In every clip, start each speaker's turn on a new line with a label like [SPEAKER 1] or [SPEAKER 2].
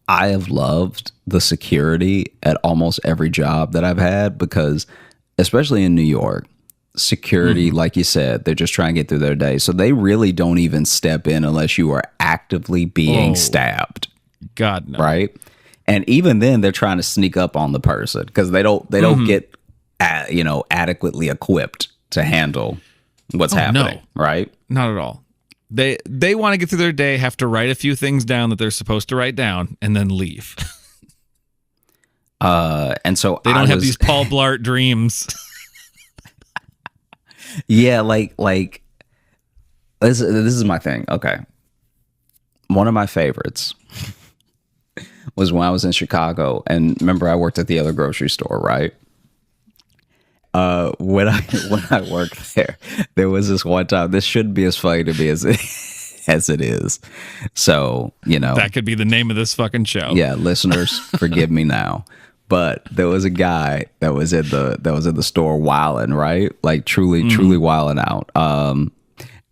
[SPEAKER 1] I have loved the security at almost every job that I've had because, especially in New York, security, like you said, they're just trying to get through their day. So they really don't even step in unless you are actively being stabbed.
[SPEAKER 2] God, no.
[SPEAKER 1] Right? And even then, they're trying to sneak up on the person because they don't get adequately equipped to handle what's happening.
[SPEAKER 2] No.
[SPEAKER 1] Right?
[SPEAKER 2] Not at all. They want to get through their day, have to write a few things down that they're supposed to write down, and then leave.
[SPEAKER 1] And so
[SPEAKER 2] they don't have these Paul Blart dreams.
[SPEAKER 1] Yeah, like this is my thing. Okay. One of my favorites was when I was in Chicago, and remember I worked at the other grocery store, right? When I worked there was this one time. This shouldn't be as funny to me as it is. So,
[SPEAKER 2] that could be the name of this fucking show.
[SPEAKER 1] Yeah, listeners, forgive me now. But there was a guy that was in the store wilding, right? Like truly wilding out.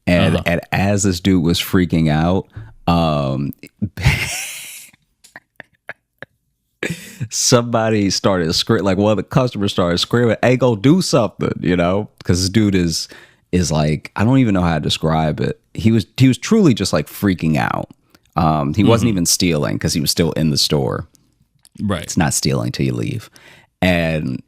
[SPEAKER 1] And as this dude was freaking out, somebody started screaming, like one of the customers started screaming, "Hey, go do something," because this dude is like, I don't even know how to describe it. He was truly just like freaking out. He wasn't even stealing because he was still in the store.
[SPEAKER 2] Right.
[SPEAKER 1] It's not stealing till you leave. And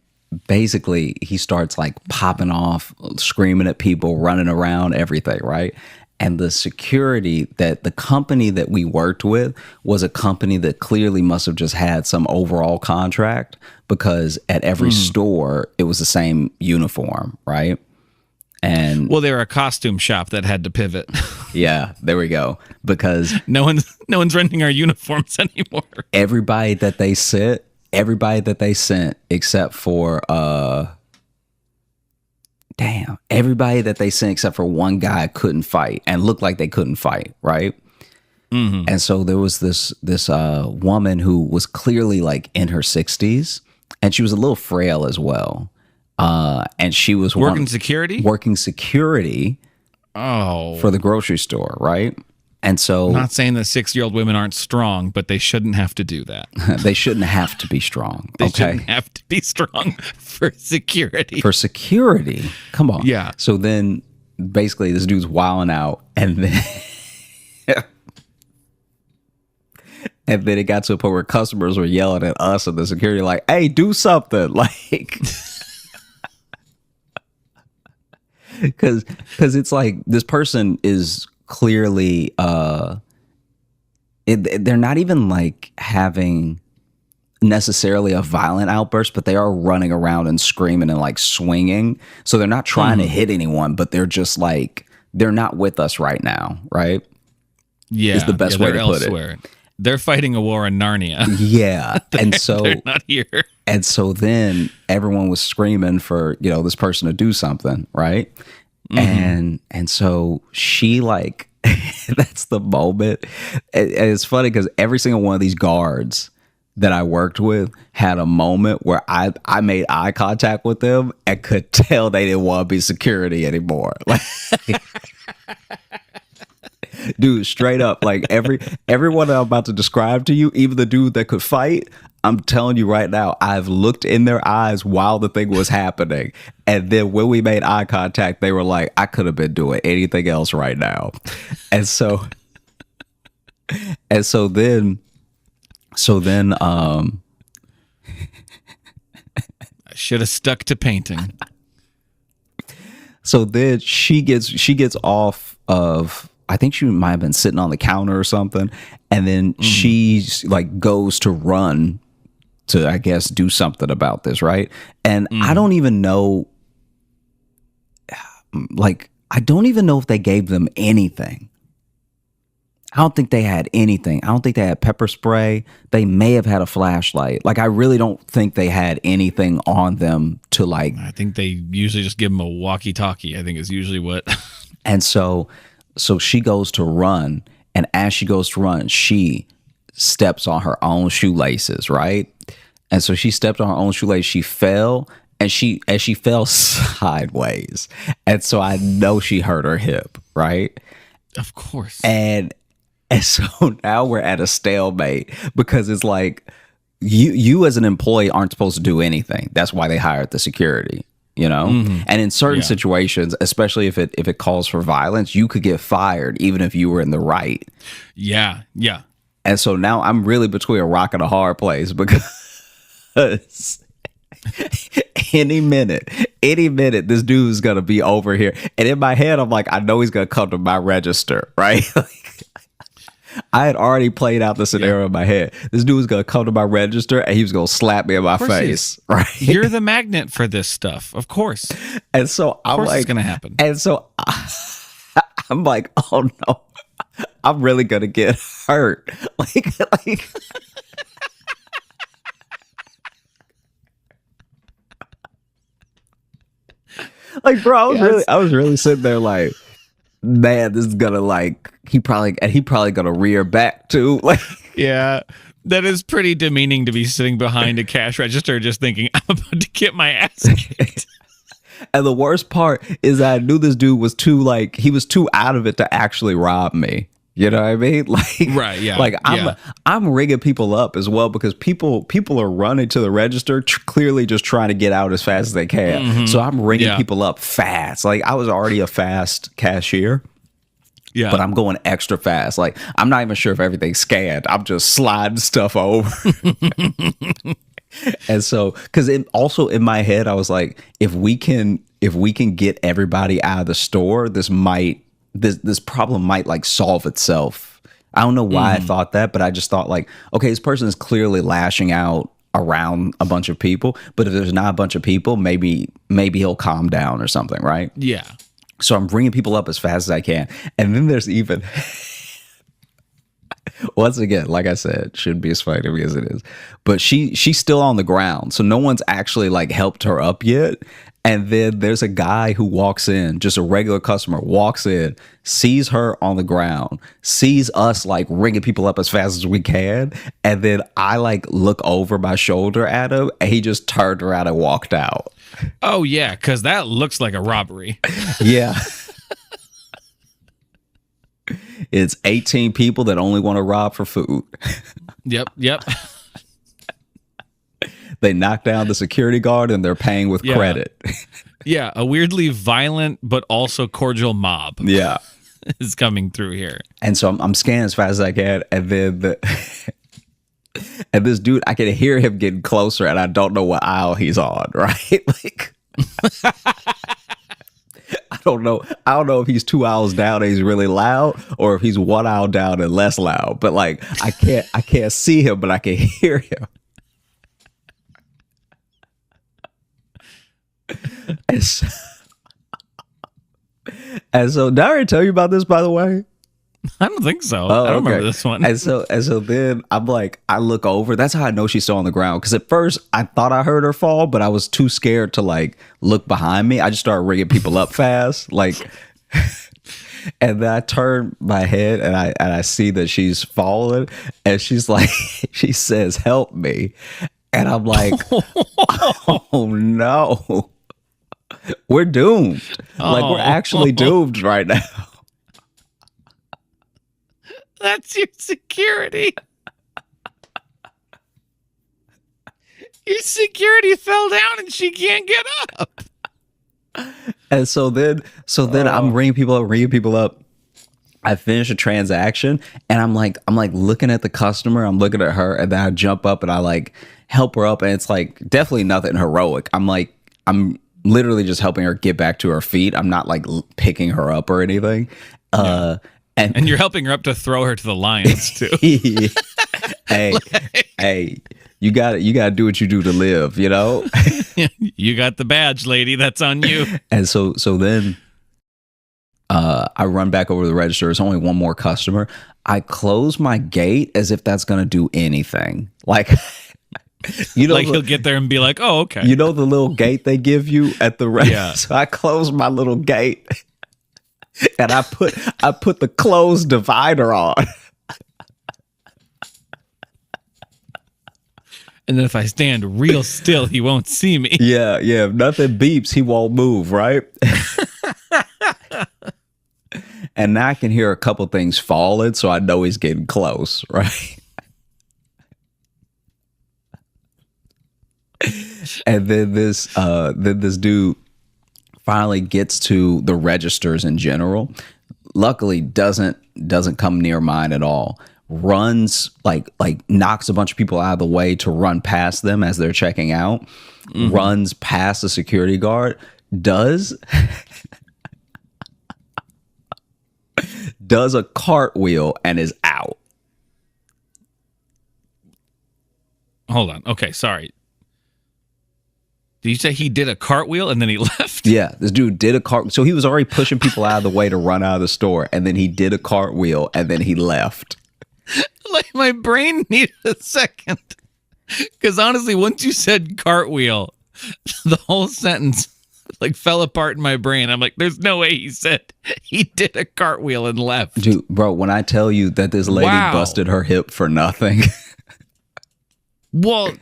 [SPEAKER 1] basically he starts like popping off, screaming at people, running around, everything, right? And the security, that the company that we worked with was a company that clearly must have just had some overall contract, because at every store it was the same uniform, right? And
[SPEAKER 2] well, they're a costume shop that had to pivot.
[SPEAKER 1] Yeah, there we go. Because
[SPEAKER 2] no one's renting our uniforms anymore.
[SPEAKER 1] Everybody that they sent except for everybody that they sent except for one guy couldn't fight and looked like they couldn't fight, right? And so there was this woman who was clearly like in her 60s, and she was a little frail as well. And she was working security for the grocery store, right? And so,
[SPEAKER 2] I'm not saying that 6-year-old women aren't strong, but they shouldn't have to do that.
[SPEAKER 1] They shouldn't have to be strong.
[SPEAKER 2] They shouldn't have to be strong for security.
[SPEAKER 1] For security, come on.
[SPEAKER 2] Yeah.
[SPEAKER 1] So then, basically, this dude's wilding out, and then it got to a point where customers were yelling at us and the security, like, "Hey, do something!" Like. Because it's like this person is clearly they're not even like having necessarily a violent outburst, but they are running around and screaming and like swinging. So they're not trying to hit anyone, but they're just like, they're not with us right now, right?
[SPEAKER 2] Yeah,
[SPEAKER 1] is the best way to put it.
[SPEAKER 2] They're fighting a war in Narnia.
[SPEAKER 1] Yeah, and so
[SPEAKER 2] they're not here.
[SPEAKER 1] And so then everyone was screaming for this person to do something, right? And so she like that's the moment. And it's funny because every single one of these guards that I worked with had a moment where I made eye contact with them and could tell they didn't want to be security anymore. Like, dude, straight up, like everyone I'm about to describe to you, even the dude that could fight, I'm telling you right now, I've looked in their eyes while the thing was happening. And then when we made eye contact, they were like, I could have been doing anything else right now. And so then I
[SPEAKER 2] should have stuck to painting.
[SPEAKER 1] So then she gets off of, I think she might have been sitting on the counter or something, and then she's like goes to run to, I guess, do something about this, right? And I don't even know, like, I don't even know if they gave them anything. I don't think they had anything. I don't think they had pepper spray. They may have had a flashlight. Like, I really don't think they had anything on them to like.
[SPEAKER 2] I think they usually just give them a walkie-talkie, I think is usually what.
[SPEAKER 1] And so she goes to run, and as she goes to run, she steps on her own shoelaces, right? And so she stepped on her own shoelace. She fell, and she fell sideways. And so I know she hurt her hip, right?
[SPEAKER 2] Of course.
[SPEAKER 1] And And so now we're at a stalemate because it's like you as an employee aren't supposed to do anything. That's why they hired the security, you know? And in certain
[SPEAKER 2] Yeah.
[SPEAKER 1] situations, especially if it calls for violence, you could get fired even if you were in the right.
[SPEAKER 2] Yeah. Yeah.
[SPEAKER 1] And so now I'm really between a rock and a hard place because any minute, this dude's gonna be over here. And in my head, I'm like, I know he's gonna come to my register, right? I had already played out the scenario in my head. This dude was gonna come to my register and he was gonna slap me in my face, right?
[SPEAKER 2] You're the magnet for this stuff, of course.
[SPEAKER 1] And so I'm like,
[SPEAKER 2] it's gonna happen.
[SPEAKER 1] And so I'm like, oh no, I'm really gonna get hurt. Like, bro, I was really sitting there like, man, this is gonna like he probably gonna rear back too. Like,
[SPEAKER 2] Yeah. That is pretty demeaning to be sitting behind a cash register just thinking, I'm about to get my ass kicked.
[SPEAKER 1] and the worst part is I knew this dude was too he was too out of it to actually rob me. You know what I mean? Like,
[SPEAKER 2] Right, yeah.
[SPEAKER 1] Like I'm rigging people up as well because people are running to the register, clearly just trying to get out as fast as they can. So I'm rigging people up fast. Like I was already a fast cashier.
[SPEAKER 2] Yeah.
[SPEAKER 1] But I'm going extra fast. Like I'm not even sure if everything's scanned. I'm just sliding stuff over. And so, because also in my head, I was like, if we can get everybody out of the store, this problem might like solve itself. I don't know why I thought that, but I just thought like, okay, this person is clearly lashing out around a bunch of people, but if there's not a bunch of people, maybe he'll calm down or something, right?
[SPEAKER 2] Yeah.
[SPEAKER 1] So I'm bringing people up as fast as I can, and then there's even. Once again, like I said, shouldn't be as funny to me as it is. But she's still on the ground. So no one's actually like helped her up yet. And then there's a guy who walks in, just a regular customer, walks in, sees her on the ground, sees us like ringing people up as fast as we can. And then I like look over my shoulder at him and he just turned around and walked out.
[SPEAKER 2] Oh, yeah, because that looks like a robbery.
[SPEAKER 1] Yeah. It's 18 people that only want to rob for food.
[SPEAKER 2] Yep.
[SPEAKER 1] They knock down the security guard and they're paying with credit.
[SPEAKER 2] Yeah, a weirdly violent but also cordial mob.
[SPEAKER 1] Yeah.
[SPEAKER 2] Is coming through here.
[SPEAKER 1] And so I'm scanning as fast as I can. And then and this dude, I can hear him getting closer and I don't know what aisle he's on, right? Like I don't know if he's 2 aisles down and he's really loud or if he's 1 aisle down and less loud. But like I can't see him, but I can hear him. And so did I already tell you about this, by the way?
[SPEAKER 2] I don't think so.
[SPEAKER 1] Oh,
[SPEAKER 2] I don't
[SPEAKER 1] okay.
[SPEAKER 2] remember this one.
[SPEAKER 1] And so then I'm like, I look over. That's how I know she's still on the ground. Because at first I thought I heard her fall, but I was too scared to like look behind me. I just started rigging people up fast, like. And then I turn my head and I see that she's fallen, and she's like, she says, "Help me," and I'm like, oh no, we're doomed. Like we're actually doomed right now.
[SPEAKER 2] That's your security. Your security fell down and she can't get up.
[SPEAKER 1] And so then I'm ringing people up. I finish a transaction and I'm like looking at the customer, I'm looking at her, and then I jump up and I like help her up, and it's like definitely nothing heroic. I'm literally just helping her get back to her feet. I'm not like picking her up or anything.
[SPEAKER 2] Yeah. And you're helping her up to throw her to the lions too.
[SPEAKER 1] Hey, you got to do what you do to live, you know?
[SPEAKER 2] You got the badge, lady. That's on you.
[SPEAKER 1] And so then I run back over to the register. There's only one more customer. I close my gate as if that's going to do anything. Like, you know,
[SPEAKER 2] like he'll get there and be like, "Oh, okay."
[SPEAKER 1] You know the little gate they give you at the register?
[SPEAKER 2] Yeah.
[SPEAKER 1] So I close my little gate and I put the closed divider on.
[SPEAKER 2] And then if I stand real still, he won't see me.
[SPEAKER 1] Yeah. If nothing beeps, he won't move, right? And now I can hear a couple things falling, so I know he's getting close, right? And then this dude finally gets to the registers in general. Luckily, doesn't come near mine at all. Runs like knocks a bunch of people out of the way to run past them as they're checking out. Runs past the security guard. Does a cartwheel and is out.
[SPEAKER 2] Hold on. Okay, sorry. Did you say he did a cartwheel and then he left?
[SPEAKER 1] Yeah, this dude did a cart. So he was already pushing people out of the way to run out of the store, and then he did a cartwheel and then he left.
[SPEAKER 2] Like, my brain needed a second. Because honestly, once you said cartwheel, the whole sentence like fell apart in my brain. I'm like, there's no way he said he did a cartwheel and left.
[SPEAKER 1] Dude, bro, when I tell you that this lady busted her hip for nothing.
[SPEAKER 2] Well,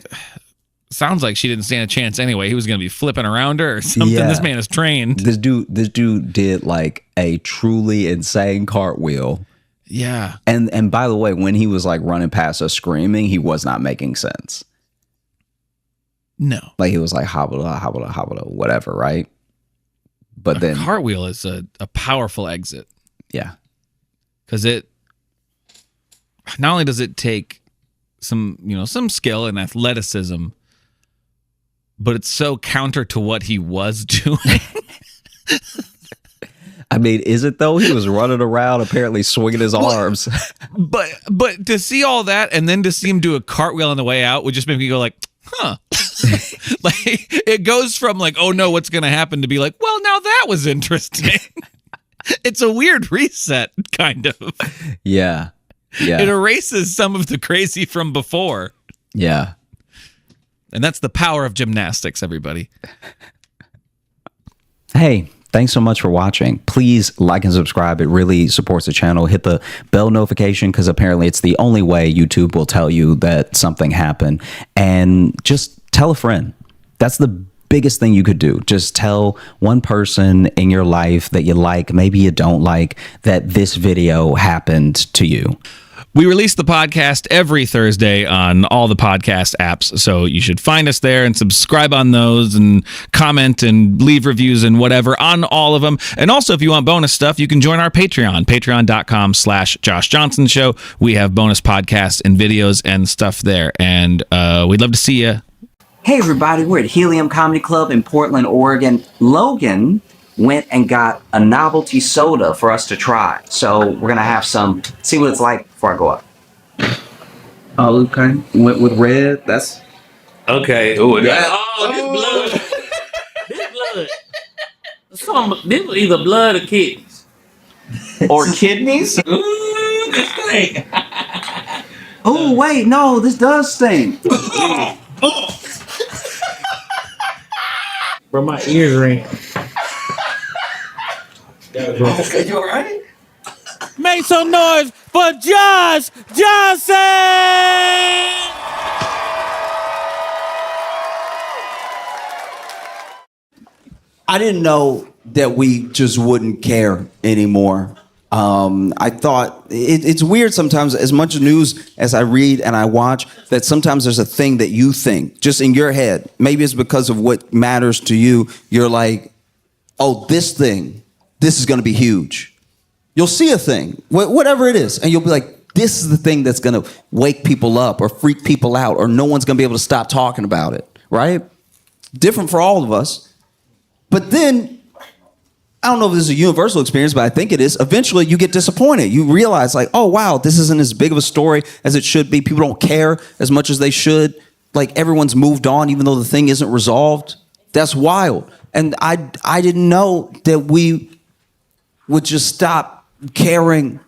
[SPEAKER 2] sounds like she didn't stand a chance anyway. He was going to be flipping around her or something. Yeah. This man is trained.
[SPEAKER 1] This dude did like a truly insane cartwheel.
[SPEAKER 2] Yeah.
[SPEAKER 1] And by the way, when he was like running past us screaming, he was not making sense.
[SPEAKER 2] No.
[SPEAKER 1] Like he was like hobble, whatever, right? But then
[SPEAKER 2] cartwheel is a powerful exit.
[SPEAKER 1] Yeah.
[SPEAKER 2] Because it not only does it take some skill and athleticism, but it's so counter to what he was doing.
[SPEAKER 1] I mean, is it though? He was running around apparently swinging his arms.
[SPEAKER 2] But to see all that and then to see him do a cartwheel on the way out would just make me go like, huh. Like it goes from like, oh no, what's going to happen to be like, well, now that was interesting. It's a weird reset, kind of.
[SPEAKER 1] Yeah. Yeah.
[SPEAKER 2] It erases some of the crazy from before.
[SPEAKER 1] Yeah.
[SPEAKER 2] And that's the power of gymnastics, everybody.
[SPEAKER 1] Hey, thanks so much for watching. Please like and subscribe. It really supports the channel. Hit the bell notification because apparently it's the only way YouTube will tell you that something happened. And just tell a friend. That's the biggest thing you could do. Just tell one person in your life that you like, maybe you don't like, that this video happened to you.
[SPEAKER 2] We release the podcast every Thursday on all the podcast apps, so you should find us there and subscribe on those and comment and leave reviews and whatever on all of them. And also, if you want bonus stuff, you can join our Patreon, patreon.com/Josh Johnson Show. We have bonus podcasts and videos and stuff there, and we'd love to see you.
[SPEAKER 3] Hey everybody, we're at Helium Comedy Club in Portland, Oregon. Logan went and got a novelty soda for us to try. So we're gonna have some, see what it's like before I go up. Oh, okay. Went with red, that's...
[SPEAKER 4] Okay. Ooh, this blood. This blood. This was either blood or kidneys.
[SPEAKER 3] Or kidneys?
[SPEAKER 4] Ooh, this thing.
[SPEAKER 3] Oh, wait, no, this does stink.
[SPEAKER 4] Bro, my ears ring.
[SPEAKER 3] You alright?
[SPEAKER 4] Make some noise for Josh Johnson!
[SPEAKER 5] I didn't know that we just wouldn't care anymore. I thought it's weird sometimes, as much news as I read and I watch, that sometimes there's a thing that you think just in your head. Maybe it's because of what matters to you. You're like, oh, this thing, this is going to be huge. You'll see a thing, whatever it is, and you'll be like, this is the thing that's going to wake people up or freak people out, or no one's going to be able to stop talking about it, right? Different for all of us. But then, I don't know if this is a universal experience, but I think it is. Eventually, you get disappointed. You realize, like, oh, wow, this isn't as big of a story as it should be. People don't care as much as they should. Like, everyone's moved on, even though the thing isn't resolved. That's wild. And I didn't know that we would just stop caring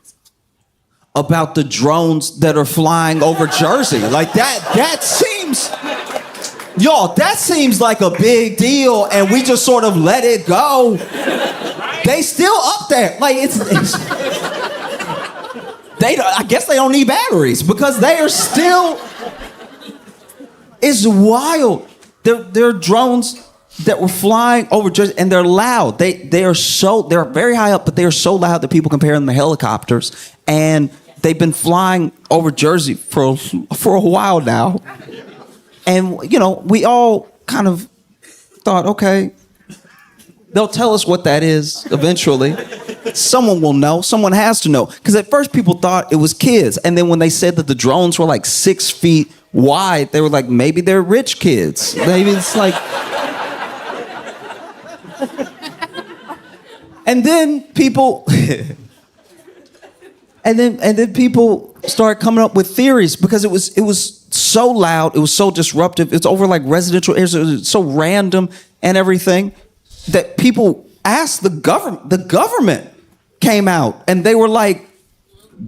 [SPEAKER 5] about the drones that are flying over Jersey. Like, that seems... Y'all, that seems like a big deal, and we just sort of let it go. They still up there. Like, I guess they don't need batteries because they are still... It's wild. There are drones that were flying over Jersey, and they're loud. They're very high up, but they are so loud that people compare them to helicopters. And they've been flying over Jersey for a while now. And we all kind of thought, okay, they'll tell us what that is eventually. Someone will know. Someone has to know. Because at first people thought it was kids. And then when they said that the drones were like 6 feet wide, they were like, maybe they're rich kids. Maybe it's like... And then people... and then people started coming up with theories because it was so loud, it was so disruptive, it's over like residential areas, it was so random and everything that people asked the government. The government came out and they were like,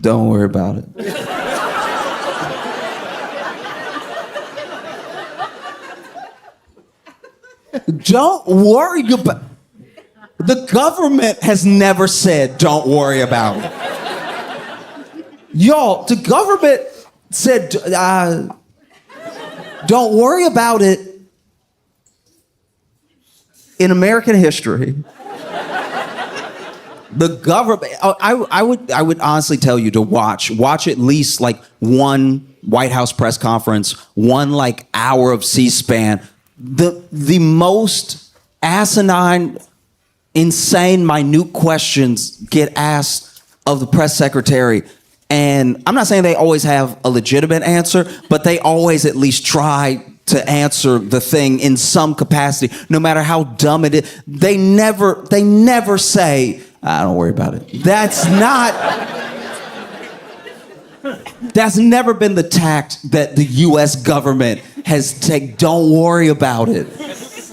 [SPEAKER 5] don't worry about it. Don't worry about it. The government has never said, don't worry about it. Y'all, the government said, don't worry about it in American history. The government, I would honestly tell you to watch at least like one White House press conference, one like hour of C-SPAN. The most asinine, insane, minute questions get asked of the press secretary. And I'm not saying they always have a legitimate answer, but they always at least try to answer the thing in some capacity, no matter how dumb it is. They never say, don't worry about it. That's never been the tact that the US government has taken. Don't worry about it.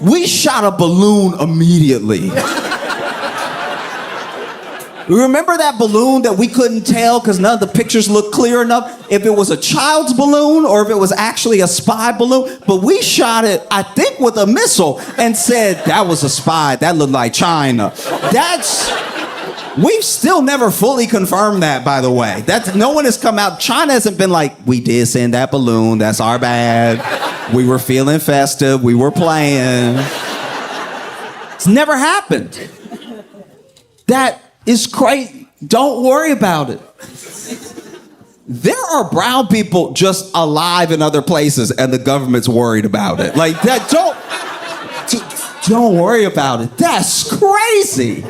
[SPEAKER 5] We shot a balloon immediately. Remember that balloon that we couldn't tell because none of the pictures looked clear enough if it was a child's balloon or if it was actually a spy balloon? But we shot it, I think, with a missile and said, that was a spy. That looked like China. We've still never fully confirmed that, by the way. No one has come out. China hasn't been like, we did send that balloon. That's our bad. We were feeling festive. We were playing. It's never happened. That is crazy. Don't worry about it. There are brown people just alive in other places and the government's worried about it. Like that, don't worry about it. That's crazy.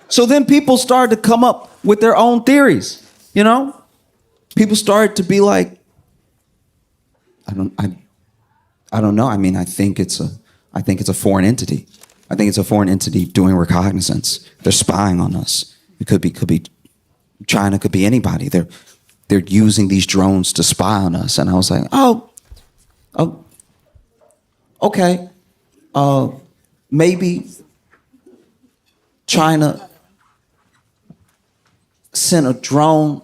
[SPEAKER 5] So then people started to come up with their own theories, People started to be like, I don't know. I mean, I think it's a foreign entity. I think it's a foreign entity doing reconnaissance. They're spying on us. It could be China, could be anybody. They're using these drones to spy on us. And I was like, oh, okay. Maybe China sent a drone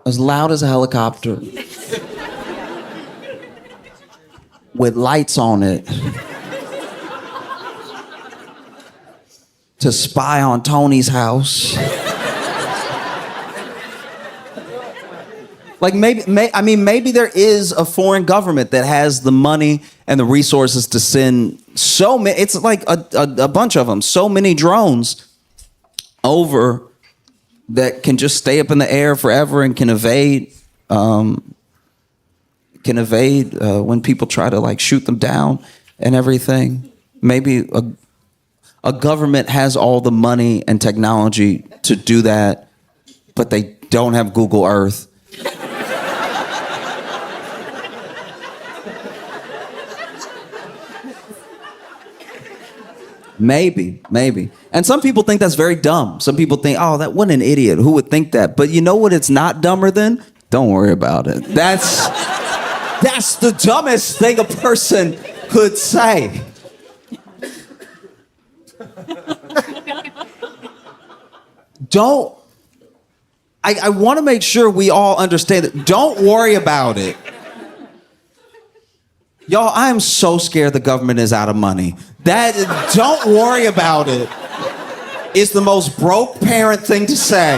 [SPEAKER 5] as loud as a helicopter with lights on it to spy on Tony's house. Like maybe there is a foreign government that has the money and the resources to send so many, it's like a bunch of them, so many drones over that can just stay up in the air forever and can evade when people try to like shoot them down and everything. Maybe a government has all the money and technology to do that, but they don't have Google Earth. Maybe. And some people think that's very dumb. Some people think, oh, what an idiot. Who would think that? But you know what it's not dumber than? Don't worry about it. That's the dumbest thing a person could say. I want to make sure we all understand that. Don't worry about it. Y'all, I am so scared the government is out of money. Don't worry about it. It's the most broke parent thing to say.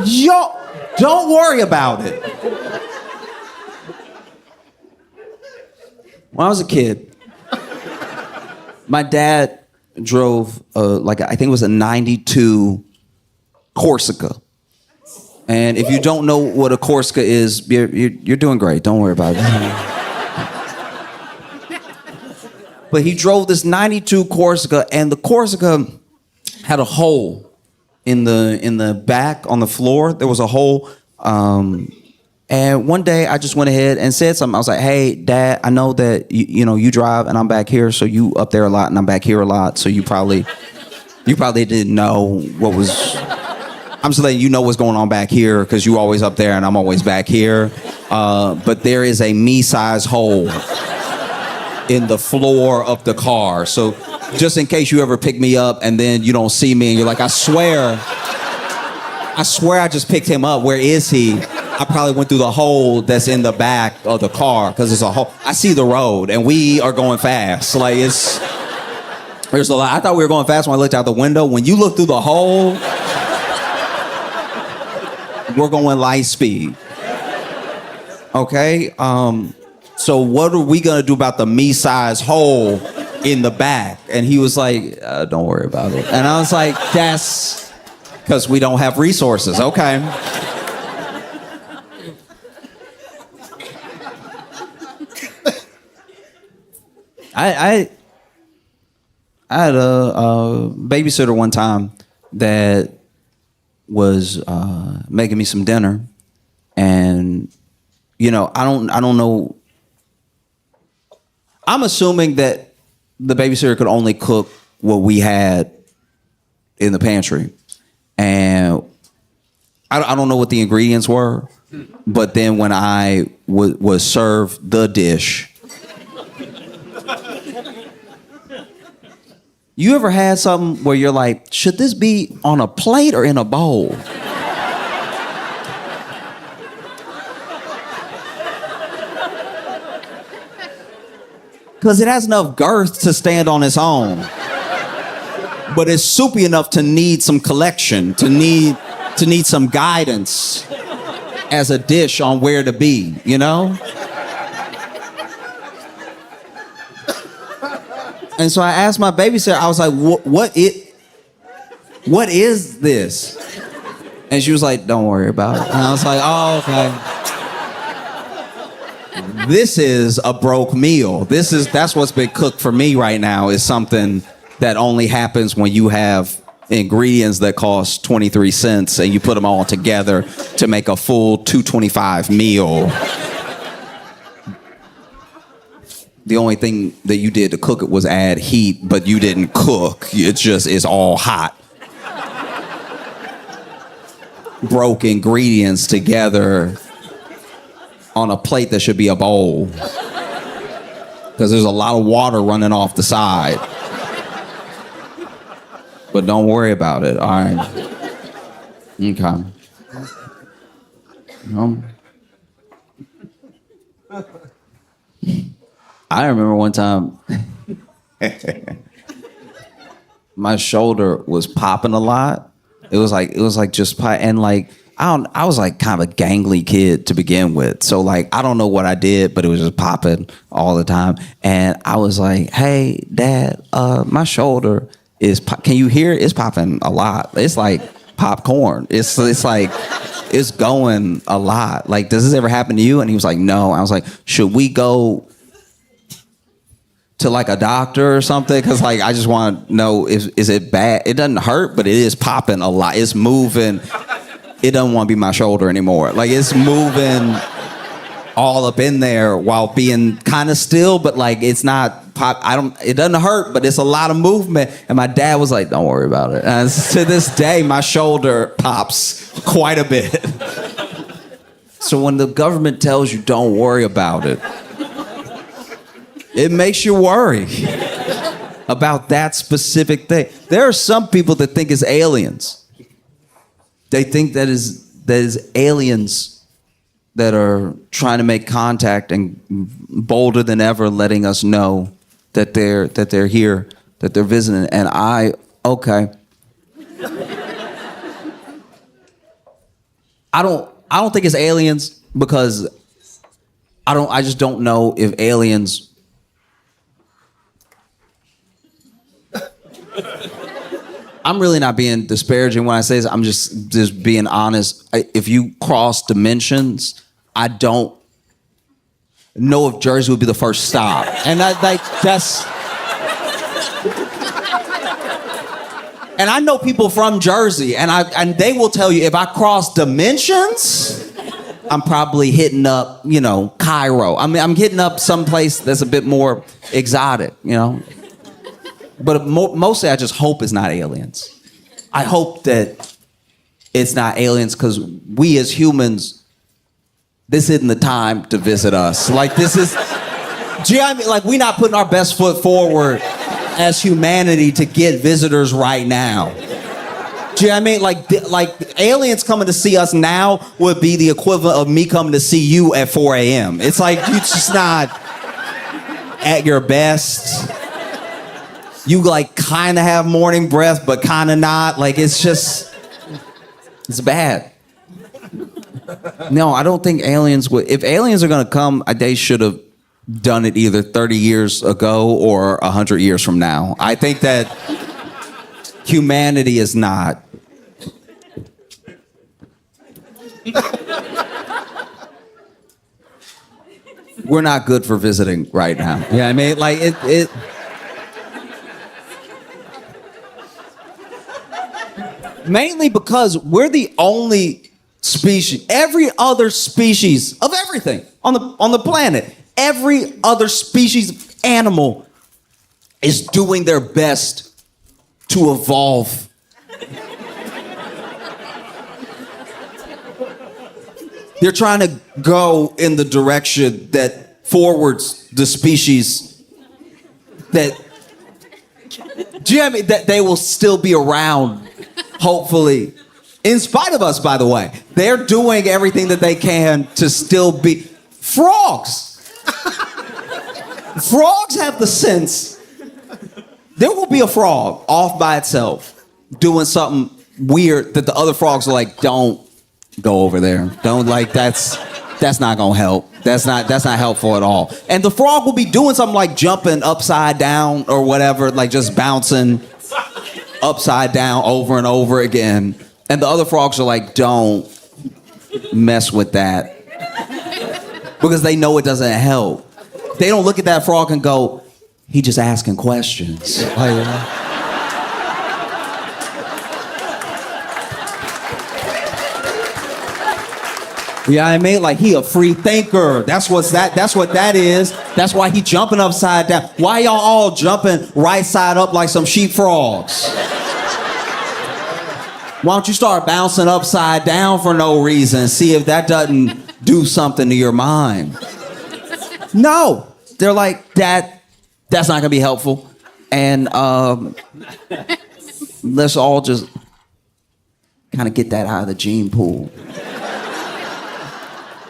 [SPEAKER 5] Yo, don't worry about it. When I was a kid, my dad drove, I think it was a 92 Corsica. And if you don't know what a Corsica is, you're doing great. Don't worry about it. But he drove this 92 Corsica, and the Corsica had a hole in the back on the floor. There was a hole. And one day I just went ahead and said something. I was like, "Hey, Dad, I know that you drive and I'm back here, so you up there a lot and I'm back here a lot. So you probably didn't know what was. I'm just letting you know what's going on back here because you always up there and I'm always back here. But there is a me-size hole in the floor of the car. So just in case you ever pick me up and then you don't see me and you're like, I swear I just picked him up. Where is he? I probably went through the hole that's in the back of the car because it's a hole. I see the road and we are going fast. Like there's a lot. I thought we were going fast when I looked out the window. When you look through the hole, we're going light speed. Okay? So what are we gonna do about the me-size hole in the back? And he was like, don't worry about it. And I was like, that's because we don't have resources. Okay. I had a babysitter one time that was making me some dinner, and I don't know. I'm assuming that the babysitter could only cook what we had in the pantry, and I don't know what the ingredients were, but then when I was served the dish. You ever had something where you're like, should this be on a plate or in a bowl? Because it has enough girth to stand on its own. But it's soupy enough to need some collection, to need some guidance as a dish on where to be, And so I asked my babysitter, I was like, what is this? And she was like, don't worry about it. And I was like, oh, okay. This is a broke meal. That's what's been cooked for me right now, is something that only happens when you have ingredients that cost 23 cents and you put them all together to make a full $2.25 meal. The only thing that you did to cook it was add heat, but you didn't cook. It's all hot. Broke ingredients together on a plate that should be a bowl. Because there's a lot of water running off the side. But don't worry about it, all right? Okay. I remember one time my shoulder was popping a lot. It was like just and like I was like kind of a gangly kid to begin with. So like I don't know what I did, but it was just popping all the time. And I was like, "Hey, Dad, my shoulder is can you hear it? It's popping a lot. It's like popcorn. It's like it's going a lot. Like, does this ever happen to you?" And he was like, "No." I was like, "Should we go to like a doctor or something? Because like I just want to know, is it bad? It doesn't hurt, but it is popping a lot. It's moving. It doesn't want to be my shoulder anymore. Like it's moving all up in there while being kind of still, but like it's not pop. It doesn't hurt, but it's a lot of movement." And my dad was like, "Don't worry about it." And to this day, my shoulder pops quite a bit. So when the government tells you don't worry about it, it makes you worry about that specific thing. There are some people that think it's aliens. They think that is aliens that are trying to make contact and bolder than ever letting us know that they're here, that they're visiting. And okay. I don't think it's aliens because I just don't know if aliens I'm really not being disparaging when I say this. I'm just being honest. If you cross dimensions, I don't know if Jersey would be the first stop. And that's and I know people from Jersey, and they will tell you if I cross dimensions, I'm probably hitting up, Cairo. I mean, I'm hitting up someplace that's a bit more exotic, But mostly I just hope it's not aliens. I hope that it's not aliens because we as humans, this isn't the time to visit us. Like this is, do you know what I mean? Like we're not putting our best foot forward as humanity to get visitors right now. Do you know what I mean? Like aliens coming to see us now would be the equivalent of me coming to see you at 4 a.m. It's like you're just not at your best. You like kind of have morning breath, but kind of not. Like it's bad. No, I don't think aliens would. If aliens are gonna come, they should have done it either 30 years ago or 100 years from now. I think that humanity is not. We're not good for visiting right now. Yeah, I mean, like it. Mainly because we're the only species. Every other species of everything on the planet, every other species of animal is doing their best to evolve. They're trying to go in the direction that forwards the species that, do you know what I mean? That they will still be around. Hopefully, in spite of us, by the way, they're doing everything that they can to still be frogs. Frogs have the sense. There will be a frog off by itself doing something weird that the other frogs are like, don't go over there. Don't that's not gonna help. That's not helpful at all. And the frog will be doing something like jumping upside down or whatever, like just bouncing upside down over and over again. And the other frogs are like, don't mess with that. Because they know it doesn't help. They don't look at that frog and go, he just asking questions. Yeah, I mean, like he a free thinker. That's what that is. That's why he jumping upside down. Why y'all all jumping right side up like some sheep frogs? Why don't you start bouncing upside down for no reason? See if that doesn't do something to your mind. No, they're like that's not gonna be helpful. And let's all just kind of get that out of the gene pool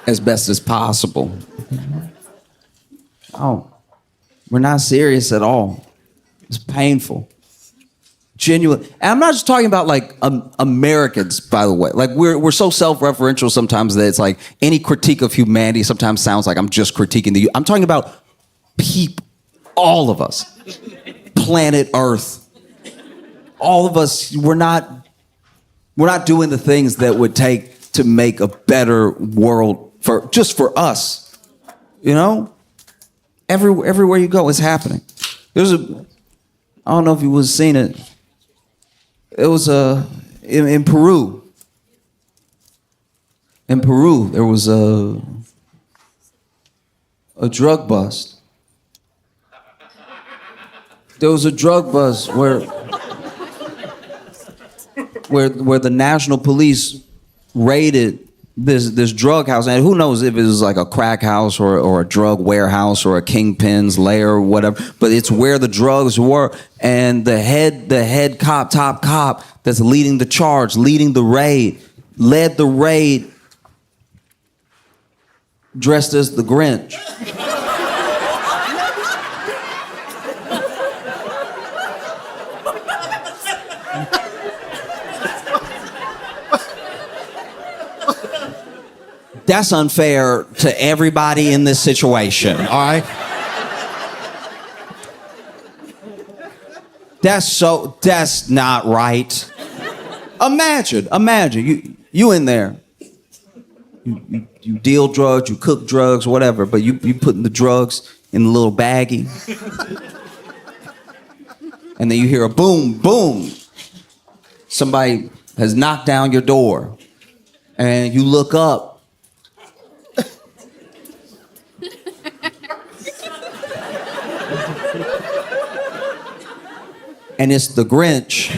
[SPEAKER 5] as best as possible. Oh, we're not serious at all. It's painful. Genuine. And I'm not just talking about like Americans, by the way. Like we're so self-referential sometimes that it's like any critique of humanity sometimes sounds like I'm just critiquing the. I'm talking about people, all of us, planet Earth, all of us. We're not doing the things that would take to make a better world for us. Everywhere you go, it's happening. I don't know if you was seen it. It was in Peru. In Peru, there was a drug bust. There was a drug bust where the national police raided this drug house, and who knows if it was like a crack house or a drug warehouse or a kingpin's lair or whatever, but it's where the drugs were. And the head cop, top cop that's leading the charge, leading the raid, led the raid dressed as the Grinch. That's unfair to everybody in this situation, all right? That's not right. Imagine, you in there. You deal drugs, you cook drugs, whatever, but you putting the drugs in the little baggie. And then you hear a boom, boom. Somebody has knocked down your door. And you look up. And it's the Grinch.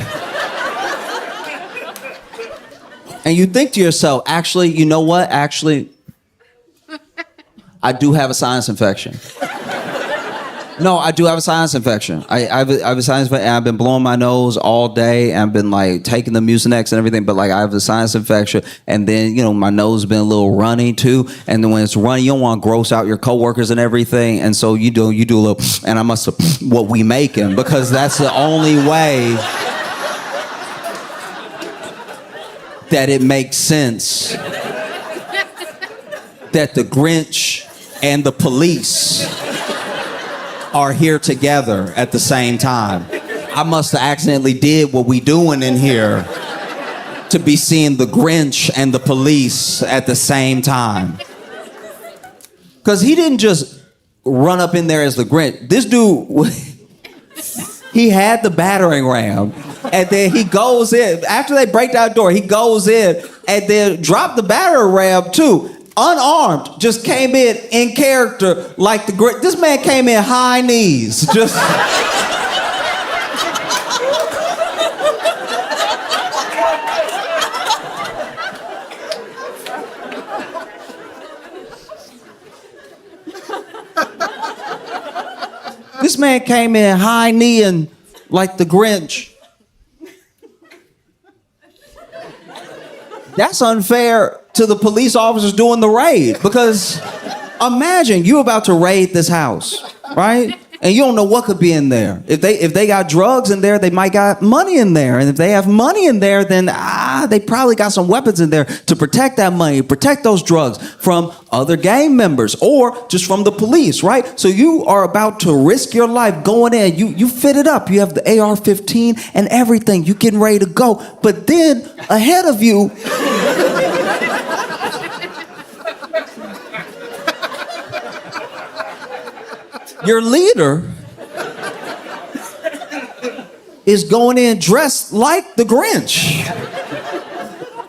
[SPEAKER 5] And you think to yourself, actually, you know what? Actually, I do have a sinus infection. No, I do have a sinus infection. I have a sinus infection, and I've been blowing my nose all day, and I've been like taking the Mucinex and everything, but like I have a sinus infection, and then, you know, my nose has been a little runny too, and then when it's runny, you don't want to gross out your coworkers and everything, and so you do a little, and I must have what we making, because that's the only way that it makes sense that the Grinch and the police are here together at the same time. I must have accidentally did what we doing in here to be seeing the Grinch and the police at the same time. Because he didn't just run up in there as the Grinch. This dude, he had the battering ram, and then he goes in. After they break down the door, he goes in and then dropped the battering ram too. Unarmed, just came in character like the great. This man came in high knees, just. This man came in high kneeing like the Grinch. That's unfair to the police officers doing the raid, because imagine you about to raid this house, right? And you don't know what could be in there. If they got drugs in there, they might got money in there. And if they have money in there, then they probably got some weapons in there to protect that money, protect those drugs from other gang members or just from the police, right? So you are about to risk your life going in. You fit it up. You have the AR-15 and everything. You getting ready to go. But then ahead of you, your leader is going in dressed like the Grinch.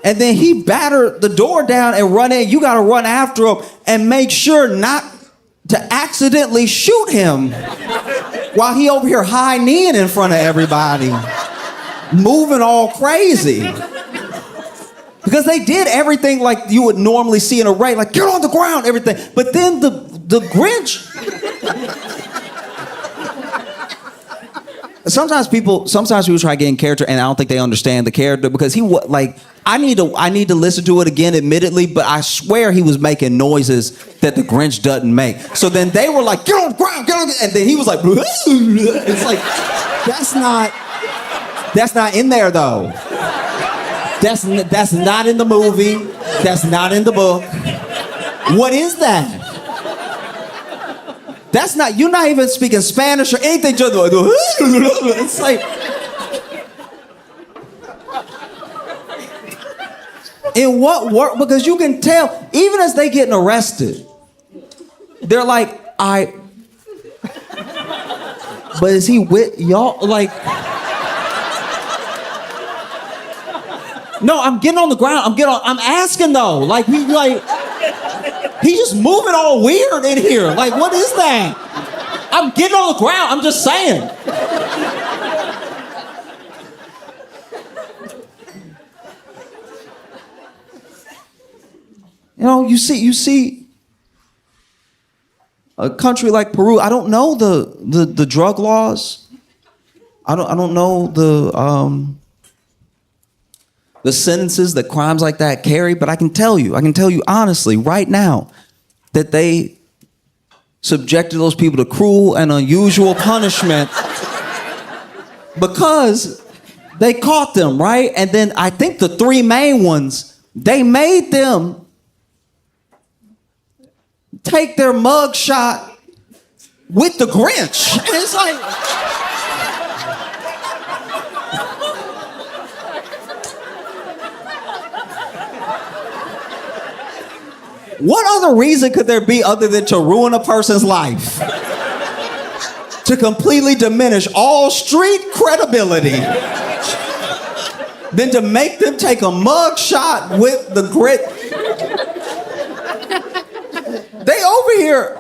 [SPEAKER 5] And then he battered the door down and run in. You got to run after him and make sure not to accidentally shoot him while he over here high kneeing in front of everybody, moving all crazy. Because they did everything like you would normally see in a raid, like get on the ground, everything. But then the Grinch. Sometimes people try to get in character, and I don't think they understand the character, because I need to listen to it again, admittedly, but I swear he was making noises that the Grinch doesn't make. So then they were like, get on the ground, and then he was like, it's like, that's not in there though. That's not in the movie. That's not in the book. What is that? That's not, you're not even speaking Spanish or anything. Just it's like, in what work? Because you can tell, even as they getting arrested, they're like, but is he with y'all? Like, no, I'm getting on the ground. I'm asking though. Like, he's just moving all weird in here. Like, what is that? I'm getting on the ground. I'm just saying. You know, you see a country like Peru. I don't know the drug laws. I don't know the sentences that crimes like that carry, but I can tell you honestly right now that they subjected those people to cruel and unusual punishment because they caught them, right? And then I think the three main ones, they made them take their mug shot with the Grinch. And it's like, what other reason could there be other than to ruin a person's life? To completely diminish all street credibility than to make them take a mug shot with the grit. They over here,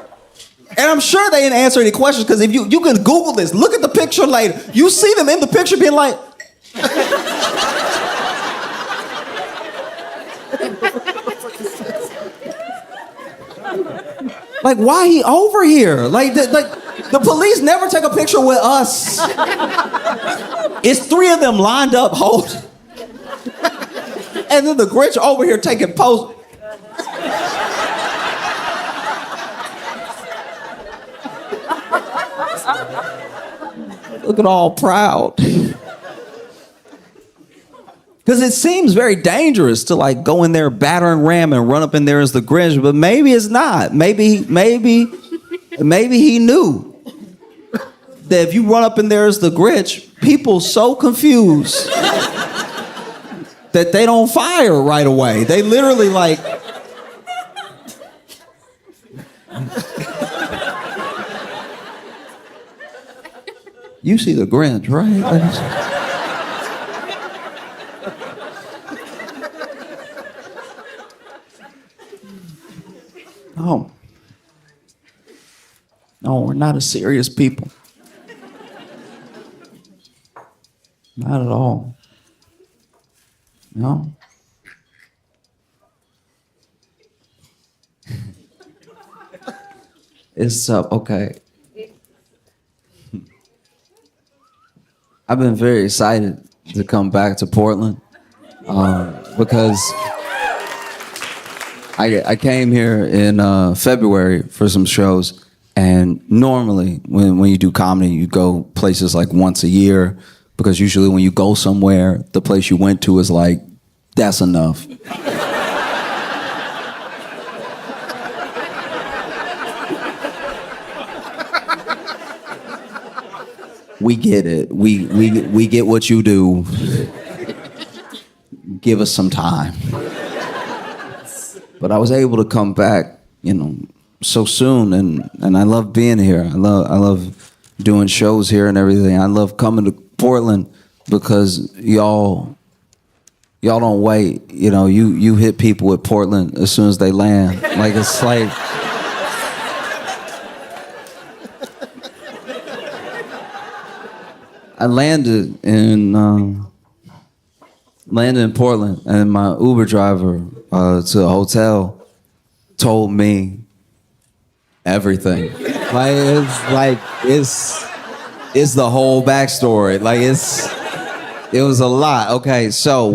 [SPEAKER 5] and I'm sure they didn't answer any questions, because if you can Google this, look at the picture later. You see them in the picture being like, like, why he over here? Like the police never take a picture with us. It's three of them lined up holding. And then the Grinch over here taking pose. Looking all proud. Because it seems very dangerous to like go in there, batter and ram, and run up in there as the Grinch, but maybe it's not. Maybe he knew that if you run up in there as the Grinch, people so confused that they don't fire right away. They literally like. You see the Grinch, right? No. No, we're not a serious people. Not at all. No. It's okay. I've been very excited to come back to Portland because I came here in February for some shows, and normally when you do comedy, you go places like once a year, because usually when you go somewhere, the place you went to is like, that's enough. We get it. We get what you do. Give us some time. But I was able to come back, so soon, and I love being here. I love doing shows here and everything. I love coming to Portland because y'all don't wait. You hit people with Portland as soon as they land. Like, it's like. I landed in Portland, and my Uber driver to the hotel told me everything. It's the whole backstory. It was a lot. Okay, so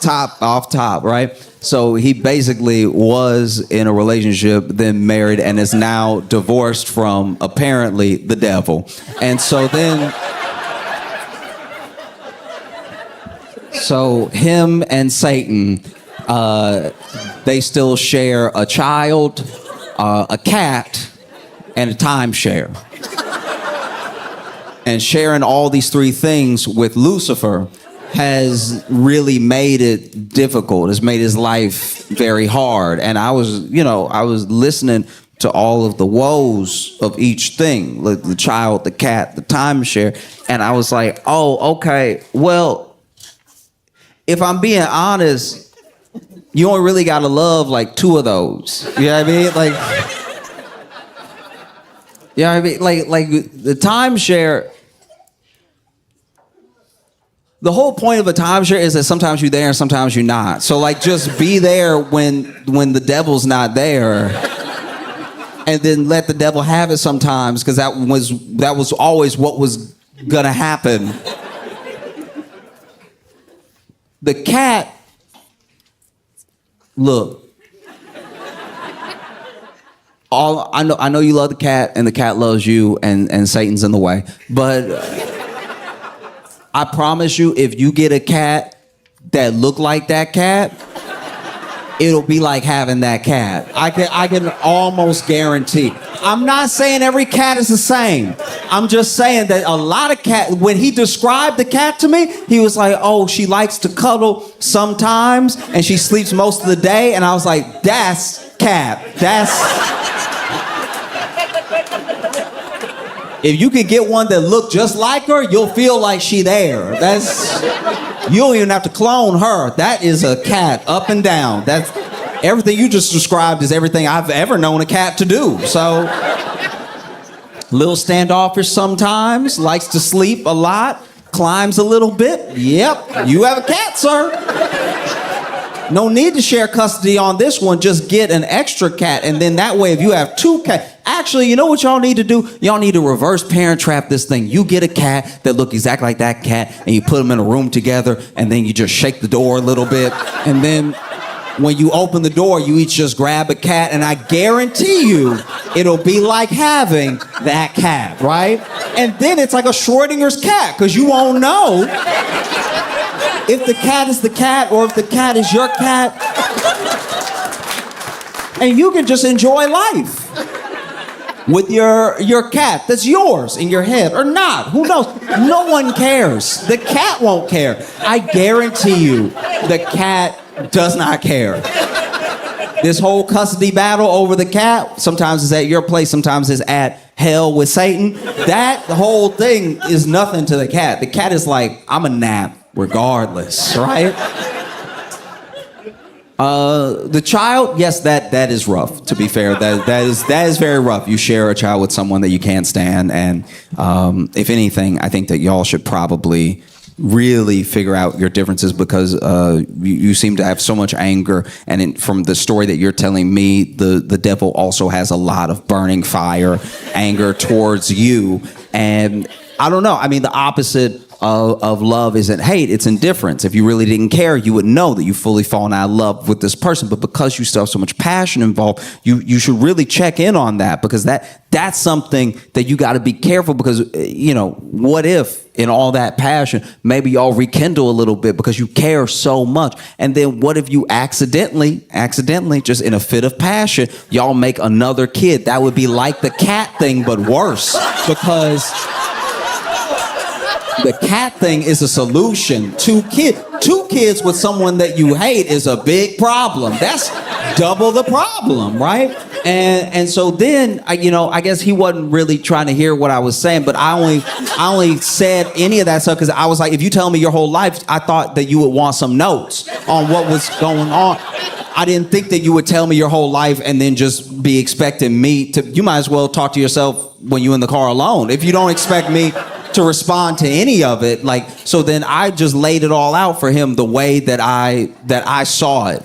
[SPEAKER 5] top, right? So he basically was in a relationship, then married, and is now divorced from apparently the devil. And so then. So him and Satan, they still share a child, a cat, and a timeshare. And sharing all these three things with Lucifer has really made it difficult. It's made his life very hard. And I was listening to all of the woes of each thing, like the child, the cat, the timeshare. And I was like, oh, okay, well, if I'm being honest, you only really gotta love like two of those. You know what I mean? Like the timeshare. The whole point of a timeshare is that sometimes you're there and sometimes you're not. So like, just be there when the devil's not there, and then let the devil have it sometimes, because that was always what was gonna happen. The cat, look, I know you love the cat, and the cat loves you, and Satan's in the way. But I promise you, if you get a cat that look like that cat, it'll be like having that cat. I can almost guarantee. I'm not saying every cat is the same. I'm just saying that a lot of cat, when he described the cat to me, he was like, oh, she likes to cuddle sometimes and she sleeps most of the day. And I was like, that's cat. If you can get one that look just like her, you'll feel like she there. You don't even have to clone her. That is a cat up and down. That's everything you just described is everything I've ever known a cat to do. So, little standoffish sometimes, likes to sleep a lot, climbs a little bit. Yep, you have a cat, sir. No need to share custody on this one. Just get an extra cat, and then that way, if you have two cats, actually, you know what y'all need to do? Y'all need to reverse parent trap this thing. You get a cat that look exactly like that cat, and you put them in a room together, and then you just shake the door a little bit, and then when you open the door, you each just grab a cat, and I guarantee you, it'll be like having that cat, right? And then it's like a Schrodinger's cat, because you won't know if the cat is the cat or if the cat is your cat. And you can just enjoy life with your cat that's yours in your head or not. Who knows? No one cares. The cat won't care. I guarantee you, the cat does not care. This whole custody battle over the cat, sometimes it's at your place, sometimes it's at hell with Satan. That whole thing is nothing to the cat. The cat is like, I'm a nap regardless, right? The child, yes, that is rough, to be fair. That is very rough. You share a child with someone that you can't stand, and if anything, I think that y'all should probably really figure out your differences, because you seem to have so much anger, and from the story that you're telling me, the devil also has a lot of burning fire, anger towards you, and I don't know. I mean, the opposite of love isn't hate, it's indifference. If you really didn't care, you would know that you've fully fallen out of love with this person, but because you still have so much passion involved, you should really check in on that, because that's something that you got to be careful, because what if in all that passion maybe y'all rekindle a little bit because you care so much, and then what if you accidentally just in a fit of passion y'all make another kid? That would be like the cat thing but worse, because the cat thing is a solution. Two kids with someone that you hate is a big problem. That's double the problem, right? And so then I guess he wasn't really trying to hear what I was saying, but I only said any of that stuff because I was like, if you tell me your whole life, I thought that you would want some notes on what was going on. I didn't think that you would tell me your whole life and then just be expecting me to. You might as well talk to yourself when you're in the car alone. If you don't expect me to respond to any of it, so then I just laid it all out for him the way that I saw it,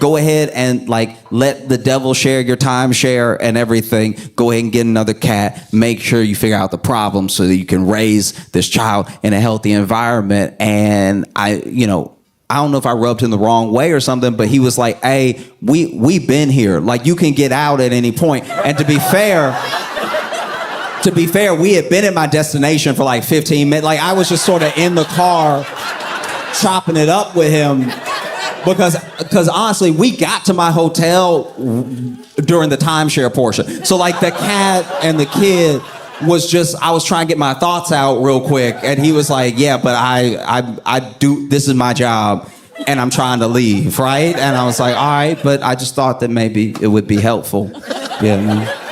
[SPEAKER 5] Go ahead and let the devil share your timeshare and everything. Go ahead and get another cat. Make sure you figure out the problem so that you can raise this child in a healthy environment. And I don't know if I rubbed him the wrong way or something, but he was like, hey, we've been here. You can get out at any point. And to be fair, we had been at my destination for 15 minutes. I was just sort of in the car chopping it up with him because honestly, we got to my hotel during the timeshare portion. So the cat and the kid was just, I was trying to get my thoughts out real quick. And he was like, yeah, but I do, this is my job and I'm trying to leave, right? And I was like, all right, but I just thought that maybe it would be helpful. Yeah.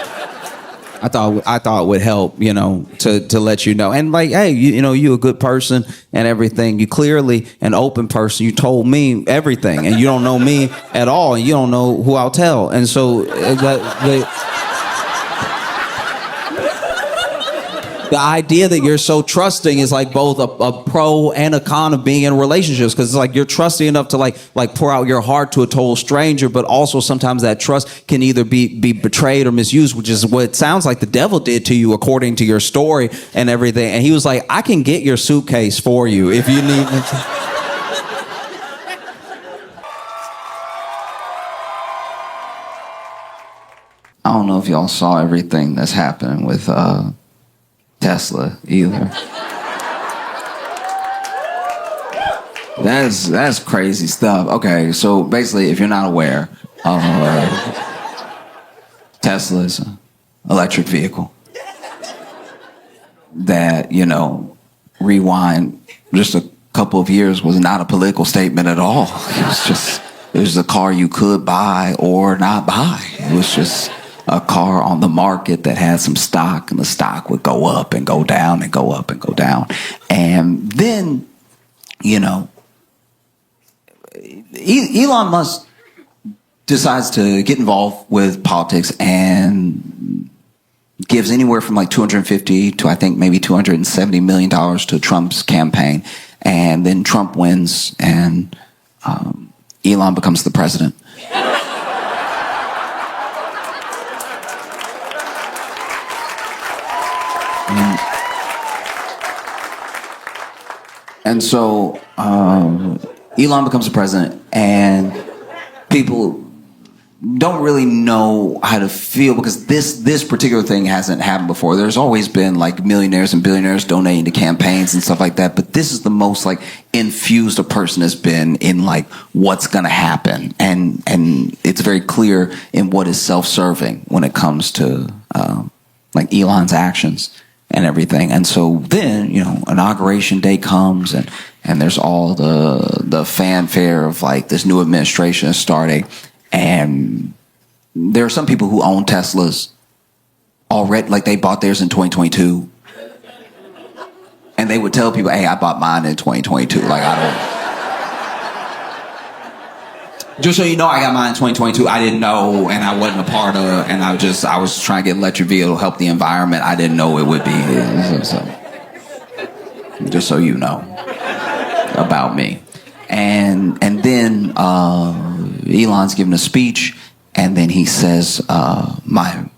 [SPEAKER 5] I thought it would help, to let you know. And hey, you a good person and everything. You clearly an open person. You told me everything, and you don't know me at all, and you don't know who I'll tell. And so the idea that you're so trusting is both a pro and a con of being in relationships, because it's you're trusting enough to pour out your heart to a total stranger, but also sometimes that trust can either be betrayed or misused, which is what it sounds like the devil did to you according to your story and everything. And he was like, I can get your suitcase for you if you need it.
[SPEAKER 1] I don't know if y'all saw everything that's happening with Tesla either.
[SPEAKER 5] That's crazy stuff. Okay, so basically, if you're not aware, Tesla's an electric vehicle that, rewind just a couple of years was not a political statement at all. It was a car you could buy or not buy. It was just a car on the market that had some stock, and the stock would go up and go down and go up and go down. And then, Elon Musk decides to get involved with politics and gives anywhere from like 250 to I think maybe $270 million to Trump's campaign. And then Trump wins and Elon becomes the president. And so Elon becomes the president, and people don't really know how to feel because this particular thing hasn't happened before. There's always been like millionaires and billionaires donating to campaigns and stuff like that, but this is the most like infused a person has been in like what's going to happen, and it's very clear in what is self-serving when it comes to like Elon's actions and everything. And so then, inauguration day comes and there's all the fanfare of like this new administration is starting. And there are some people who own Teslas already, like they bought theirs in 2022. And they would tell people, hey, I bought mine in 2022. Like, I don't. Just so you know, I got mine in 2022. I didn't know, and I wasn't a part of, and I was trying to get electric vehicle to help the environment. I didn't know it would be. So, just so you know about me. And then Elon's giving a speech, and then he says, my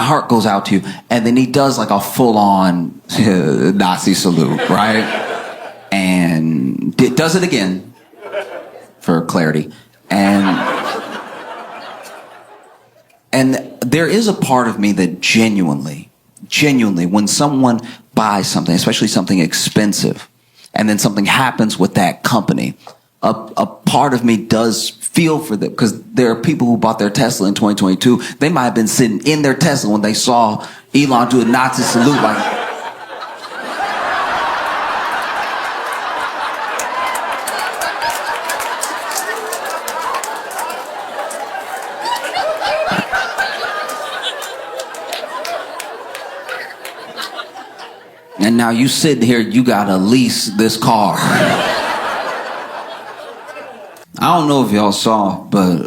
[SPEAKER 5] heart goes out to you. And then he does like a full-on Nazi salute, right? And does it again for clarity. And there is a part of me that genuinely, when someone buys something, especially something expensive, and then something happens with that company, a part of me does feel for them, because there are people who bought their Tesla in 2022. They might have been sitting in their Tesla when they saw Elon do a Nazi salute, like. And now you sitting here, you gotta lease this car. I don't know if y'all saw, but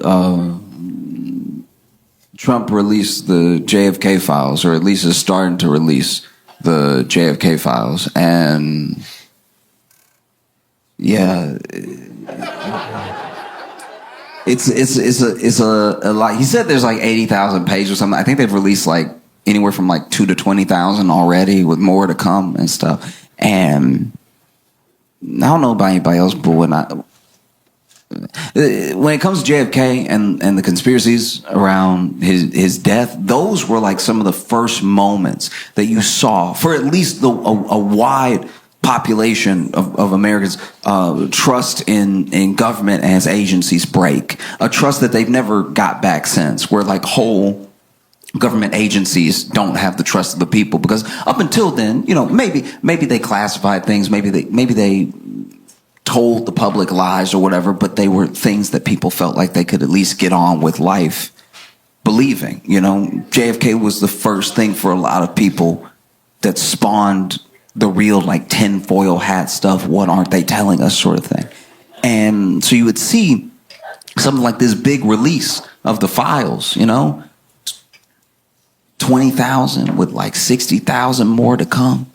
[SPEAKER 5] Trump released the JFK files, or at least is starting to release the JFK files, and yeah, it's a lot. He said there's like 80,000 pages or something. I think they've released like anywhere from like 2 to 20,000 already, with more to come and stuff. And I don't know about anybody else, but when it comes to JFK and the conspiracies around his death, those were like some of the first moments that you saw, for at least a wide population of Americans, trust in government and its agencies break. A trust that they've never got back since, where like whole government agencies don't have the trust of the people, because up until then, maybe they classified things, maybe they told the public lies or whatever, but they were things that people felt like they could at least get on with life believing. JFK was the first thing for a lot of people that spawned the real like tinfoil hat stuff, what aren't they telling us sort of thing. And so you would see something like this big release of the files, 20,000 with like 60,000 more to come.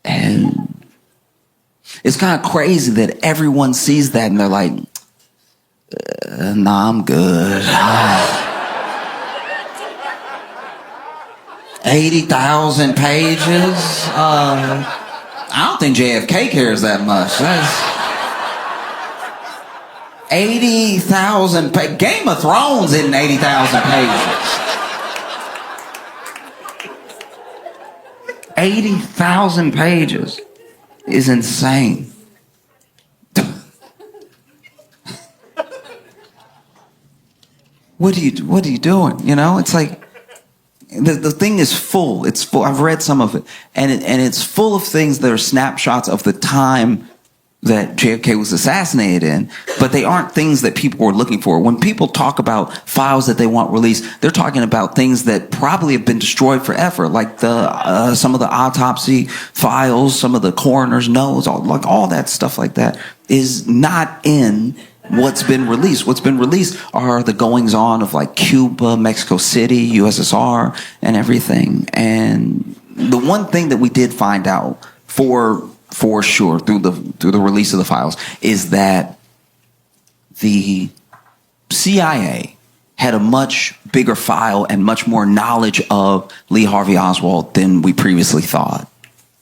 [SPEAKER 5] And it's kind of crazy that everyone sees that and they're like, nah, I'm good. 80,000 pages? I don't think JFK cares that much. That's 80,000 pages. Game of Thrones isn't 80,000 pages. 80,000 pages is insane. what are you doing? You know, it's like the thing is full. It's full. I've read some of it, and it's full of things that are snapshots of the time that JFK was assassinated in, but they aren't things that people were looking for. When people talk about files that they want released, they're talking about things that probably have been destroyed forever, like the some of the autopsy files, some of the coroner's notes, all that stuff like that is not in what's been released. What's been released are the goings on of like Cuba, Mexico City, USSR, and everything. And the one thing that we did find out for sure through the release of the files is that the CIA had a much bigger file and much more knowledge of Lee Harvey Oswald than we previously thought.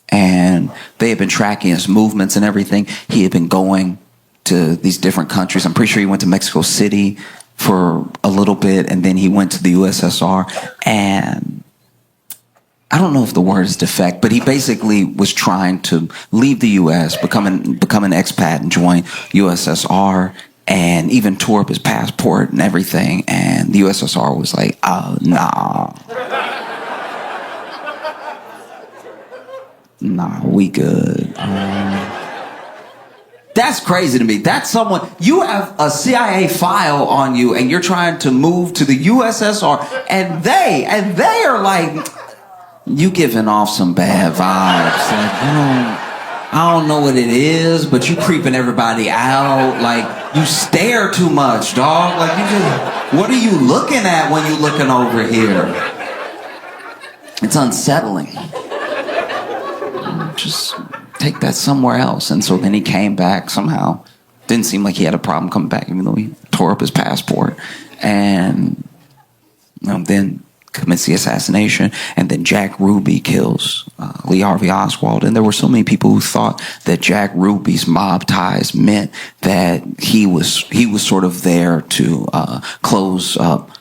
[SPEAKER 5] And they had been tracking his movements and everything. He had been going to these different countries. I'm pretty sure he went to Mexico City for a little bit, and then he went to the USSR. And I don't know if the word is defect, but he basically was trying to leave the U.S., become an expat and join USSR, and even tore up his passport and everything. And the USSR was like, oh, nah. Nah, we good. That's crazy to me. That's someone, you have a CIA file on you and you're trying to move to the USSR, and they are like, you giving off some bad vibes. Like, I don't know what it is, but you creeping everybody out. Like, you stare too much, dog. Like, what are you looking at when you looking over here? It's unsettling. Just take that somewhere else. And so then he came back somehow. Didn't seem like he had a problem coming back, even though he tore up his passport. And then commits the assassination. And then Jack Ruby kills Lee Harvey Oswald. And there were so many people who thought that Jack Ruby's mob ties meant that he was sort of there to close up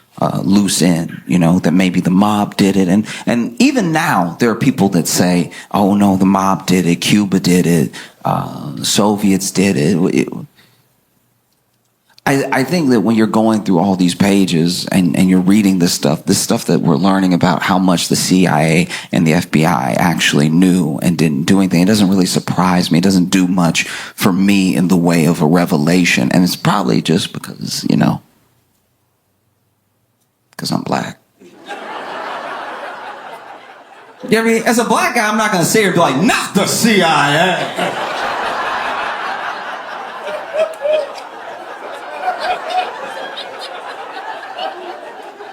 [SPEAKER 5] loose end, that maybe the mob did it. And even now, there are people that say, oh no, the mob did it, Cuba did it, the Soviets did it. I think that when you're going through all these pages and you're reading this stuff that we're learning about how much the CIA and the FBI actually knew and didn't do anything, it doesn't really surprise me. It doesn't do much for me in the way of a revelation. And it's probably just because, because I'm black. Yeah, I mean, as a black guy, I'm not going to sit here and be like, not the CIA.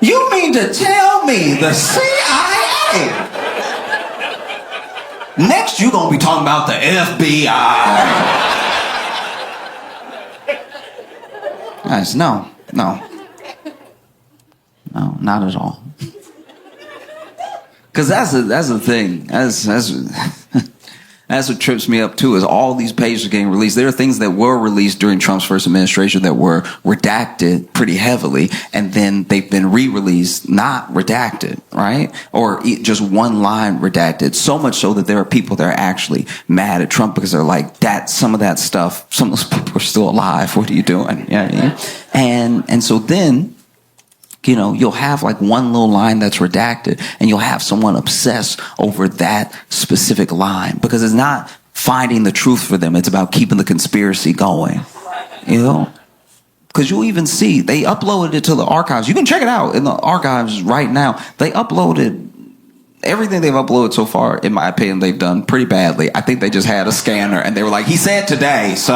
[SPEAKER 5] You mean to tell me the CIA? Next, you're going to be talking about the FBI. Guys, no, not at all. Because that's the thing. That's what trips me up too, is all these pages are getting released. There are things that were released during Trump's first administration that were redacted pretty heavily, and then they've been re-released, not redacted, right? Or just one line redacted. So much so that there are people that are actually mad at Trump because they're like, some of that stuff, some of those people are still alive. What are you doing? You know what I mean? And so then, you'll have like one little line that's redacted, and you'll have someone obsess over that specific line because it's not finding the truth for them. It's about keeping the conspiracy going, because you'll even see they uploaded it to the archives. You can check it out in the archives right now. They uploaded everything they've uploaded so far. In my opinion, they've done pretty badly. I think they just had a scanner and they were like, he said today, so...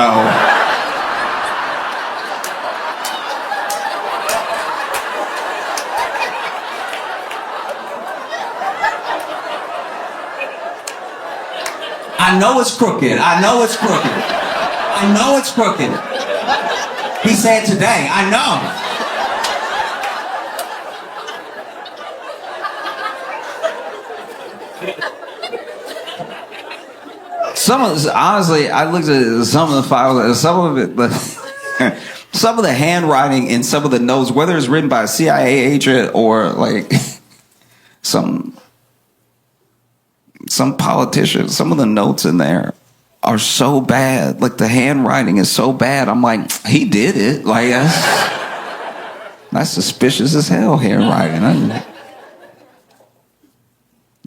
[SPEAKER 5] I know it's crooked. He said today. I know. Honestly, I looked at some of the files, some of the handwriting in some of the notes, whether it's written by a CIA agent or like some politician, some of the notes in there are so bad. Like the handwriting is so bad. I'm like, he did it. Like, That's suspicious as hell, handwriting.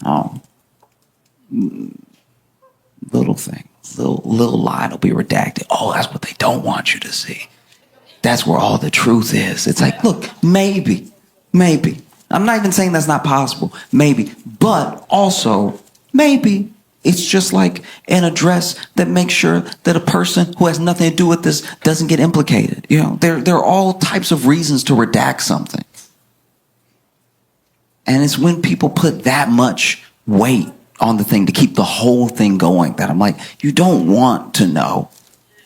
[SPEAKER 5] Oh. Little thing. Little line will be redacted. Oh, that's what they don't want you to see. That's where all the truth is. It's like, look, maybe. I'm not even saying that's not possible. Maybe. But also, maybe it's just like an address that makes sure that a person who has nothing to do with this doesn't get implicated. You know, there are all types of reasons to redact something. And it's when people put that much weight on the thing to keep the whole thing going that I'm like, you don't want to know.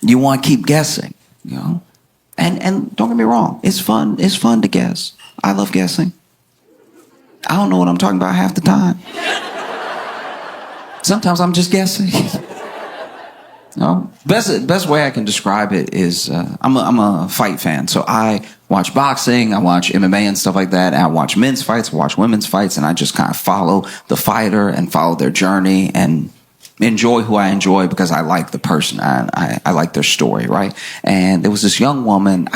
[SPEAKER 5] You want to keep guessing, you know? And don't get me wrong, it's fun to guess. I love guessing. I don't know what I'm talking about half the time. Sometimes I'm just guessing. No, best way I can describe it is I'm a fight fan, so I watch boxing, I watch MMA and stuff like that, and I watch men's fights, I watch women's fights, and I just kind of follow the fighter and follow their journey and enjoy who I enjoy because I like the person, I like their story, right? And there was this young woman,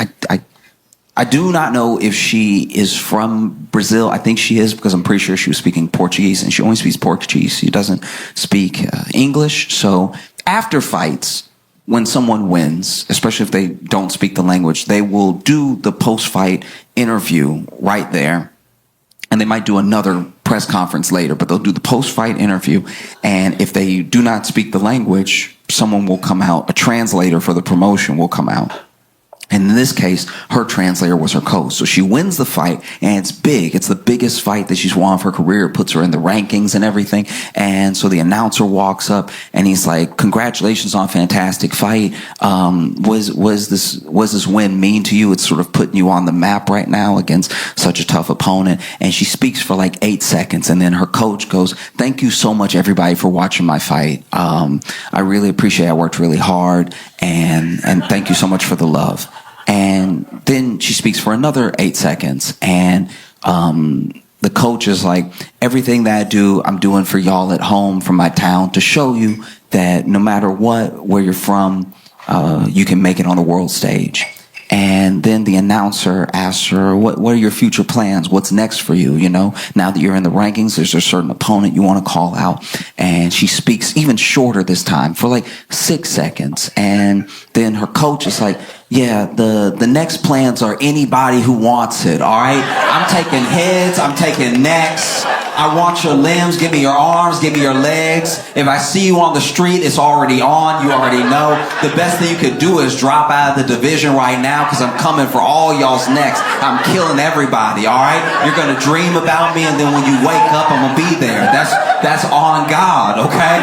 [SPEAKER 5] I do not know if she is from Brazil. I think she is because I'm pretty sure she was speaking Portuguese, and she only speaks Portuguese. She doesn't speak English. So after fights, when someone wins, especially if they don't speak the language, they will do the post-fight interview right there. And they might do another press conference later, but they'll do the post-fight interview. And if they do not speak the language, someone will come out, a translator for the promotion will come out. And in this case, her translator was her coach. So she wins the fight, and it's big. It's the biggest fight that she's won of her career. It puts her in the rankings and everything. And so the announcer walks up, and he's like, "Congratulations on a fantastic fight. Was this win mean to you? It's sort of putting you on the map right now against such a tough opponent." And she speaks for like 8 seconds, and then her coach goes, "Thank you so much, everybody, for watching my fight. I really appreciate it. I worked really hard, and thank you so much for the love." And then she speaks for another 8 seconds, and the coach is like, "Everything that I do, I'm doing for y'all at home, from my town, to show you that no matter what, where you're from, you can make it on the world stage." And then the announcer asks her, what are your future plans? What's next for you? You know, now that you're in the rankings, there's a certain opponent you want to call out. And she speaks even shorter this time for like 6 seconds. And then her coach is like, "Yeah, the next plans are anybody who wants it, all right? I'm taking heads, I'm taking necks. I want your limbs, give me your arms, give me your legs. If I see you on the street, it's already on, you already know. The best thing you could do is drop out of the division right now because I'm coming for all y'all's necks. I'm killing everybody, all right? You're going to dream about me, and then when you wake up, I'm going to be there. That's on God, okay?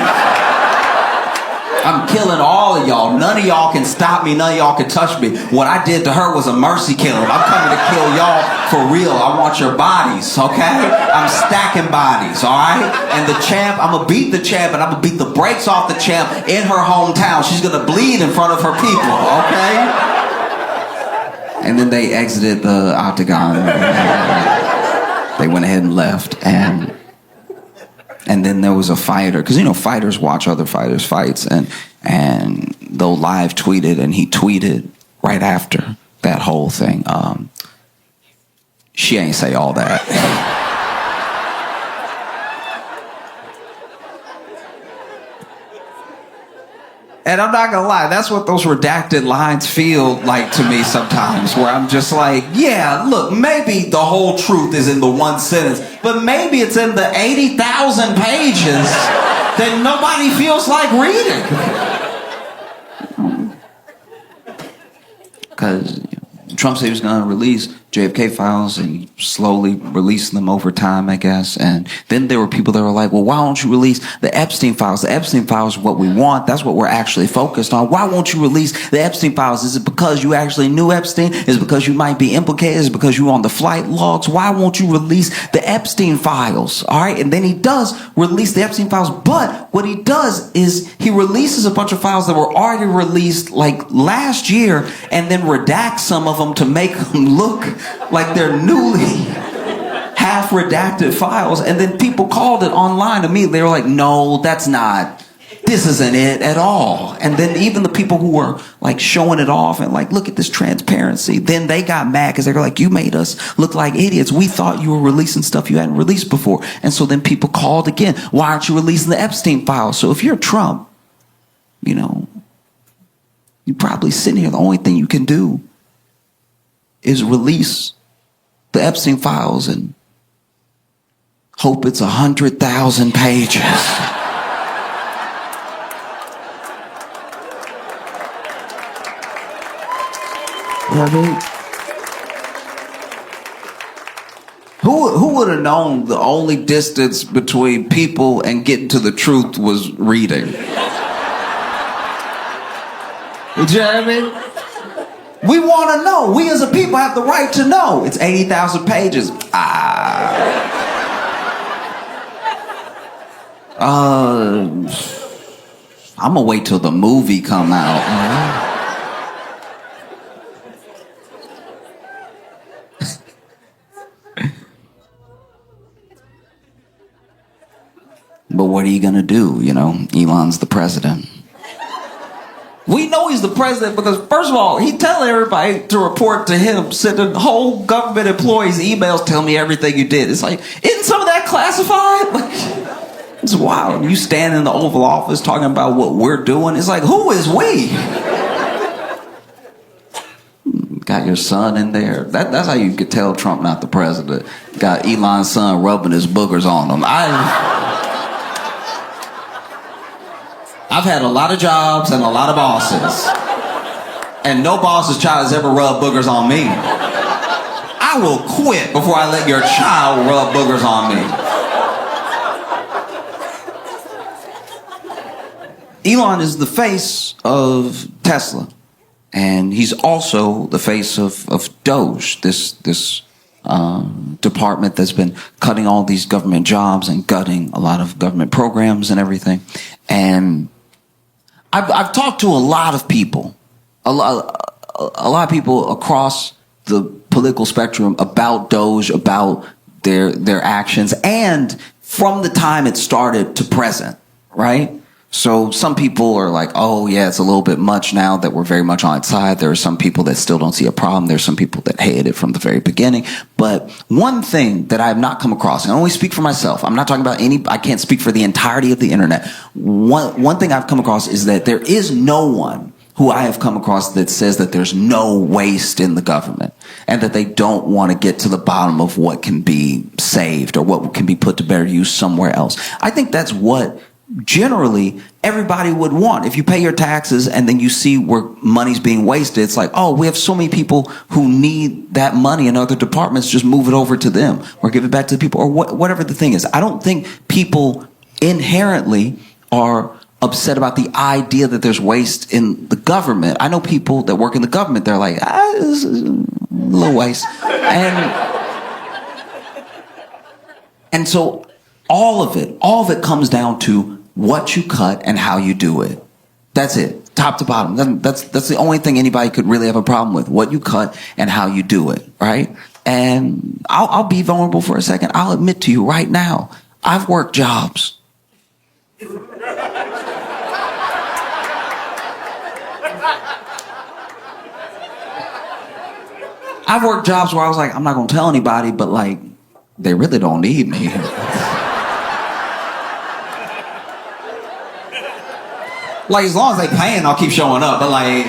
[SPEAKER 5] I'm killing all of y'all. None of y'all can stop me. None of y'all can touch me. What I did to her was a mercy killing. I'm coming to kill y'all for real. I want your bodies, okay? I'm stacking bodies, all right? And the champ, I'm going to beat the champ, and I'm going to beat the brakes off the champ in her hometown. She's going to bleed in front of her people, okay?" And then they exited the octagon. They went ahead and left, and then there was a fighter, because, you know, fighters watch other fighters' fights, and they'll live tweet it, and he tweeted right after that whole thing, "She ain't say all that." And I'm not gonna lie, that's what those redacted lines feel like to me sometimes, where I'm just like, yeah, look, maybe the whole truth is in the one sentence, but maybe it's in the 80,000 pages that nobody feels like reading. Because Trump said he was gonna release JFK files, and he slowly released them over time, I guess. And then there were people that were like, "Well, why don't you release the Epstein files? The Epstein files are what we want. That's what we're actually focused on. Why won't you release the Epstein files? Is it because you actually knew Epstein? Is it because you might be implicated? Is it because you were on the flight logs? Why won't you release the Epstein files?" All right. And then he does release the Epstein files. But what he does is he releases a bunch of files that were already released like last year, and then redacts some of them to make them look like they're newly half redacted files. And then people called it online immediately. They were like, "No, that's not this isn't it at all. And then even the people who were like showing it off and like, look at this transparency, then they got mad because they were like, you made us look like idiots. We thought you were releasing stuff you hadn't released before. And so then people called again, why aren't you releasing the Epstein files? So if you're Trump, you know, you're probably sitting here, the only thing you can do is release the Epstein files and hope it's 100,000 pages. You know what I mean? Who would have known the only distance between people and getting to the truth was reading? You know what I mean? We want to know. We as a people have the right to know. It's 80,000 pages. I'm gonna wait till the movie come out. But what are you gonna do? You know, Elon's the president. We know he's the president because, first of all, he telling everybody to report to him, sending whole government employees emails, tell me everything you did. It's like, isn't some of that classified? Like, it's wild. You stand in the Oval Office talking about what we're doing. It's like, who is we? Got your son in there. That's how you could tell Trump not the president. Got Elon's son rubbing his boogers on him. I've had a lot of jobs and a lot of bosses. And no boss's child has ever rubbed boogers on me. I will quit before I let your child rub boogers on me. Elon is the face of Tesla. And he's also the face of Doge, this department that's been cutting all these government jobs and gutting a lot of government programs and everything. And I've talked to a lot of people, a lot of people across the political spectrum about Doge, about their actions, and from the time it started to present, right? So some people are like, oh yeah, it's a little bit much now that we're very much on its side. There are some people that still don't see a problem. There's some people that hate it from the very beginning. But one thing that I have not come across, and I only speak for myself, I'm not talking about I can't speak for the entirety of the internet. One thing I've come across is that there is no one who I have come across that says that there's no waste in the government and that they don't want to get to the bottom of what can be saved or what can be put to better use somewhere else. I think that's what generally everybody would want. If you pay your taxes and then you see where money's being wasted, it's like, oh, we have so many people who need that money in other departments, just move it over to them or give it back to the people or whatever the thing is. I don't think people inherently are upset about the idea that there's waste in the government. I know people that work in the government, they're like, this is a little waste. And so all of it comes down to what you cut and how you do it. That's it, top to bottom. That's the only thing anybody could really have a problem with, what you cut and how you do it, right? And I'll be vulnerable for a second. I'll admit to you right now, I've worked jobs. I've worked jobs where I was like, I'm not going to tell anybody, but like, they really don't need me. Like, as long as they paying, I'll keep showing up. But like,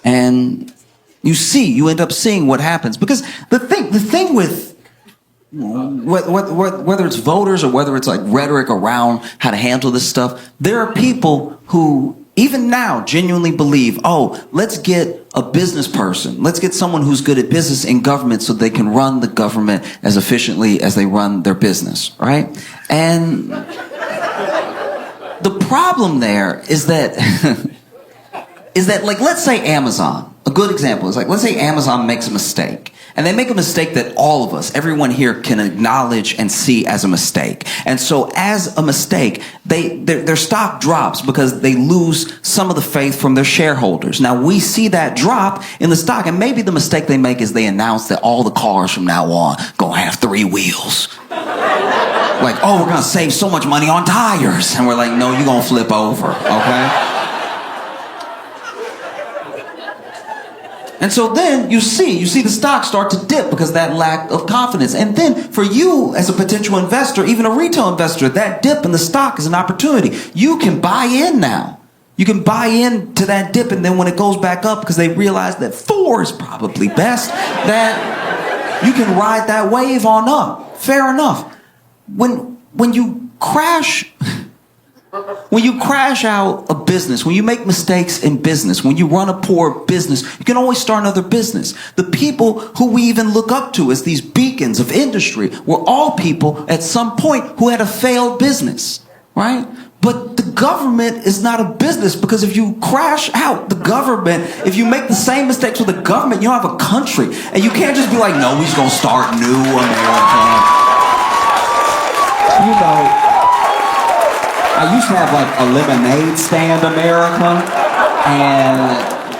[SPEAKER 5] and you end up seeing what happens. Because the thing with whether it's voters or whether it's like rhetoric around how to handle this stuff, there are people who even now genuinely believe, oh, let's get a business person. Let's get someone who's good at business in government so they can run the government as efficiently as they run their business, right? And the problem there is that, like, let's say Amazon. a good example is like, let's say Amazon makes a mistake. And they make a mistake that all of us, everyone here, can acknowledge and see as a mistake. And so as a mistake, their stock drops because they lose some of the faith from their shareholders. Now, we see that drop in the stock, and maybe the mistake they make is they announce that all the cars from now on gonna have 3 wheels. Like, oh, we're gonna save so much money on tires. And we're like, no, you're gonna flip over, okay? And so then you see the stock start to dip because of that lack of confidence. And then for you as a potential investor, even a retail investor, that dip in the stock is an opportunity. You can buy in now. You can buy into that dip, and then when it goes back up, because they realize that 4 is probably best, that you can ride that wave on up. Fair enough. When you crash out a business, when you make mistakes in business, when you run a poor business, you can always start another business. The people who we even look up to as these beacons of industry were all people at some point who had a failed business, right? But the government is not a business, because if you crash out the government, if you make the same mistakes with the government, you don't have a country. And you can't just be like, no, we're just going to start new America. You know, I used to have like a lemonade stand America, and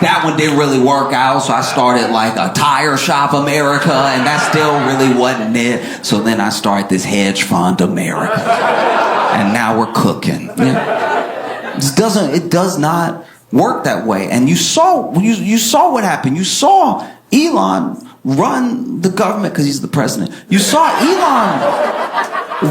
[SPEAKER 5] that one didn't really work out, so I started like a tire shop America, and that still really wasn't it. So then I started this hedge fund America, and now we're cooking. Yeah. It does not work that way. And you saw what happened. You saw Elon run the government because he's the president. You saw Elon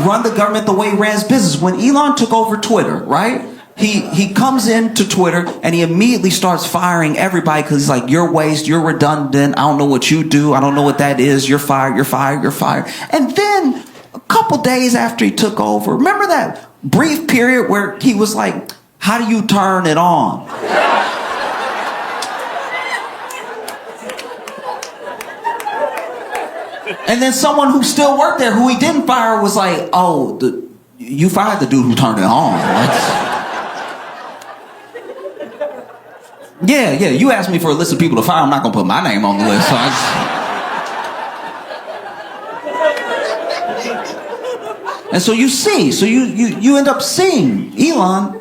[SPEAKER 5] run the government the way he ran his business. When Elon took over Twitter, right? He comes into Twitter and he immediately starts firing everybody because he's like, you're waste, you're redundant, I don't know what you do, I don't know what that is, you're fired, you're fired, you're fired. And then a couple days after he took over, remember that brief period where he was like, how do you turn it on? And then someone who still worked there, who he didn't fire, was like, oh, you fired the dude who turned it on. Yeah, you asked me for a list of people to fire. I'm not going to put my name on the list. So And so you see, you end up seeing Elon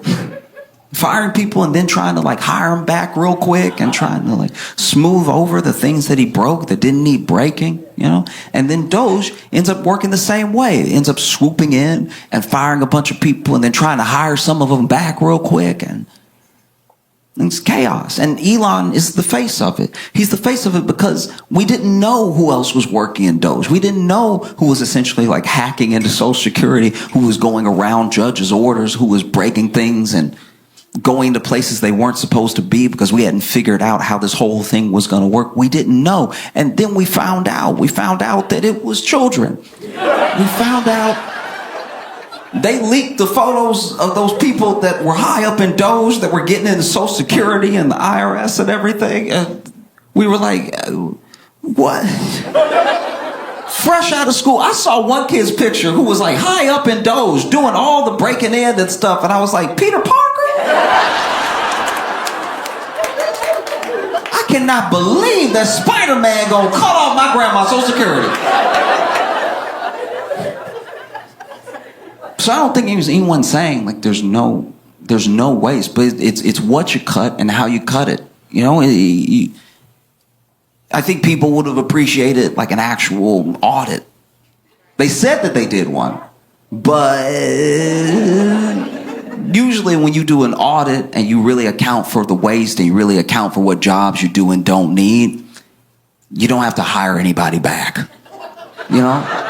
[SPEAKER 5] firing people and then trying to like hire them back real quick and trying to like smooth over the things that he broke that didn't need breaking, you know? And then Doge ends up working the same way. It ends up swooping in and firing a bunch of people and then trying to hire some of them back real quick, and it's chaos. And Elon is the face of it. He's the face of it because we didn't know who else was working in Doge. We didn't know who was essentially like hacking into Social Security, who was going around judges' orders, who was breaking things and going to places they weren't supposed to be because we hadn't figured out how this whole thing was going to work. We didn't know. And then we found out that it was children. We found out they leaked the photos of those people that were high up in Doge that were getting into Social Security and the IRS and everything. And we were like, what? Fresh out of school, I saw one kid's picture who was like high up in Doge doing all the breaking in and stuff. And I was like, Peter Parker? I cannot believe that Spider-Man gonna cut off my grandma's Social Security. So I don't think anyone saying like there's no waste, but it's what you cut and how you cut it. You know, I think people would have appreciated like an actual audit. They said that they did one, but usually when you do an audit and you really account for the waste and you really account for what jobs you do and don't need, you don't have to hire anybody back. You know?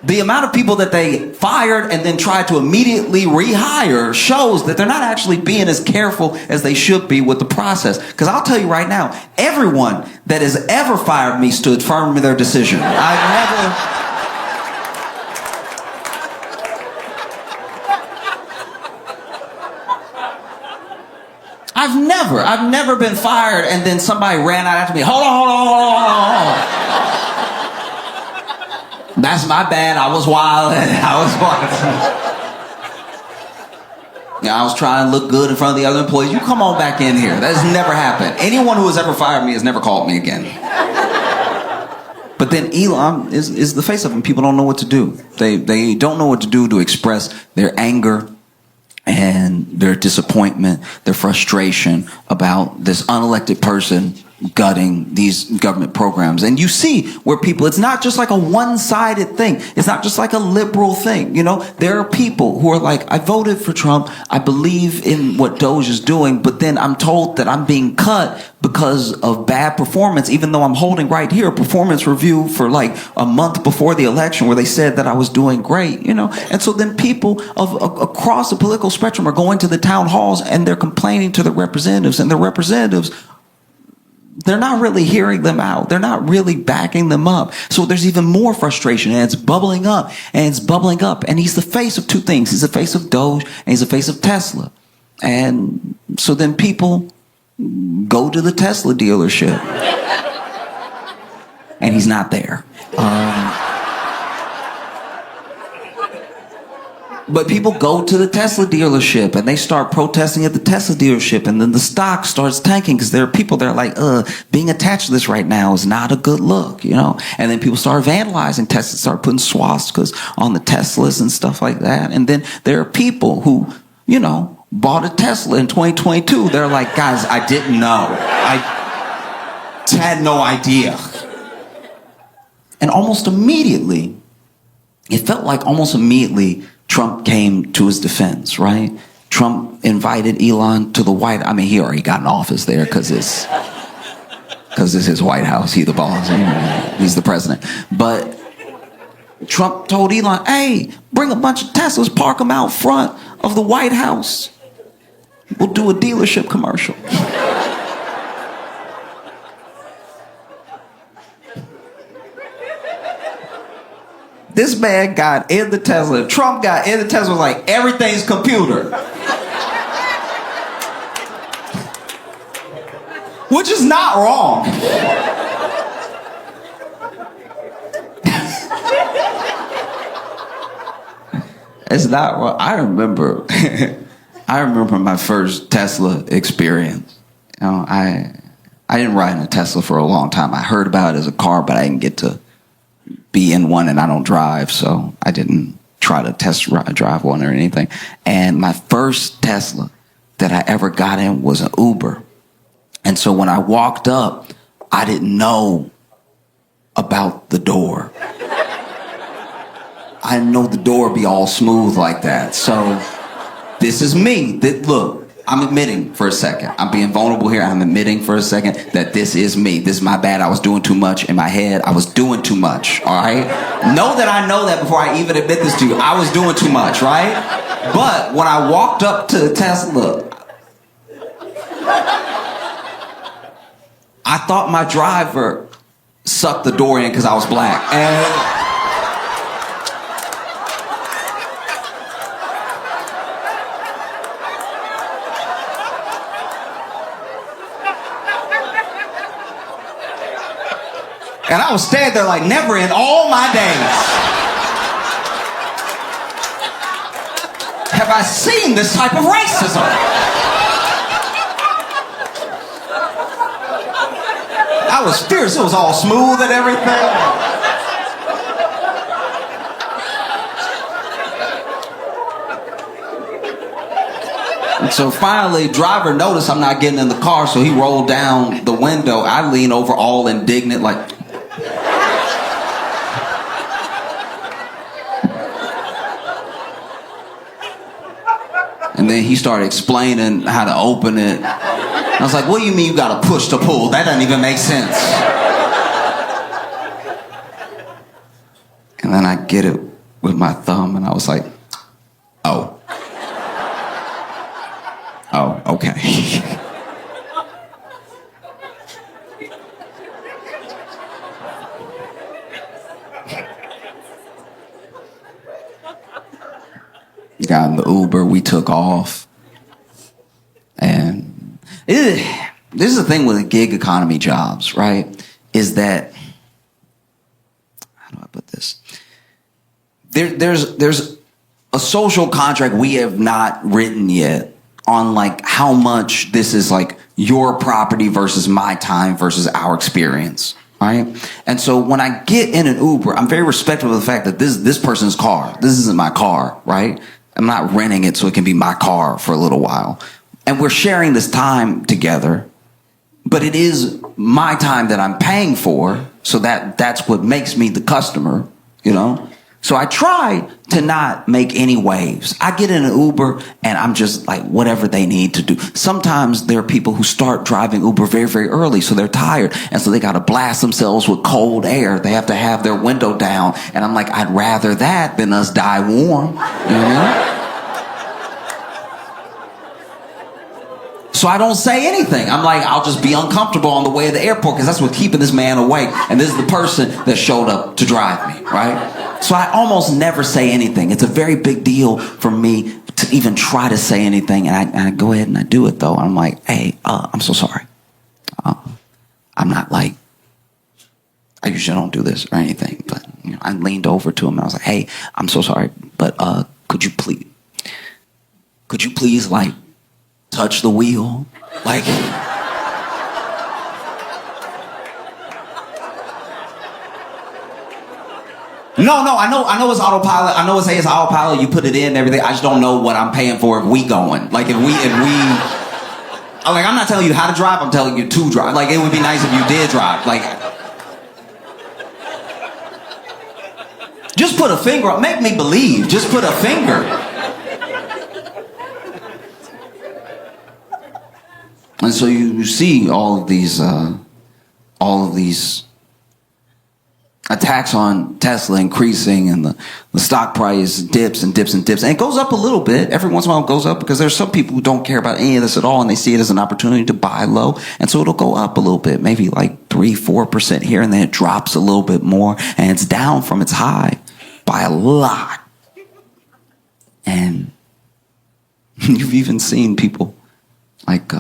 [SPEAKER 5] The amount of people that they fired and then tried to immediately rehire shows that they're not actually being as careful as they should be with the process. Because I'll tell you right now, everyone that has ever fired me stood firm in their decision. I've never been fired and then somebody ran out after me. Hold on. That's my bad. I was wild. I was trying to look good in front of the other employees. You come on back in here. That has never happened. Anyone who has ever fired me has never called me again. But then Elon is the face of them. People don't know what to do. They don't know what to do to express their anger and their disappointment, their frustration about this unelected person gutting these government programs. And you see where people, it's not just like a one-sided thing. It's not just like a liberal thing. You know, there are people who are like, I voted for Trump. I believe in what Doge is doing, but then I'm told that I'm being cut because of bad performance, even though I'm holding right here a performance review for like a month before the election where they said that I was doing great, you know? And so then people across the political spectrum are going to the town halls and they're complaining to the representatives, and the representatives, they're not really hearing them out. They're not really backing them up. So there's even more frustration, and it's bubbling up, and it's bubbling up. And he's the face of two things. He's the face of Doge, and he's the face of Tesla. And so then people go to the Tesla dealership, and he's not there. But people go to the Tesla dealership and they start protesting at the Tesla dealership, and then the stock starts tanking because there are people that are like, being attached to this right now is not a good look, you know? And then people start vandalizing Teslas, start putting swastikas on the Teslas and stuff like that. And then there are people who, you know, bought a Tesla in 2022. They're like, guys, I didn't know. I had no idea. And almost immediately, it felt like almost immediately, Trump came to his defense, right? Trump invited Elon to the White House. I mean, he already got an office there because it's his White House. He's the boss. He's the president. But Trump told Elon, hey, bring a bunch of Teslas, park them out front of the White House. We'll do a dealership commercial. This man got in the Tesla. Trump got in the Tesla, was like, everything's computer. Which is not wrong. It's not wrong. I remember my first Tesla experience. You know, I didn't ride in a Tesla for a long time. I heard about it as a car, but I didn't get to be in one, and I don't drive, so I didn't try to drive one or anything. And my first Tesla that I ever got in was an Uber. And so when I walked up, I didn't know about the door. I didn't know the door would be all smooth like that. So this is me. Look, I'm admitting for a second. I'm being vulnerable here. I'm admitting for a second that this is me. This is my bad. I was doing too much in my head. I was doing too much, all right? Know that I know that before I even admit this to you. I was doing too much, right? But when I walked up to the Tesla, I thought my driver sucked the door in because I was black. And I was standing there like, never in all my days have I seen this type of racism. I was fierce. It was all smooth and everything. And so finally, driver noticed I'm not getting in the car, so he rolled down the window. I lean over all indignant like, and then he started explaining how to open it. I was like, what do you mean you gotta push to pull? That doesn't even make sense. And then I get it with my thumb, and I was like, oh. Oh, okay. Got in the Uber, we took off. And this is the thing with the gig economy jobs, right? Is that, how do I put this? There's a social contract we have not written yet on like how much this is like your property versus my time versus our experience, right? And so when I get in an Uber, I'm very respectful of the fact that this person's car. This isn't my car, right? I'm not renting it so it can be my car for a little while. And we're sharing this time together, but it is my time that I'm paying for, so that's what makes me the customer, you know? So I try to not make any waves. I get in an Uber and I'm just like whatever they need to do. Sometimes there are people who start driving Uber very, very early, so they're tired. And so they got to blast themselves with cold air. They have to have their window down. And I'm like, I'd rather that than us die warm, you know? So I don't say anything. I'm like, I'll just be uncomfortable on the way to the airport because that's what's keeping this man awake. And this is the person that showed up to drive me, right? So I almost never say anything. It's a very big deal for me to even try to say anything. And I go ahead and I do it, though. I'm like, hey, I'm so sorry. I'm not like, I usually don't do this or anything. But you know, I leaned over to him and I was like, hey, I'm so sorry. But could you please, like, touch the wheel, like. No, I know it's autopilot. I know it's autopilot. You put it in and everything. I just don't know what I'm paying for if we going. Like if we. Like I'm not telling you how to drive. I'm telling you to drive. Like it would be nice if you did drive. Like. Just put a finger up. Make me believe. Just put a finger. And so you see all of these attacks on Tesla increasing, and the stock price dips and dips and dips, and it goes up a little bit. Every once in a while it goes up because there's some people who don't care about any of this at all, and they see it as an opportunity to buy low, and so it'll go up a little bit, maybe like 3-4% here, and then it drops a little bit more, and it's down from its high by a lot. And you've even seen people like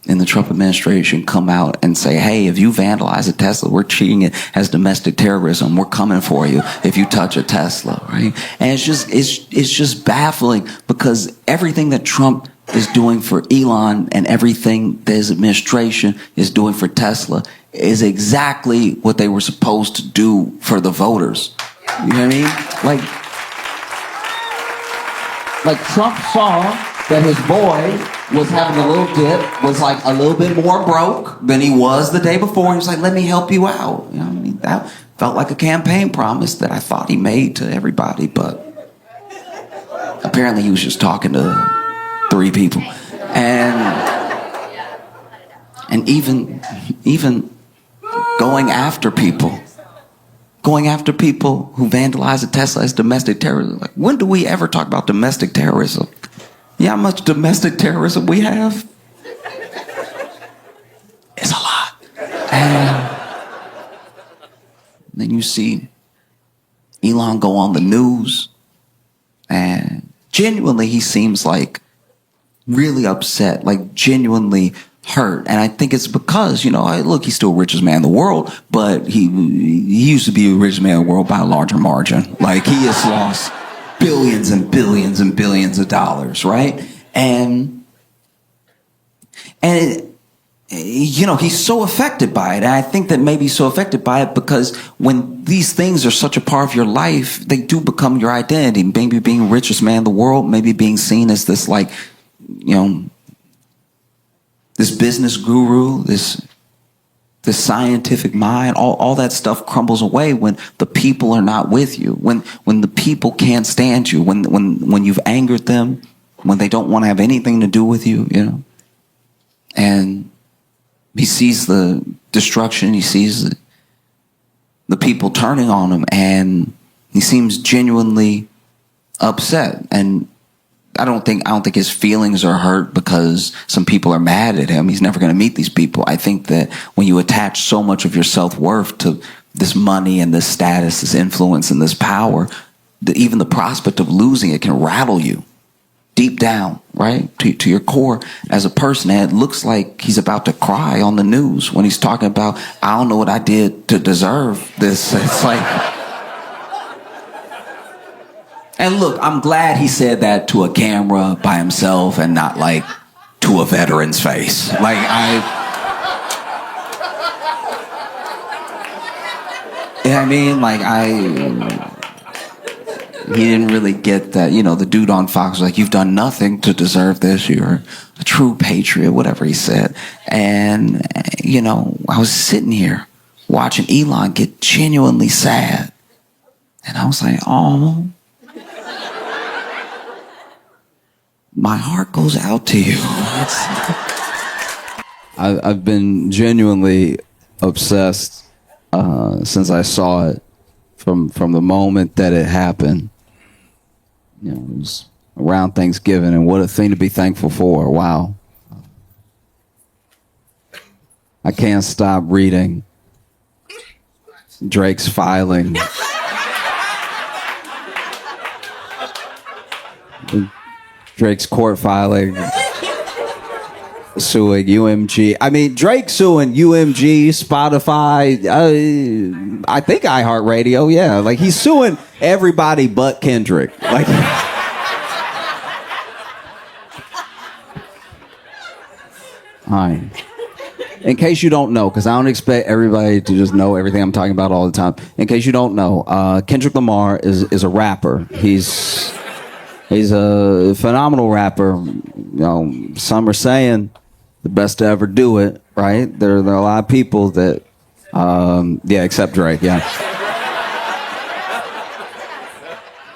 [SPEAKER 5] in the Trump administration come out and say, hey, if you vandalize a Tesla, we're treating it as domestic terrorism. We're coming for you if you touch a Tesla, right? And it's just baffling because everything that Trump is doing for Elon and everything that his administration is doing for Tesla is exactly what they were supposed to do for the voters. You know what I mean? Like Trump saw that his boy was having a little dip, was like a little bit more broke than he was the day before. He was like, let me help you out. You know what I mean? That felt like a campaign promise that I thought he made to everybody, but apparently he was just talking to 3 people. And even going after people who vandalize a Tesla as domestic terrorism. Like, when do we ever talk about domestic terrorism? You know how much domestic terrorism we have? It's a lot. And then you see Elon go on the news, and genuinely he seems like really upset, like genuinely hurt. And I think it's because, you know, look, he's still richest man in the world, but he used to be the richest man in the world by a larger margin. Like he has lost billions and billions and billions of dollars, right? And you know, he's so affected by it. And I think that maybe he's so affected by it because when these things are such a part of your life, they do become your identity. Maybe being richest man in the world, maybe being seen as this, like, you know, this business guru, this scientific mind, all that stuff crumbles away when the people are not with you, when the people can't stand you, when you've angered them, when they don't want to have anything to do with you, you know. And he sees the destruction, he sees the people turning on him, and he seems genuinely upset. And I don't think his feelings are hurt because some people are mad at him. He's never going to meet these people. I think that when you attach so much of your self-worth to this money and this status, this influence and this power, that even the prospect of losing it can rattle you deep down, right? To your core as a person. And it looks like he's about to cry on the news when he's talking about, I don't know what I did to deserve this. It's like, And look, I'm glad he said that to a camera by himself and not like to a veteran's face. Like I mean, like he didn't really get that. You know, the dude on Fox was like, "You've done nothing to deserve this. You're a true patriot," whatever he said. And, you know, I was sitting here watching Elon get genuinely sad. And I was like, oh, my heart goes out to you. I've been genuinely obsessed since I saw it from the moment that it happened. You know, it was around Thanksgiving, and what a thing to be thankful for. Wow. I can't stop reading Drake's filing. Drake's court filing, suing UMG. I mean, Drake suing UMG, Spotify, I think iHeartRadio, yeah. Like, he's suing everybody but Kendrick. Like, all right. In case you don't know, because I don't expect everybody to just know everything I'm talking about all the time. In case you don't know, Kendrick Lamar is a rapper. He's a phenomenal rapper. You know, some are saying the best to ever do it, right? There are a lot of people that, yeah, except Drake, yeah.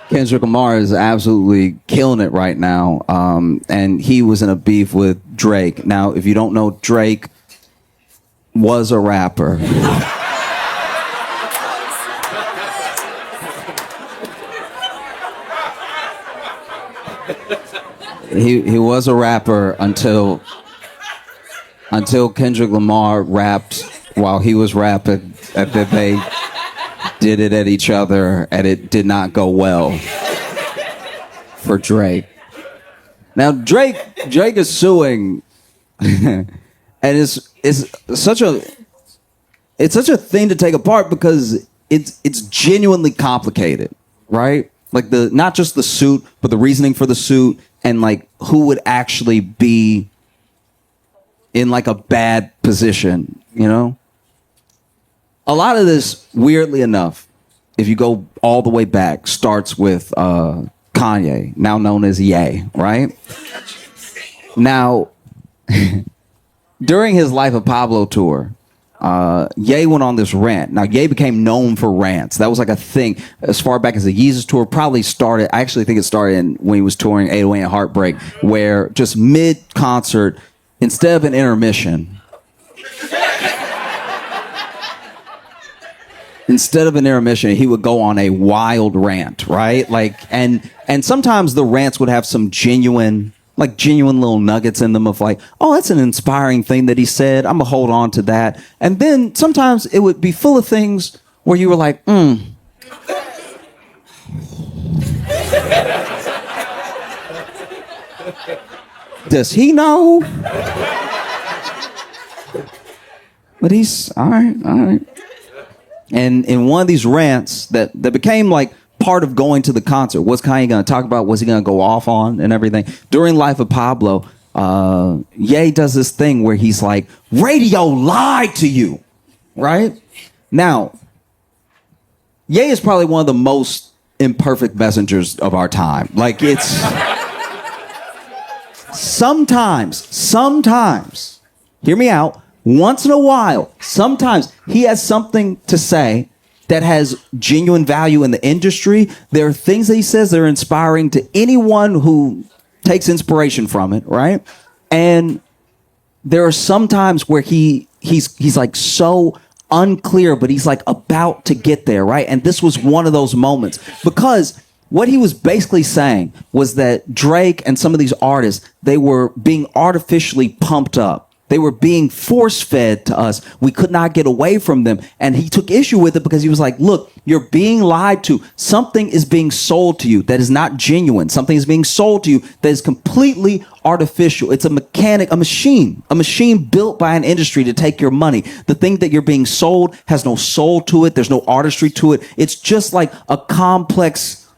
[SPEAKER 5] Kendrick Lamar is absolutely killing it right now, and he was in a beef with Drake. Now, if you don't know, Drake was a rapper. He was a rapper until Kendrick Lamar rapped while he was rapping, and then they did it at each other, and it did not go well for Drake. Now Drake is suing, and it's such a thing to take apart because it's genuinely complicated, right? Like not just the suit, but the reasoning for the suit, and like who would actually be in like a bad position, you know? A lot of this, weirdly enough, if you go all the way back, starts with Kanye, now known as Ye, right? Now, during his Life of Pablo tour, Ye went on this rant. Now, Ye became known for rants. That was like a thing as far back as the Yeezus tour. Probably started, I actually think it started when he was touring 808 and Heartbreak, where just mid-concert, instead of an intermission, he would go on a wild rant, right? Like, and sometimes the rants would have some genuine little nuggets in them of like, oh, that's an inspiring thing that he said. I'm gonna hold on to that. And then sometimes it would be full of things where you were like, does he know? But he's all right. And in one of these rants that became like part of going to the concert, what's Kanye going to talk about? What's he going to go off on and everything? During Life of Pablo, Ye does this thing where he's like, radio lied to you, right? Now, Ye is probably one of the most imperfect messengers of our time. Like, it's sometimes, hear me out, once in a while, sometimes he has something to say that has genuine value in the industry. There are things that he says that are inspiring to anyone who takes inspiration from it, right? And there are some times where he's like so unclear, but he's like about to get there, right? And this was one of those moments, because what he was basically saying was that Drake and some of these artists, they were being artificially pumped up. They were being force-fed to us. We could not get away from them. And he took issue with it because he was like, look, you're being lied to. Something is being sold to you that is not genuine. Something is being sold to you that is completely artificial. It's a machine built by an industry to take your money. The thing that you're being sold has no soul to it. There's no artistry to it. It's just like a complex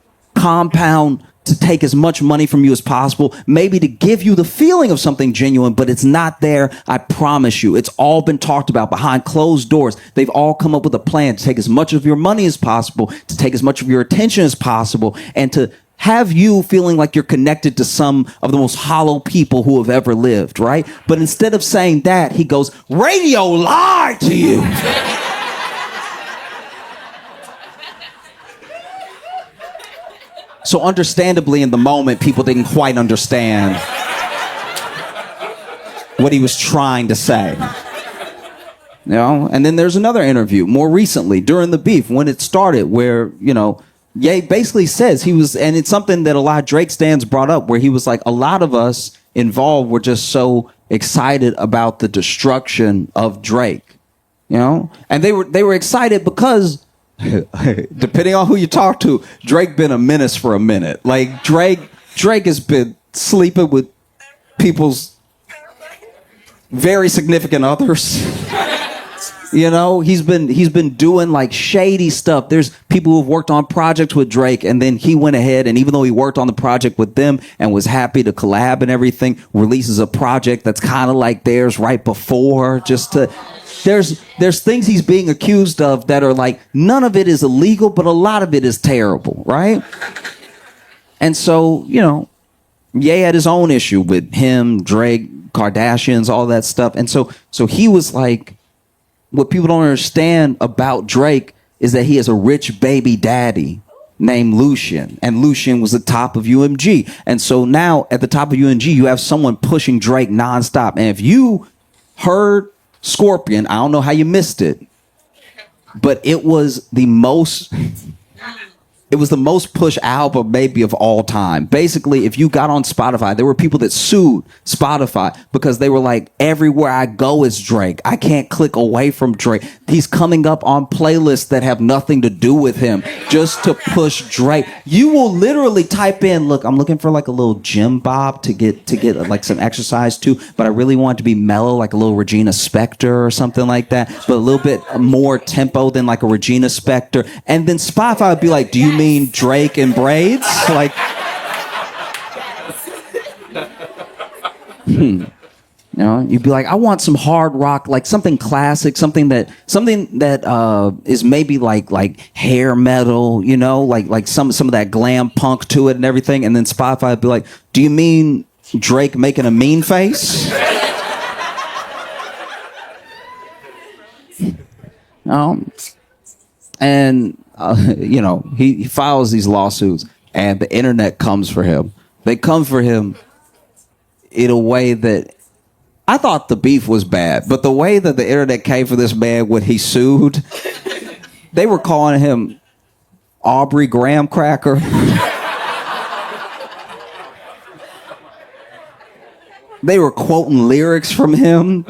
[SPEAKER 5] compound to take as much money from you as possible, maybe to give you the feeling of something genuine, but it's not there. I promise you, it's all been talked about behind closed doors. They've all come up with a plan to take as much of your money as possible, to take as much of your attention as possible, and to have you feeling like you're connected to some of the most hollow people who have ever lived, right? But instead of saying that, he goes, radio lied to you. So understandably, in the moment, people didn't quite understand what he was trying to say. You know? And then there's another interview more recently during the beef when it started where, Ye basically says he was, and it's something that a lot of Drake stans brought up, where he was like, a lot of us involved were just so excited about the destruction of Drake, and they were excited because depending on who you talk to, Drake been a menace for a minute. Like Drake has been sleeping with people's very significant others. He's been doing like shady stuff. There's people who've worked on projects with Drake, and then he went ahead and even though he worked on the project with them and was happy to collab and everything, releases a project that's kind of like theirs right before, there's things he's being accused of that are like, none of it is illegal, but a lot of it is terrible, right? And so, Ye had his own issue with him, Drake, Kardashians, all that stuff. And so he was like, what people don't understand about Drake is that he has a rich baby daddy named Lucian, and Lucian was the top of UMG. And so now at the top of UMG, you have someone pushing Drake nonstop. And if you heard Scorpion, I don't know how you missed it, but it was the most pushed album maybe of all time. Basically, if you got on Spotify, there were people that sued Spotify because they were like, everywhere I go is Drake. I can't click away from Drake. He's coming up on playlists that have nothing to do with him just to push Drake. You will literally type in, look, I'm looking for like a little gym bob to get like some exercise too, but I really want it to be mellow, like a little Regina Spektor or something like that, but a little bit more tempo than like a Regina Spektor. And then Spotify would be like, do you mean Drake and braids? Like, you'd be like, I want some hard rock, like something classic, something that is maybe like hair metal, like some of that glam punk to it and everything. And then Spotify would be like, do you mean Drake making a mean face? And he files these lawsuits, and the internet comes for him. They come for him in a way that I thought the beef was bad, but the way that the internet came for this man when he sued, they were calling him Aubrey Graham Cracker. They were quoting lyrics from him.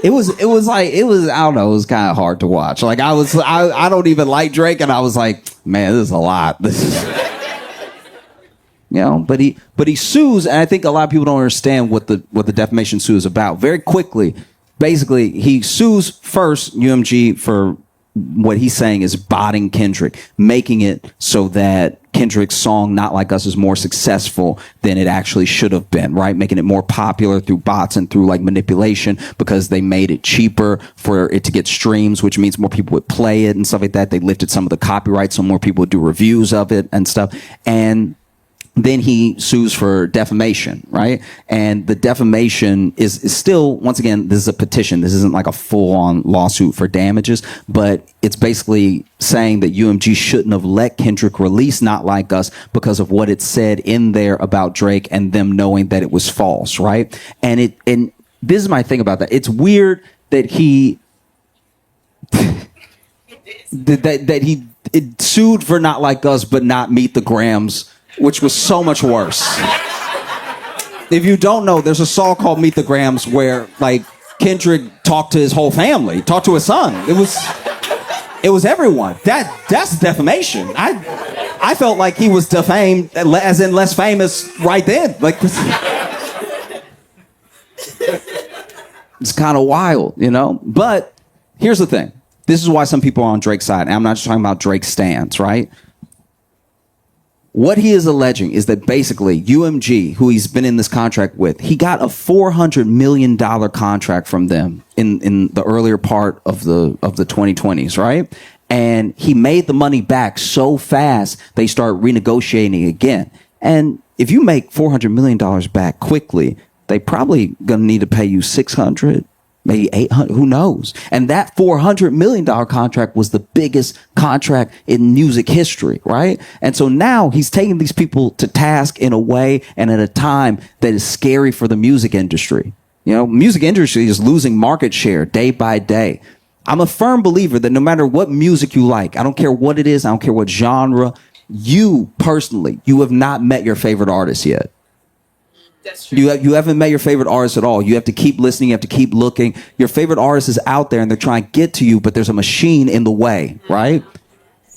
[SPEAKER 5] It was I don't know, it was kind of hard to watch. Like I don't even like Drake, and I was like, man, this is a lot. This is, but he sues, and I think a lot of people don't understand what the defamation suit is about. Very quickly, basically, he sues first UMG for what he's saying is botting Kendrick, making it so that Kendrick's song Not Like Us is more successful than it actually should have been, right? Making it more popular through bots and through like manipulation because they made it cheaper for it to get streams, which means more people would play it and stuff like that. They lifted some of the copyright so more people would do reviews of it and stuff. And then he sues for defamation, right? And the defamation is still, once again, this is a petition. This isn't like a full-on lawsuit for damages, but it's basically saying that UMG shouldn't have let Kendrick release Not Like Us because of what it said in there about Drake and them knowing that it was false, right? And this is my thing about that. It's weird that he that he sued for Not Like Us but not Meet the Grams, which was so much worse. If you don't know, there's a song called Meet the Grams where like Kendrick talked to his whole family, talked to his son. It was everyone. That's defamation. I felt like he was defamed, as in less famous right then. Like it's kind of wild, But here's the thing. This is why some people are on Drake's side. And I'm not just talking about Drake's stance, right? what he is alleging is that basically UMG, who he's been in this contract with, he got a $400 million contract from them in the earlier part of the 2020s, right? And he made the money back so fast they start renegotiating again. And if you make $400 million back quickly, they probably gonna need to pay you 600, maybe 800, who knows? And that $400 million contract was the biggest contract in music history, right? And so now he's taking these people to task in a way and at a time that is scary for the music industry. You know, music industry is losing market share day by day. I'm a firm believer that no matter what music you like, I don't care what it is, I don't care what genre, you personally, you have not met your favorite artist yet.
[SPEAKER 6] That's true.
[SPEAKER 5] You haven't met your favorite artist at all. You have to keep listening. You have to keep looking. Your favorite artist is out there and they're trying to get to you, but there's a machine in the way, right?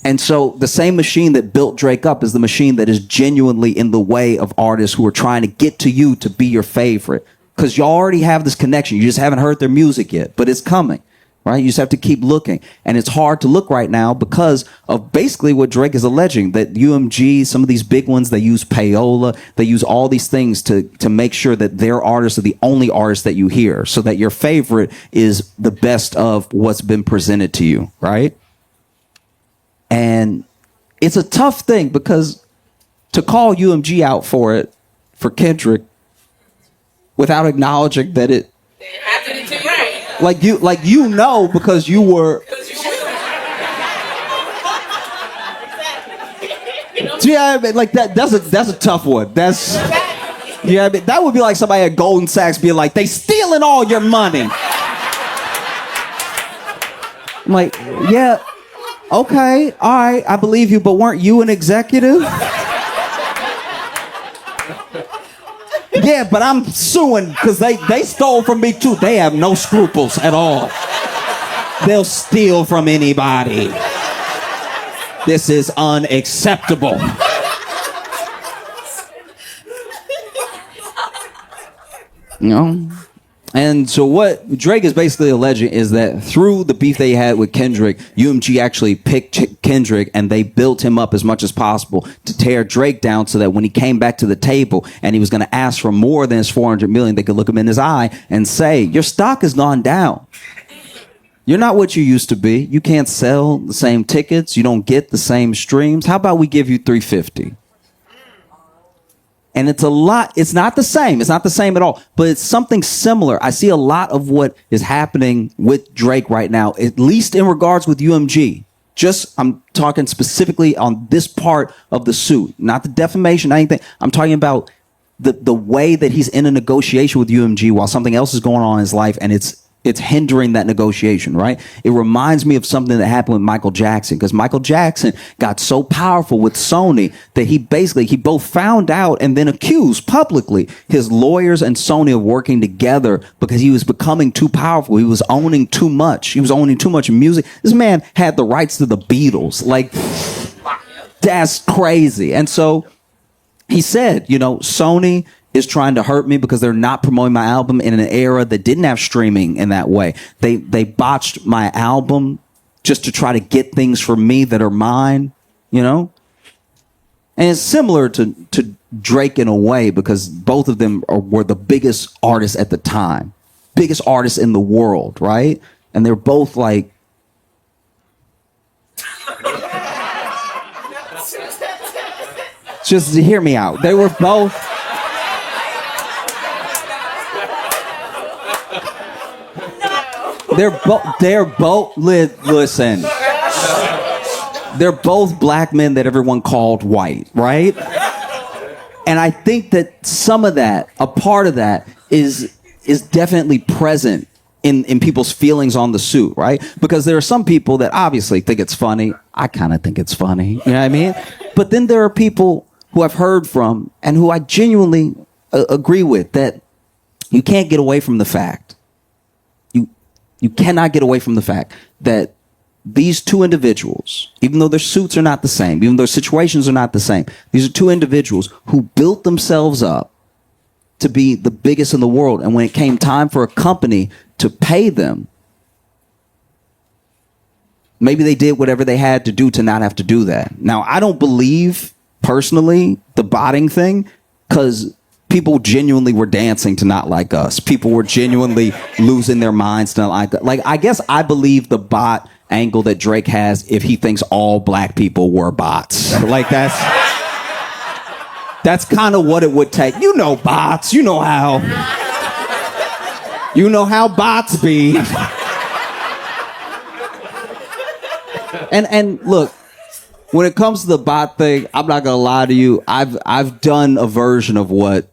[SPEAKER 5] And so the same machine that built Drake up is the machine that is genuinely in the way of artists who are trying to get to you to be your favorite. Because you already have this connection. You just haven't heard their music yet, but it's coming. Right? You just have to keep looking. And it's hard to look right now because of basically what Drake is alleging, that UMG, some of these big ones, they use payola, they use all these things to make sure that their artists are the only artists that you hear, so that your favorite is the best of what's been presented to you, right? And it's a tough thing because to call UMG out for it, for Kendrick, without acknowledging that it
[SPEAKER 6] Happened to you, right?
[SPEAKER 5] like you know because you were yeah, I mean, like that's a tough one. That's yeah, I mean, that would be like somebody at Goldman Sachs being like, they stealing all your money. I'm like, yeah, okay, all right, I believe you, but weren't you an executive? Yeah, but I'm suing because they stole from me too. They have no scruples at all. They'll steal from anybody. This is unacceptable. You know? And so what Drake is basically alleging is that through the beef they had with Kendrick, UMG actually picked Kendrick and they built him up as much as possible to tear Drake down so that when he came back to the table and he was going to ask for more than his $400 million, they could look him in his eye and say, your stock has gone down. You're not what you used to be. You can't sell the same tickets. You don't get the same streams. How about we give you $350? And it's a lot. It's not the same. It's not the same at all. But it's something similar. I see a lot of what is happening with Drake right now, at least in regards with UMG. I'm talking specifically on this part of the suit, not the defamation, anything. I'm talking about the way that he's in a negotiation with UMG while something else is going on in his life, and it's hindering that negotiation, right? It reminds me of something that happened with Michael Jackson, because Michael Jackson got so powerful with Sony that he both found out and then accused publicly his lawyers and Sony of working together because he was becoming too powerful. He was owning too much. He was owning too much music. This man had the rights to the Beatles. Like, that's crazy. And so he said, Sony is trying to hurt me because they're not promoting my album in an era that didn't have streaming in that way. They botched my album just to try to get things for me that are mine, And it's similar to Drake in a way because both of them were the biggest artists at the time, biggest artists in the world, right? And they're both like, just hear me out. They were both. Listen. They're both black men that everyone called white, right? And I think that some of that, a part of that is definitely present in people's feelings on the suit, right? Because there are some people that obviously think it's funny. I kind of think it's funny, you know what I mean? But then there are people who I've heard from and who I genuinely agree with that you can't get away from the fact. You cannot get away from the fact that these two individuals, even though their suits are not the same, even though their situations are not the same, these are two individuals who built themselves up to be the biggest in the world. And when it came time for a company to pay them, maybe they did whatever they had to do to not have to do that. Now, I don't believe personally, the botting thing, because people genuinely were dancing to Not Like Us. People were genuinely losing their minds to Not Like Us. Like, I guess I believe the bot angle that Drake has if he thinks all black people were bots. Like, that's kind of what it would take. You know bots. You know how bots be. And look, when it comes to the bot thing, I'm not gonna lie to you. I've done a version of what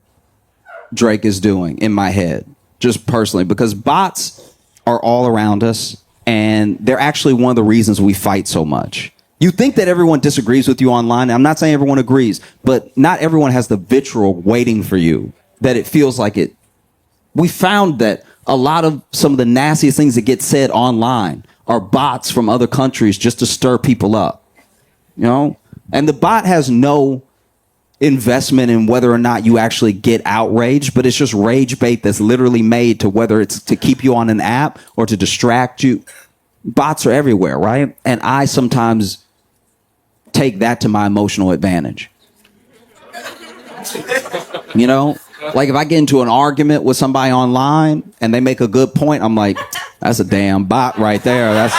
[SPEAKER 5] Drake is doing in my head, just personally, because bots are all around us, and they're actually one of the reasons we fight so much. You think that everyone disagrees with you online. I'm not saying everyone agrees, but not everyone has the vitriol waiting for you, that it feels like it. We found that a lot of some of the nastiest things that get said online are bots from other countries just to stir people up, you know? And the bot has no investment in whether or not you actually get outraged, but it's just rage bait that's literally made to whether it's to keep you on an app or to distract you. Bots are everywhere, right? And I sometimes take that to my emotional advantage. You know? Like if I get into an argument with somebody online and they make a good point, I'm like, that's a damn bot right there. That's...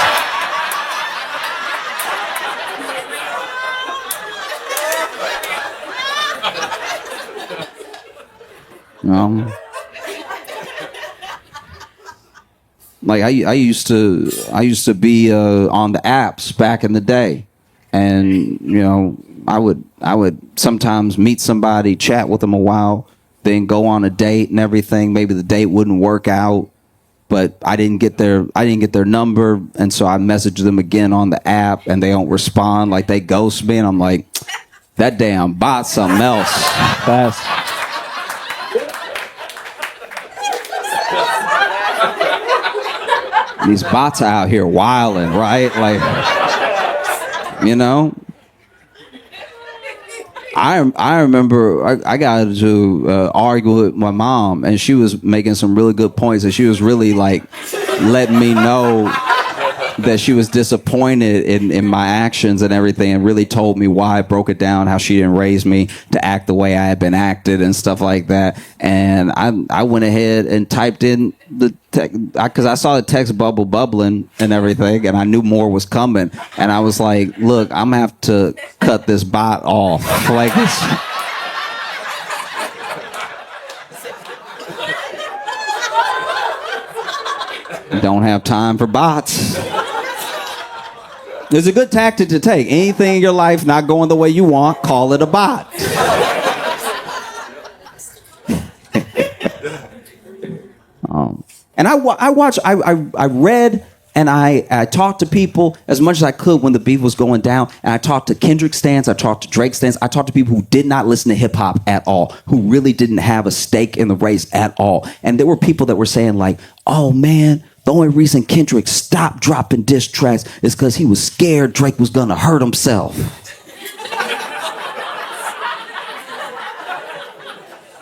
[SPEAKER 5] Like I used to be on the apps back in the day, and you know I would sometimes meet somebody, chat with them a while, then go on a date and everything. Maybe the date wouldn't work out, but I didn't get their number, and so I messaged them again on the app, and they don't respond. Like they ghost me, and I'm like, that damn bot's something else. That's... These bots are out here wilding, right? Like, you know. I remember I got to argue with my mom, and she was making some really good points, and she was really like letting me know that she was disappointed in my actions and everything, and really told me why. Broke it down how she didn't raise me to act the way I had been acted and stuff like that. And I went ahead and typed in the text because I saw the text bubbling and everything, and I knew more was coming. And I was like, look, I'm gonna have to cut this bot off. Like this. Don't have time for bots. It's a good tactic to take. Anything in your life not going the way you want, call it a bot. And I read and I talked to people as much as I could when the beef was going down. And I talked to Kendrick stans, I talked to Drake stans, I talked to people who did not listen to hip hop at all, who really didn't have a stake in the race at all. And there were people that were saying like, oh man, the only reason Kendrick stopped dropping diss tracks is because he was scared Drake was gonna hurt himself.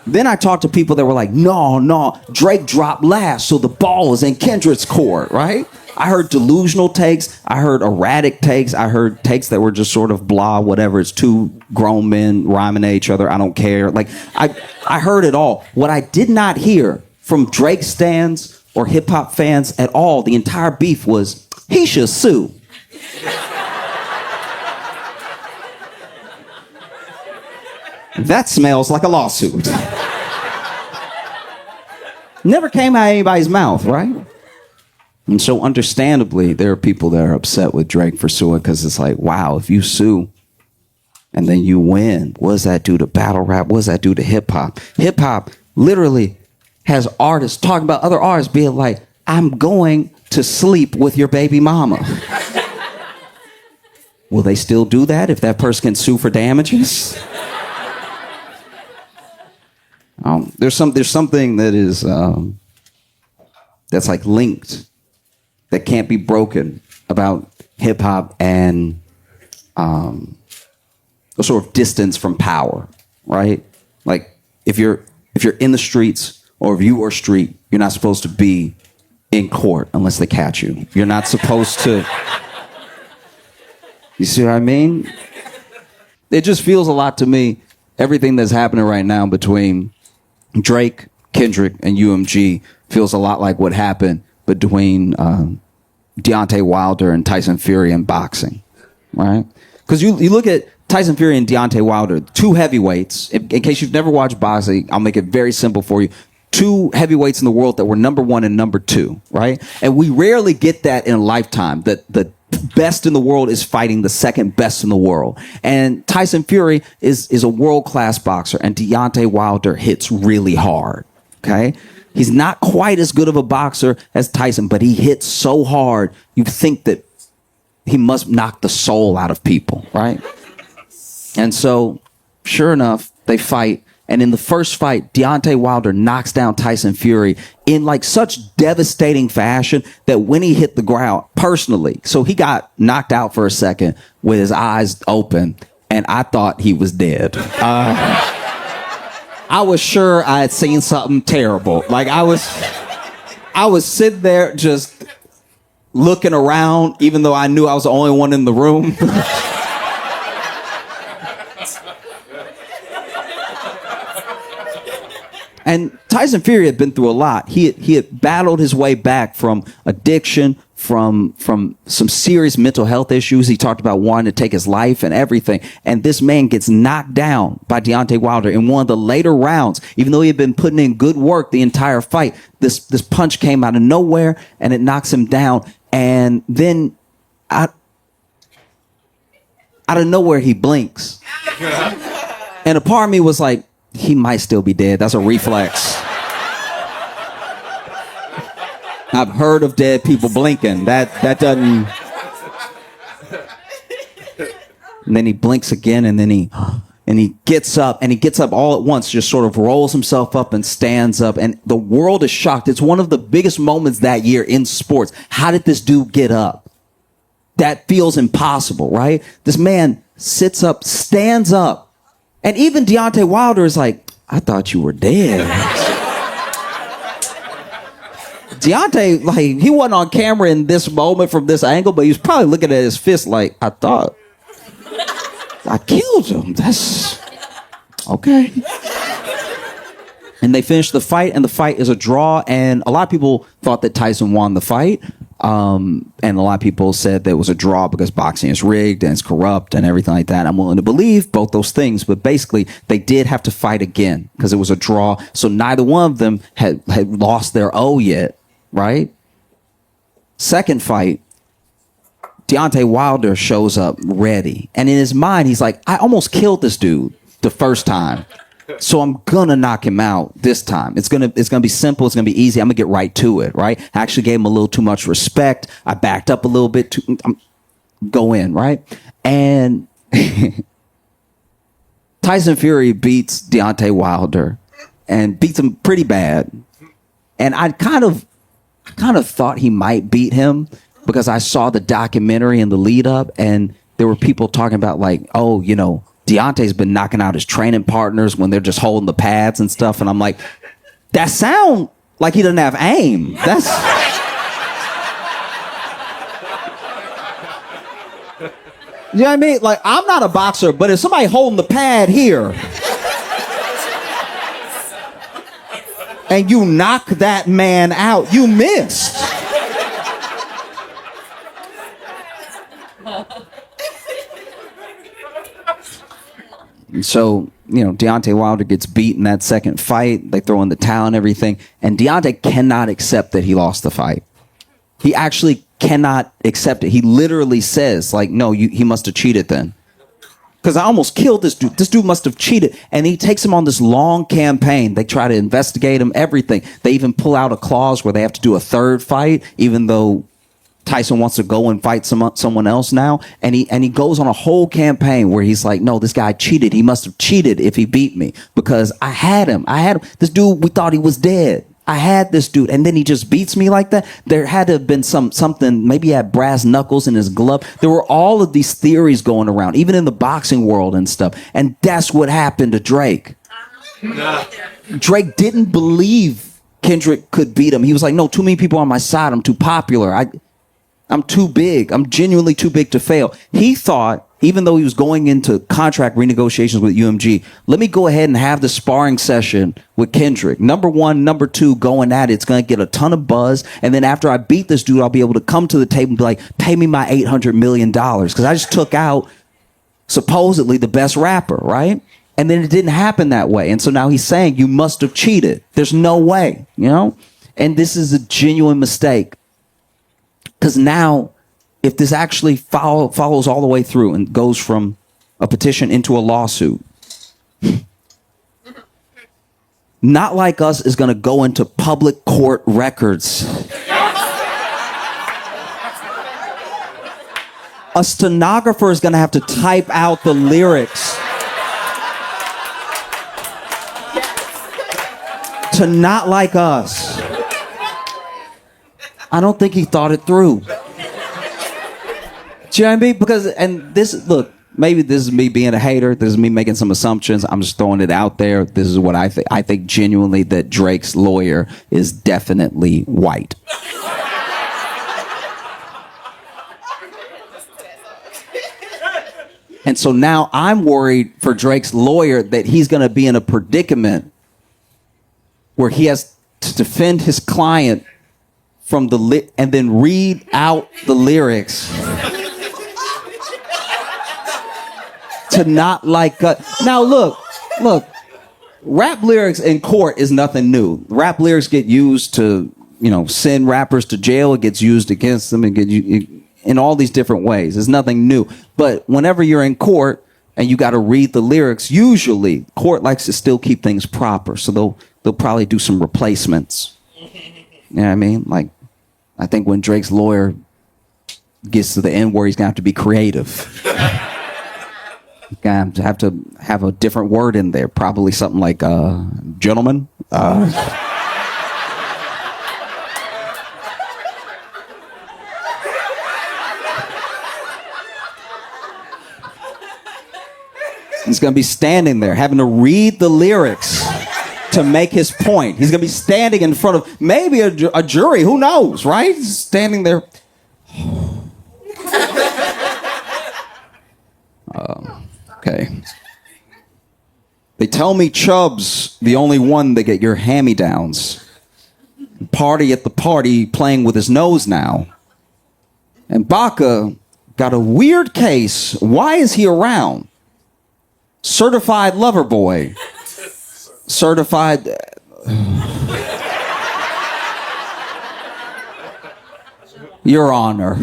[SPEAKER 5] Then I talked to people that were like, no, Drake dropped last, so the ball is in Kendrick's court, right? I heard delusional takes, I heard erratic takes, I heard takes that were just sort of blah, whatever. It's two grown men rhyming at each other, I don't care. Like, I heard it all. What I did not hear from Drake stans or hip-hop fans at all, the entire beef was, he should sue. That smells like a lawsuit. Never came out of anybody's mouth, right? And so understandably, there are people that are upset with Drake for suing because it's like, wow, if you sue and then you win, what does that do to battle rap? What does that do to hip-hop? Hip-hop literally has artists talking about other artists being like, I'm going to sleep with your baby mama. Will they still do that if that person can sue for damages? There's something that is that's like linked, that can't be broken about hip hop and a sort of distance from power, right? Like if you're in the streets or if you are street, you're not supposed to be in court unless they catch you. You're not supposed to. You see what I mean? it just feels a lot to me. Everything that's happening right now between Drake, Kendrick, and UMG feels a lot like what happened between Deontay Wilder and Tyson Fury in boxing, right? Because you look at Tyson Fury and Deontay Wilder, two heavyweights. In case you've never watched boxing, I'll make it very simple for you. Two heavyweights in the world that were number one and number two, right? And we rarely get that in a lifetime, that the best in the world is fighting the second best in the world. And Tyson Fury is a world-class boxer, and Deontay Wilder hits really hard, okay? He's not quite as good of a boxer as Tyson, but he hits so hard, you think that he must knock the soul out of people, right? And so, sure enough, they fight. And in the first fight, Deontay Wilder knocks down Tyson Fury in like such devastating fashion that when he hit the ground, personally, so he got knocked out for a second with his eyes open, and I thought he was dead. I was sure I had seen something terrible. Like I was sitting there just looking around, even though I knew I was the only one in the room. And Tyson Fury had been through a lot. He had battled his way back from addiction, from some serious mental health issues. He talked about wanting to take his life and everything. And this man gets knocked down by Deontay Wilder in one of the later rounds. Even though he had been putting in good work the entire fight, this punch came out of nowhere and it knocks him down. And then out of nowhere, he blinks. And a part of me was like, he might still be dead. That's a reflex. I've heard of dead people blinking. That doesn't. And then he blinks again, and then he gets up, and he gets up all at once, just sort of rolls himself up and stands up, and the world is shocked. It's one of the biggest moments that year in sports. How did this dude get up? That feels impossible, right? This man sits up, stands up. And even Deontay Wilder is like, I thought you were dead. Deontay, like, he wasn't on camera in this moment from this angle, but he was probably looking at his fist like, I thought I killed him. That's okay. And they finished the fight, and the fight is a draw. And a lot of people thought that Tyson won the fight. And a lot of people said that it was a draw because boxing is rigged and it's corrupt and everything like that. I'm willing to believe both those things, but basically they did have to fight again because it was a draw. So neither one of them had lost their O yet, right? Second fight, Deontay Wilder shows up ready. And in his mind, he's like, I almost killed this dude the first time. So I'm gonna knock him out this time. It's gonna be simple. It's gonna be easy. I'm gonna get right to it. Right. I actually gave him a little too much respect. I backed up a little bit. Go in. Right. And Tyson Fury beats Deontay Wilder and beats him pretty bad. And I kind of thought he might beat him because I saw the documentary in the lead up, and there were people talking about like, oh, you know, Deontay's been knocking out his training partners when they're just holding the pads and stuff. And I'm like, that sound like he doesn't have aim. That's... You know what I mean? Like, I'm not a boxer, but if somebody holding the pad here and you knock that man out, you missed. So, you know, Deontay Wilder gets beat in that second fight. They throw in the towel and everything. And Deontay cannot accept that he lost the fight. He actually cannot accept it. He literally says, like, no, he must have cheated then. Because I almost killed this dude. This dude must have cheated. And he takes him on this long campaign. They try to investigate him, everything. They even pull out a clause where they have to do a third fight, even though Tyson wants to go and fight someone else now, and he goes on a whole campaign where he's like, no, this guy cheated. He must have cheated if he beat me because I had him. This dude, we thought he was dead. I had this dude, and then he just beats me like that. There had to have been something. Maybe he had brass knuckles in his glove. There were all of these theories going around, even in the boxing world and stuff. And that's what happened to Drake. Drake didn't believe Kendrick could beat him. He was like, no, too many people on my side. I'm too popular. I'm too big. I'm genuinely too big to fail. He thought even though he was going into contract renegotiations with UMG, let me go ahead and have the sparring session with Kendrick. Number one, number two, going at it. It's going to get a ton of buzz. And then after I beat this dude, I'll be able to come to the table and be like, pay me my $800 million. Because I just took out supposedly the best rapper, right? And then it didn't happen that way. And so now he's saying, you must have cheated. There's no way, you know? And this is a genuine mistake. Because now, if this actually follows all the way through and goes from a petition into a lawsuit, Not Like Us is going to go into public court records. A stenographer is going to have to type out the lyrics to Not Like Us. I don't think he thought it through. Do you know what I mean? Because, and this, look, maybe this is me being a hater. This is me making some assumptions. I'm just throwing it out there. This is what I think. I think genuinely that Drake's lawyer is definitely white. And so now I'm worried for Drake's lawyer that he's going to be in a predicament where he has to defend his client from the and then read out the lyrics to Not Like Us. Now look, rap lyrics in court is nothing new. Rap lyrics get used to, send rappers to jail. It gets used against them and in all these different ways. It's nothing new. But whenever you're in court and you got to read the lyrics, usually court likes to still keep things proper. So they'll probably do some replacements. You know what I mean? Like, I think when Drake's lawyer gets to the end where he's going to have to be creative. Going to have a different word in there. Probably something like, gentlemen. He's going to be standing there having to read the lyrics to make his point. He's going to be standing in front of maybe a jury. Who knows, right? Standing there. Okay. They tell me Chubb's the only one that get your hand-me-downs. Party at the party playing with his nose now. And Baca got a weird case. Why is he around? Certified lover boy. Certified... Your Honor.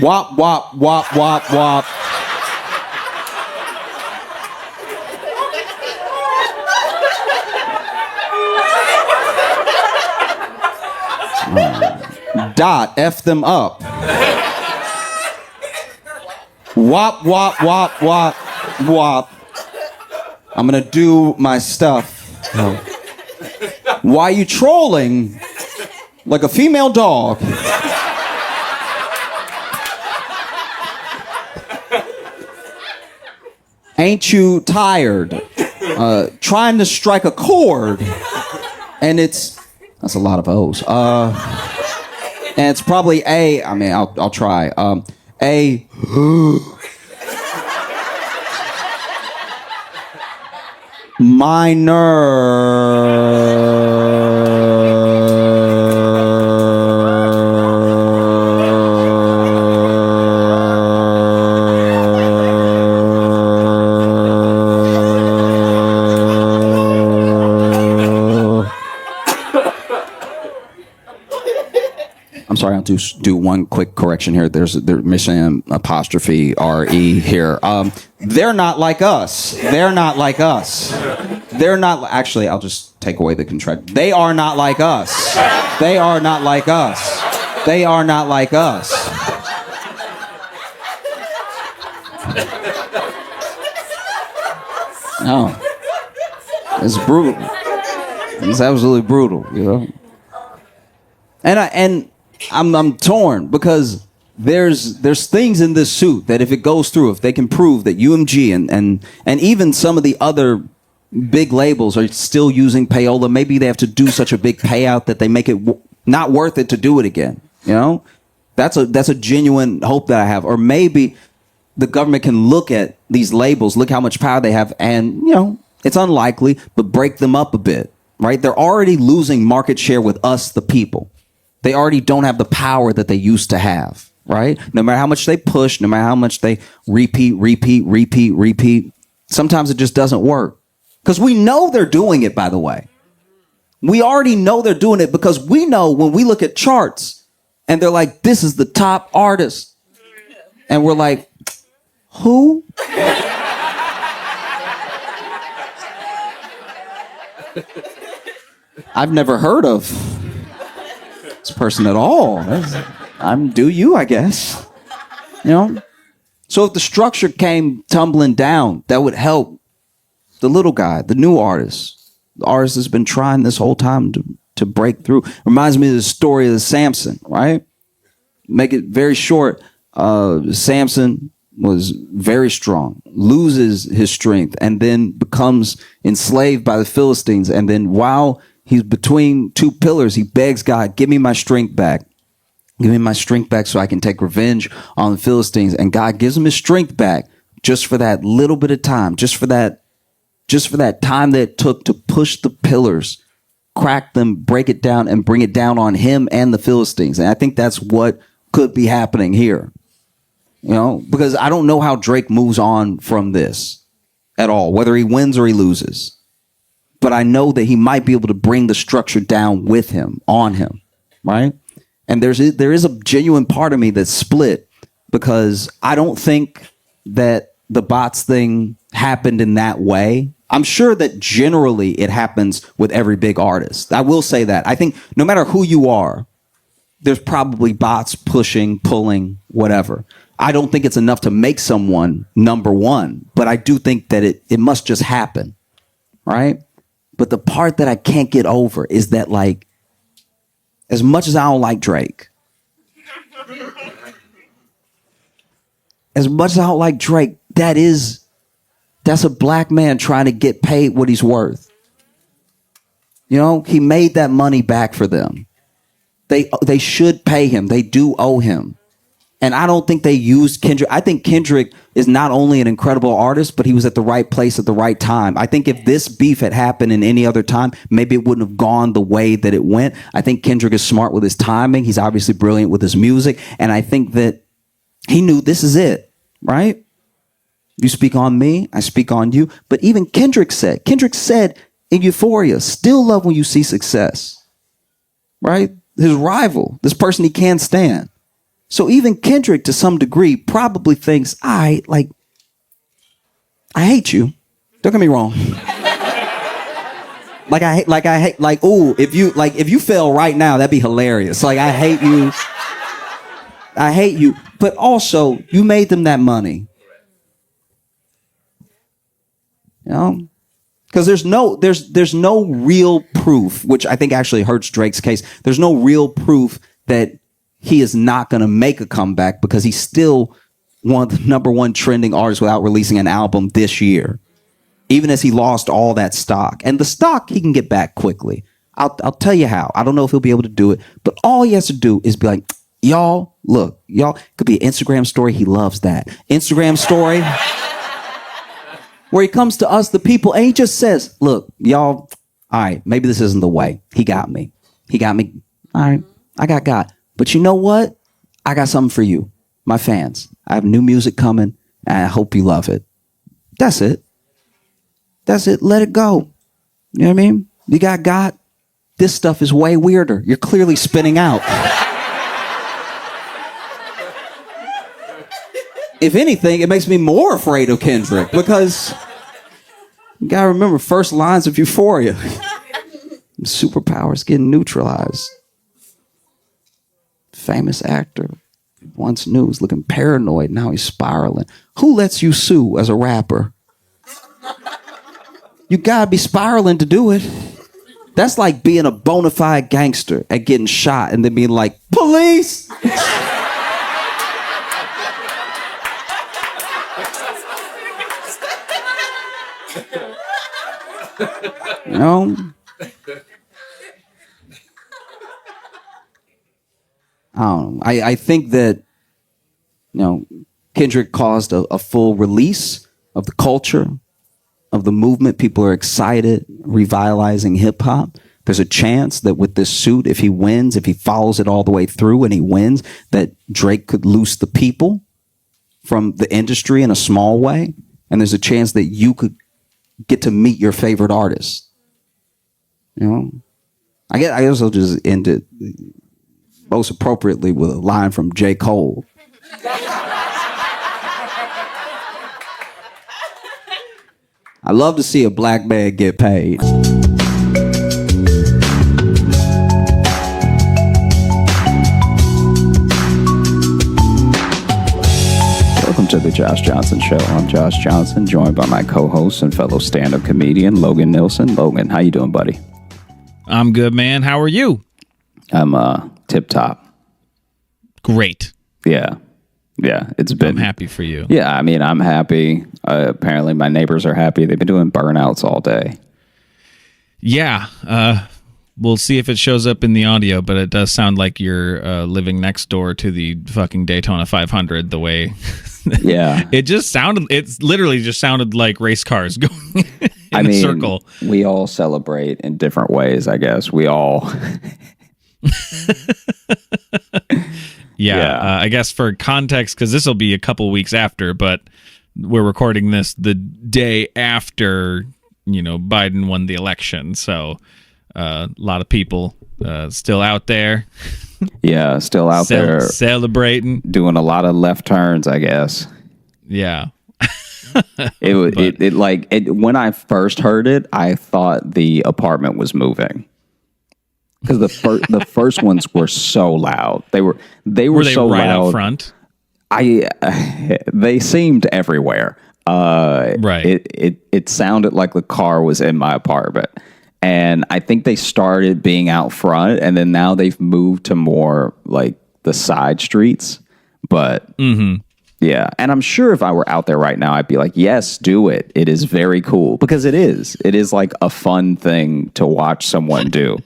[SPEAKER 5] Wop, wop, wop, wop, wop. Dot, F them up. Wop, wop, wop, wop, wop. I'm gonna do my stuff. Why you trolling like a female dog? Ain't you tired? Trying to strike a chord. And that's a lot of O's. And it's probably I'll try. A. Minor. I'm sorry, I'll do one quick correction here. They're missing apostrophe R-E here. They're not like us. They're not like us. They're not, actually, I'll just take away the contract. They are not like us. They are not like us. They are not like us. No. It's brutal. It's absolutely brutal, And I'm torn because there's things in this suit that if it goes through, if they can prove that UMG and even some of the other big labels are still using payola, maybe they have to do such a big payout that they make it not worth it to do it again. You know, that's a genuine hope that I have. Or maybe the government can look at these labels, look how much power they have, and, you know, it's unlikely, but break them up a bit, right? They're already losing market share with us, the people. They already don't have the power that they used to have, right? No matter how much they push, no matter how much they repeat, sometimes it just doesn't work. Because we know they're doing it, by the way. We already know they're doing it because we know when we look at charts and they're like, this is the top artist. And we're like, who? I've never heard of this person at all. Do you, I guess. You know? So if the structure came tumbling down, that would help the little guy, the new artist. The artist has been trying this whole time to break through. Reminds me of the story of Samson, right? Make it very short. Samson was very strong, loses his strength, and then becomes enslaved by the Philistines. And then while he's between two pillars, he begs God, give me my strength back. Give me my strength back so I can take revenge on the Philistines. And God gives him his strength back just for that little bit of time, just for that time that it took to push the pillars, crack them, break it down, and bring it down on him and the Philistines. And I think that's what could be happening here. You know, because I don't know how Drake moves on from this at all, whether he wins or he loses. But I know that he might be able to bring the structure down with him, on him, right? And there is a genuine part of me that's split because I don't think that the bots thing happened in that way. I'm sure that generally it happens with every big artist. I will say that. I think no matter who you are, there's probably bots pushing, pulling, whatever. I don't think it's enough to make someone number one, but I do think that it must just happen, right? But the part that I can't get over is that, like, as much as I don't like Drake, that's a black man trying to get paid what he's worth. You know, he made that money back for them. They should pay him. They do owe him. And I don't think they used Kendrick. I think Kendrick is not only an incredible artist, but he was at the right place at the right time. I think if this beef had happened in any other time, maybe it wouldn't have gone the way that it went. I think Kendrick is smart with his timing. He's obviously brilliant with his music. And I think that he knew this is it, right? You speak on me, I speak on you. But even Kendrick said in Euphoria, still love when you see success, right? His rival, this person he can't stand. So even Kendrick, to some degree, probably thinks, I hate you. Don't get me wrong. If you fail right now, that'd be hilarious. Like, I hate you. But also, you made them that money. You know? Because there's no real proof, which I think actually hurts Drake's case. There's no real proof that he is not going to make a comeback because he's still one of the number one trending artists without releasing an album this year, even as he lost all that stock. And the stock he can get back quickly. I'll tell you how. I don't know if he'll be able to do it, but all he has to do is be like, y'all, look, y'all, could be an Instagram story. He loves that. Instagram story where he comes to us, the people, and he just says, look, y'all, all right, maybe this isn't the way. He got me. All right, I got God. But you know what? I got something for you, my fans. I have new music coming, and I hope you love it. That's it. Let it go. You know what I mean? You got God. This stuff is way weirder. You're clearly spinning out. If anything, it makes me more afraid of Kendrick because you gotta remember first lines of Euphoria. Superpowers getting neutralized. Famous actor once knew was looking paranoid. Now he's spiraling. Who lets you sue as a rapper? You gotta be spiraling to do it. That's like being a bona fide gangster and getting shot and then being like, police! You know? I don't know. I think that, Kendrick caused a full release of the culture, of the movement. People are excited, revitalizing hip hop. There's a chance that with this suit, if he wins, if he follows it all the way through and he wins, that Drake could loose the people from the industry in a small way. And there's a chance that you could get to meet your favorite artist. I guess I'll just end it most appropriately with a line from J. Cole. I love to see a black man get paid. Welcome to the Josh Johnson Show. I'm Josh Johnson, joined by my co-host and fellow stand-up comedian, Logan Nilsson. Logan, how you doing, buddy?
[SPEAKER 2] I'm good, man. How are you?
[SPEAKER 1] I'm tip-top.
[SPEAKER 2] Great.
[SPEAKER 1] Yeah, it's been...
[SPEAKER 2] I'm happy for you.
[SPEAKER 1] Yeah, I mean, I'm happy. Apparently, my neighbors are happy. They've been doing burnouts all day.
[SPEAKER 2] Yeah, we'll see if it shows up in the audio, but it does sound like you're living next door to the fucking Daytona 500, the way...
[SPEAKER 1] Yeah.
[SPEAKER 2] It literally just sounded like race cars going in a circle.
[SPEAKER 1] We all celebrate in different ways, I guess. We all...
[SPEAKER 2] I guess for context, because this will be a couple weeks after, but we're recording this the day after, Biden won the election. So a lot of people still out there.
[SPEAKER 1] Yeah, still out there
[SPEAKER 2] celebrating,
[SPEAKER 1] doing a lot of left turns, I guess.
[SPEAKER 2] Yeah.
[SPEAKER 1] When I first heard it, I thought the apartment was moving. Because the first ones were so loud. They were so
[SPEAKER 2] right
[SPEAKER 1] loud.
[SPEAKER 2] Out front?
[SPEAKER 1] They seemed everywhere.
[SPEAKER 2] Right.
[SPEAKER 1] It sounded like the car was in my apartment. And I think they started being out front, and then now they've moved to more like the side streets. But yeah, and I'm sure if I were out there right now, I'd be like, yes, do it. It is very cool, because it is. It is like a fun thing to watch someone do.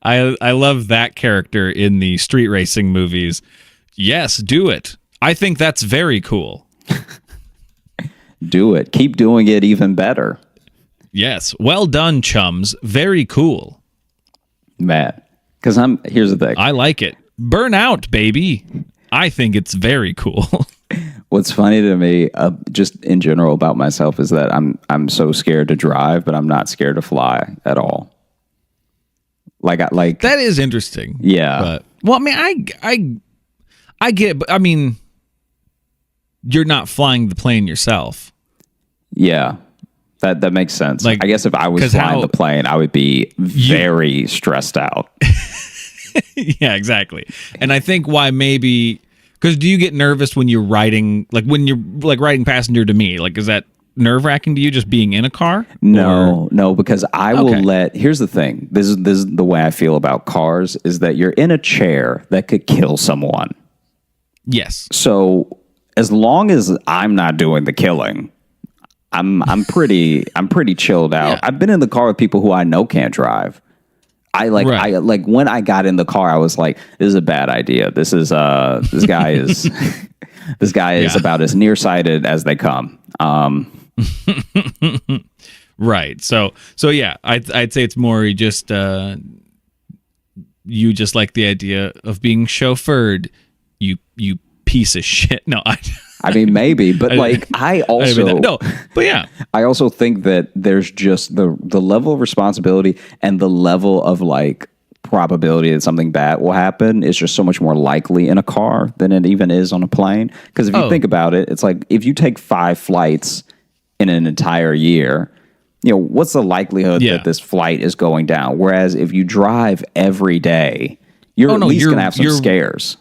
[SPEAKER 2] I love that character in the street racing movies. Yes, do it. I think that's very cool.
[SPEAKER 1] Do it. Keep doing it even better.
[SPEAKER 2] Yes. Well done, chums. Very cool.
[SPEAKER 1] Matt, because here's the thing.
[SPEAKER 2] I like it. Burn out, baby. I think it's very cool.
[SPEAKER 1] What's funny to me, just in general about myself, is that I'm so scared to drive, but I'm not scared to fly at all. Like
[SPEAKER 2] that is interesting.
[SPEAKER 1] Yeah.
[SPEAKER 2] But, well, I mean, I get it, but I mean, you're not flying the plane yourself.
[SPEAKER 1] Yeah. That makes sense.
[SPEAKER 2] Like,
[SPEAKER 1] I guess if I was flying the plane, I would be very stressed out.
[SPEAKER 2] Yeah, exactly. And I think why maybe, because do you get nervous when you're riding, like when you're like riding passenger to me? Like, is that nerve-wracking to you just being in a car?
[SPEAKER 1] No, because I will here's the thing. This is the way I feel about cars, is that you're in a chair that could kill someone.
[SPEAKER 2] Yes.
[SPEAKER 1] So as long as I'm not doing the killing, I'm pretty chilled out.
[SPEAKER 2] Yeah.
[SPEAKER 1] I've been in the car with people who I know can't drive. I when I got in the car, I was like, this is a bad idea. This guy is this guy is about as nearsighted as they come.
[SPEAKER 2] Right. So yeah, I'd say it's more just you just like the idea of being chauffeured, you piece of shit. No,
[SPEAKER 1] I mean, maybe, but I also think that there's just the level of responsibility and the level of like probability that something bad will happen is just so much more likely in a car than it even is on a plane. Because if you think about it, it's like if you take 5 flights in an entire year, what's the likelihood that this flight is going down? Whereas if you drive every day, you're at least going to have some scares.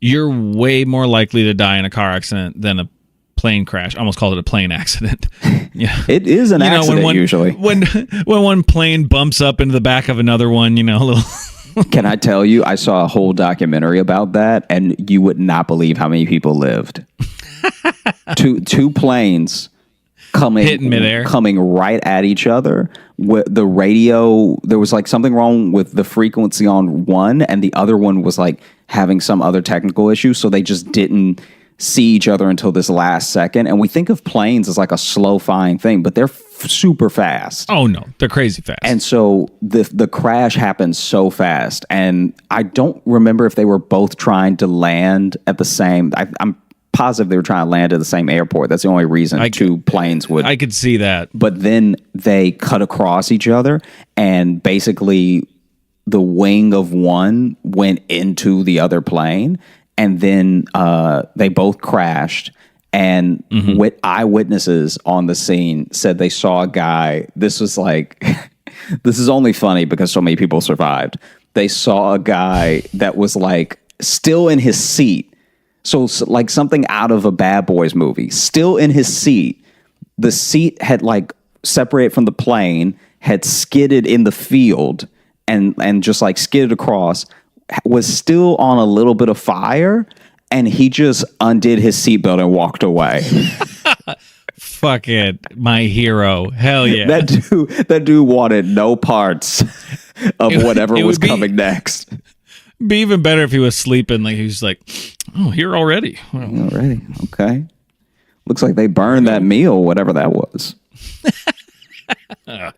[SPEAKER 2] You're way more likely to die in a car accident than a plane crash. I almost called it a plane accident. Yeah,
[SPEAKER 1] it is an accident usually.
[SPEAKER 2] When one plane bumps up into the back of another one, a little.
[SPEAKER 1] Can I tell you, I saw a whole documentary about that, and you would not believe how many people lived. two planes coming
[SPEAKER 2] Hit in midair.
[SPEAKER 1] coming right at each other. With the radio, there was like something wrong with the frequency on one, and the other one was like having some other technical issue, so they just didn't see each other until this last second. And we think of planes as like a slow flying thing, but they're super fast.
[SPEAKER 2] Oh no, they're crazy fast.
[SPEAKER 1] And so the crash happened so fast, and I don't remember if they were both trying to land at the same. I'm positive they were trying to land at the same airport. That's the only reason two planes would.
[SPEAKER 2] I could see that.
[SPEAKER 1] But then they cut across each other, and basically the wing of one went into the other plane, and then they both crashed. And eyewitnesses on the scene said they saw a guy. This was like, this is only funny because so many people survived. They saw a guy that was like still in his seat. So like something out of a Bad Boys movie, still in his seat. The seat had like separated from the plane, had skidded in the field and just like skidded across, was still on a little bit of fire. And he just undid his seatbelt and walked away.
[SPEAKER 2] Fuck it, my hero. Hell yeah.
[SPEAKER 1] That dude wanted no parts of whatever was coming next.
[SPEAKER 2] Be even better if he was sleeping. Like he was like, "Oh, here already." Well,
[SPEAKER 1] already, okay. Looks like they burned that meal, whatever that was.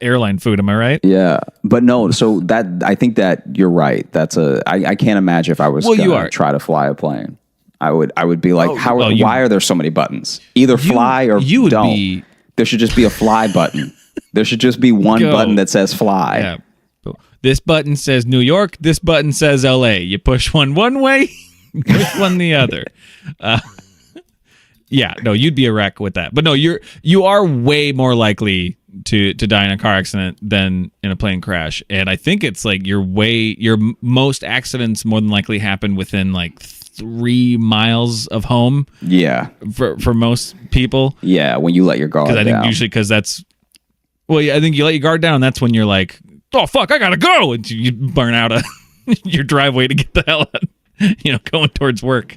[SPEAKER 2] Airline food, am I right?
[SPEAKER 1] Yeah, but no. So that I think that you're right. That's I can't imagine if I was going to try to fly a plane. I would be like, why are there so many buttons? Either fly or don't. There should just be a fly button. There should just be one button that says fly.
[SPEAKER 2] Yeah. This button says New York. This button says LA. You push one way, push one the other. Yeah, no, you'd be a wreck with that. But no, you are way more likely to die in a car accident than in a plane crash. And I think it's like your most accidents more than likely happen within like 3 miles of home.
[SPEAKER 1] Yeah.
[SPEAKER 2] For most people.
[SPEAKER 1] Yeah, when you let your guard down.
[SPEAKER 2] Because I think usually that's... Well, I think you let your guard down, that's when you're like, oh, fuck, I gotta go! And you burn out your driveway to get the hell out, going towards work.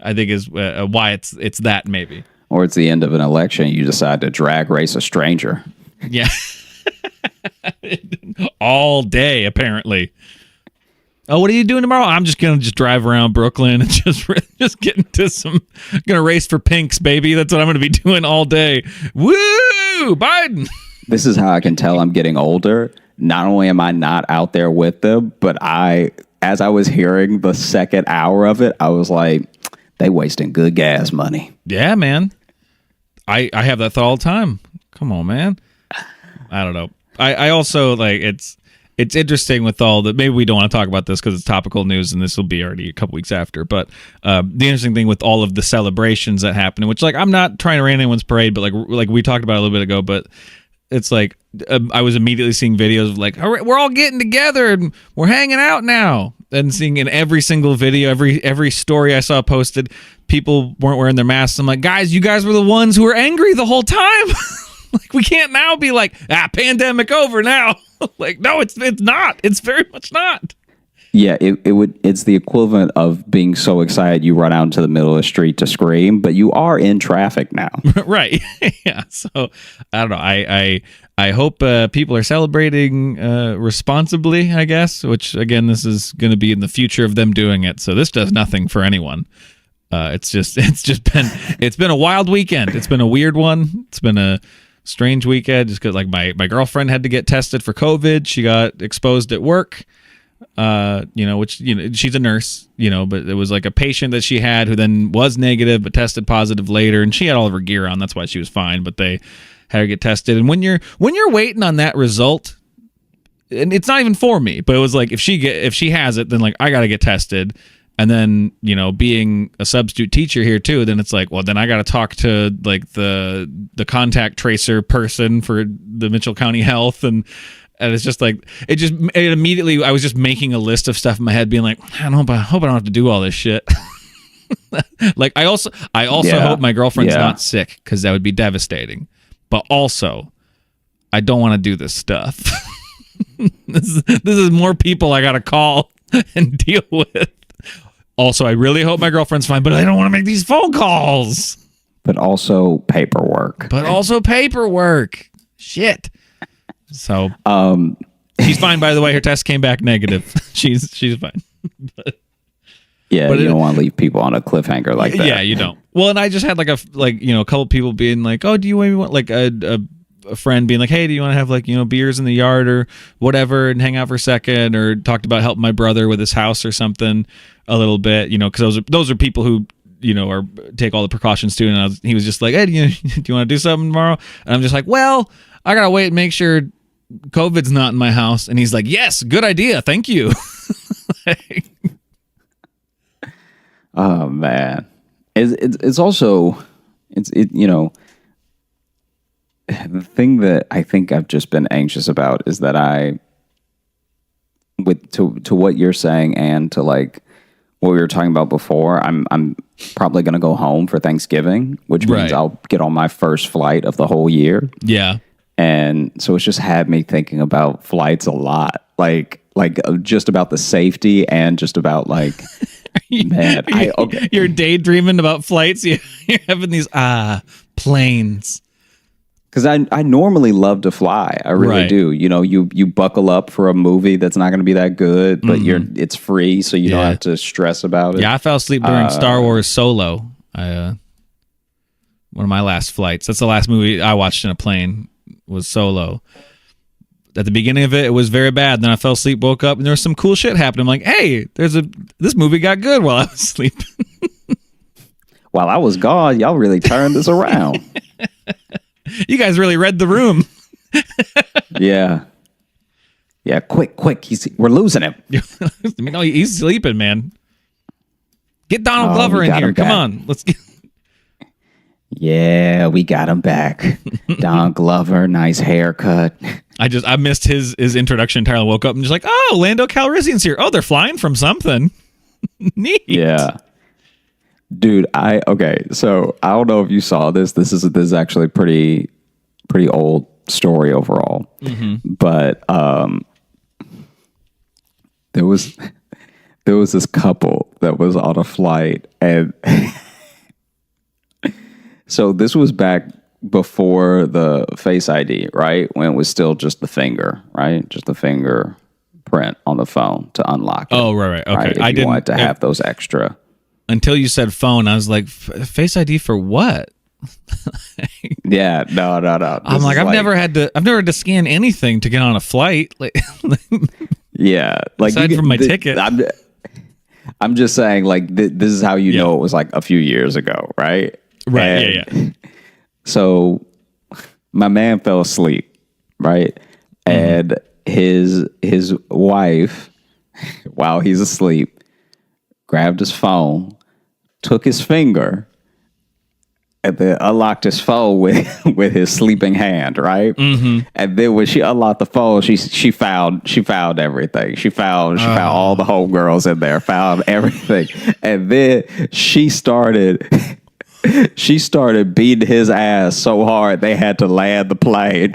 [SPEAKER 2] I think is why it's that maybe.
[SPEAKER 1] Or it's the end of an election, you decide to drag race a stranger.
[SPEAKER 2] Yeah. All day, apparently. Oh, what are you doing tomorrow? I'm just gonna drive around Brooklyn and just get into I'm gonna race for pinks, baby. That's what I'm gonna be doing all day. Woo, Biden.
[SPEAKER 1] This is how I can tell I'm getting older. Not only am I not out there with them, but as I was hearing the second hour of it, I was like, they wasting good gas money.
[SPEAKER 2] Yeah, man. I have that thought all the time. Come on, man. I don't know. I also like it's interesting with all the, maybe we don't want to talk about this because it's topical news and this will be already a couple weeks after, but the interesting thing with all of the celebrations that happen, which like I'm not trying to rain anyone's parade, but like we talked about a little bit ago, but it's like I was immediately seeing videos of like, all right, we're all getting together and we're hanging out now. And seeing in every single video, every story I saw posted, people weren't wearing their masks. I'm like, guys, you guys were the ones who were angry the whole time. Like, we can't now be like, pandemic over now. Like, no, it's not. It's very much not.
[SPEAKER 1] Yeah, it's the equivalent of being so excited you run out into the middle of the street to scream, but you are in traffic now.
[SPEAKER 2] Right. Yeah. So I don't know. I hope people are celebrating responsibly, I guess, which again, this is going to be in the future of them doing it. So this does nothing for anyone. It's been a wild weekend. It's been a weird one. It's been a strange weekend just because like my girlfriend had to get tested for COVID. She got exposed at work. Which she's a nurse, but it was like a patient that she had who then was negative but tested positive later, and she had all of her gear on. That's why she was fine, but they had her get tested. And when you're waiting on that result, and it's not even for me, but it was like if she has it, then like I gotta get tested. And then, being a substitute teacher here too, then it's like, well, then I got to talk to like the contact tracer person for the Mitchell County Health. And it's just like, it immediately, I was just making a list of stuff in my head being like, I hope I don't have to do all this shit. Like, I also hope my girlfriend's not sick because that would be devastating. But also, I don't want to do this stuff. This is more people I got to call and deal with. Also, I really hope my girlfriend's fine, but I don't want to make these phone calls.
[SPEAKER 1] but also paperwork.
[SPEAKER 2] Shit. So she's fine, by the way. Her test came back negative. She's fine.
[SPEAKER 1] Yeah, but you don't want to leave people on a cliffhanger like that.
[SPEAKER 2] Yeah, you don't. Well, and I just had a couple people being like, "Oh, do you want like a friend being like, hey, do you want to have like beers in the yard or whatever and hang out for a second?" Or talked about helping my brother with his house or something a little bit, because those are people who or take all the precautions too. And he was just like, hey, do you want to do something tomorrow? And I'm just like, well, I gotta wait and make sure COVID's not in my house. And he's like, yes, good idea, thank you.
[SPEAKER 1] Oh man, it's also the thing that I think I've just been anxious about is that to what you're saying and to like what we were talking about before, I'm probably gonna go home for Thanksgiving, which means I'll get on my first flight of the whole year.
[SPEAKER 2] Yeah, and
[SPEAKER 1] so it's just had me thinking about flights a lot, like just about the safety and just about like. Man,
[SPEAKER 2] you're daydreaming about flights. You're having these planes.
[SPEAKER 1] Because I normally love to fly. I really do. You buckle up for a movie that's not going to be that good, but it's free, so you don't have to stress about it.
[SPEAKER 2] Yeah, I fell asleep during Star Wars Solo. One of my last flights. That's the last movie I watched in a plane was Solo. At the beginning of it was very bad. Then I fell asleep, woke up, and there was some cool shit happening. I'm like, hey, this movie got good while I was asleep.
[SPEAKER 1] While I was gone, y'all really turned this around.
[SPEAKER 2] You guys really read the room.
[SPEAKER 1] Yeah. Yeah, quick. We're losing him.
[SPEAKER 2] No, he's sleeping, man. Get Donald Glover in here. Come on. Let's get...
[SPEAKER 1] Yeah, we got him back. Don Glover, nice haircut.
[SPEAKER 2] I missed his introduction entirely. Woke up and just like, oh, Lando Calrissian's here. Oh, they're flying from something. Neat.
[SPEAKER 1] Yeah. Dude, so I don't know if you saw this. This is actually pretty old story overall. Mm-hmm. But there was this couple that was on a flight, and so this was back before the Face ID, right? When it was still just the finger, right? Just the fingerprint on the phone to unlock it.
[SPEAKER 2] Oh, right. Okay.
[SPEAKER 1] Right? If you wanted to have those extra.
[SPEAKER 2] Until you said phone, I was like, Face ID for what?
[SPEAKER 1] Yeah, no.
[SPEAKER 2] I'm like, I've never had to scan anything to get on a flight. Like,
[SPEAKER 1] yeah, like
[SPEAKER 2] aside from my ticket.
[SPEAKER 1] I'm just saying, like, this is how you know it was like a few years ago, right?
[SPEAKER 2] Right. Yeah.
[SPEAKER 1] So my man fell asleep, right? Mm-hmm. And his wife, while he's asleep, grabbed his phone, took his finger, and then unlocked his phone with his sleeping hand, right? Mm-hmm. And then when she unlocked the phone, she found everything. She found all the homegirls in there, found everything, and then she started beating his ass so hard they had to land the plane.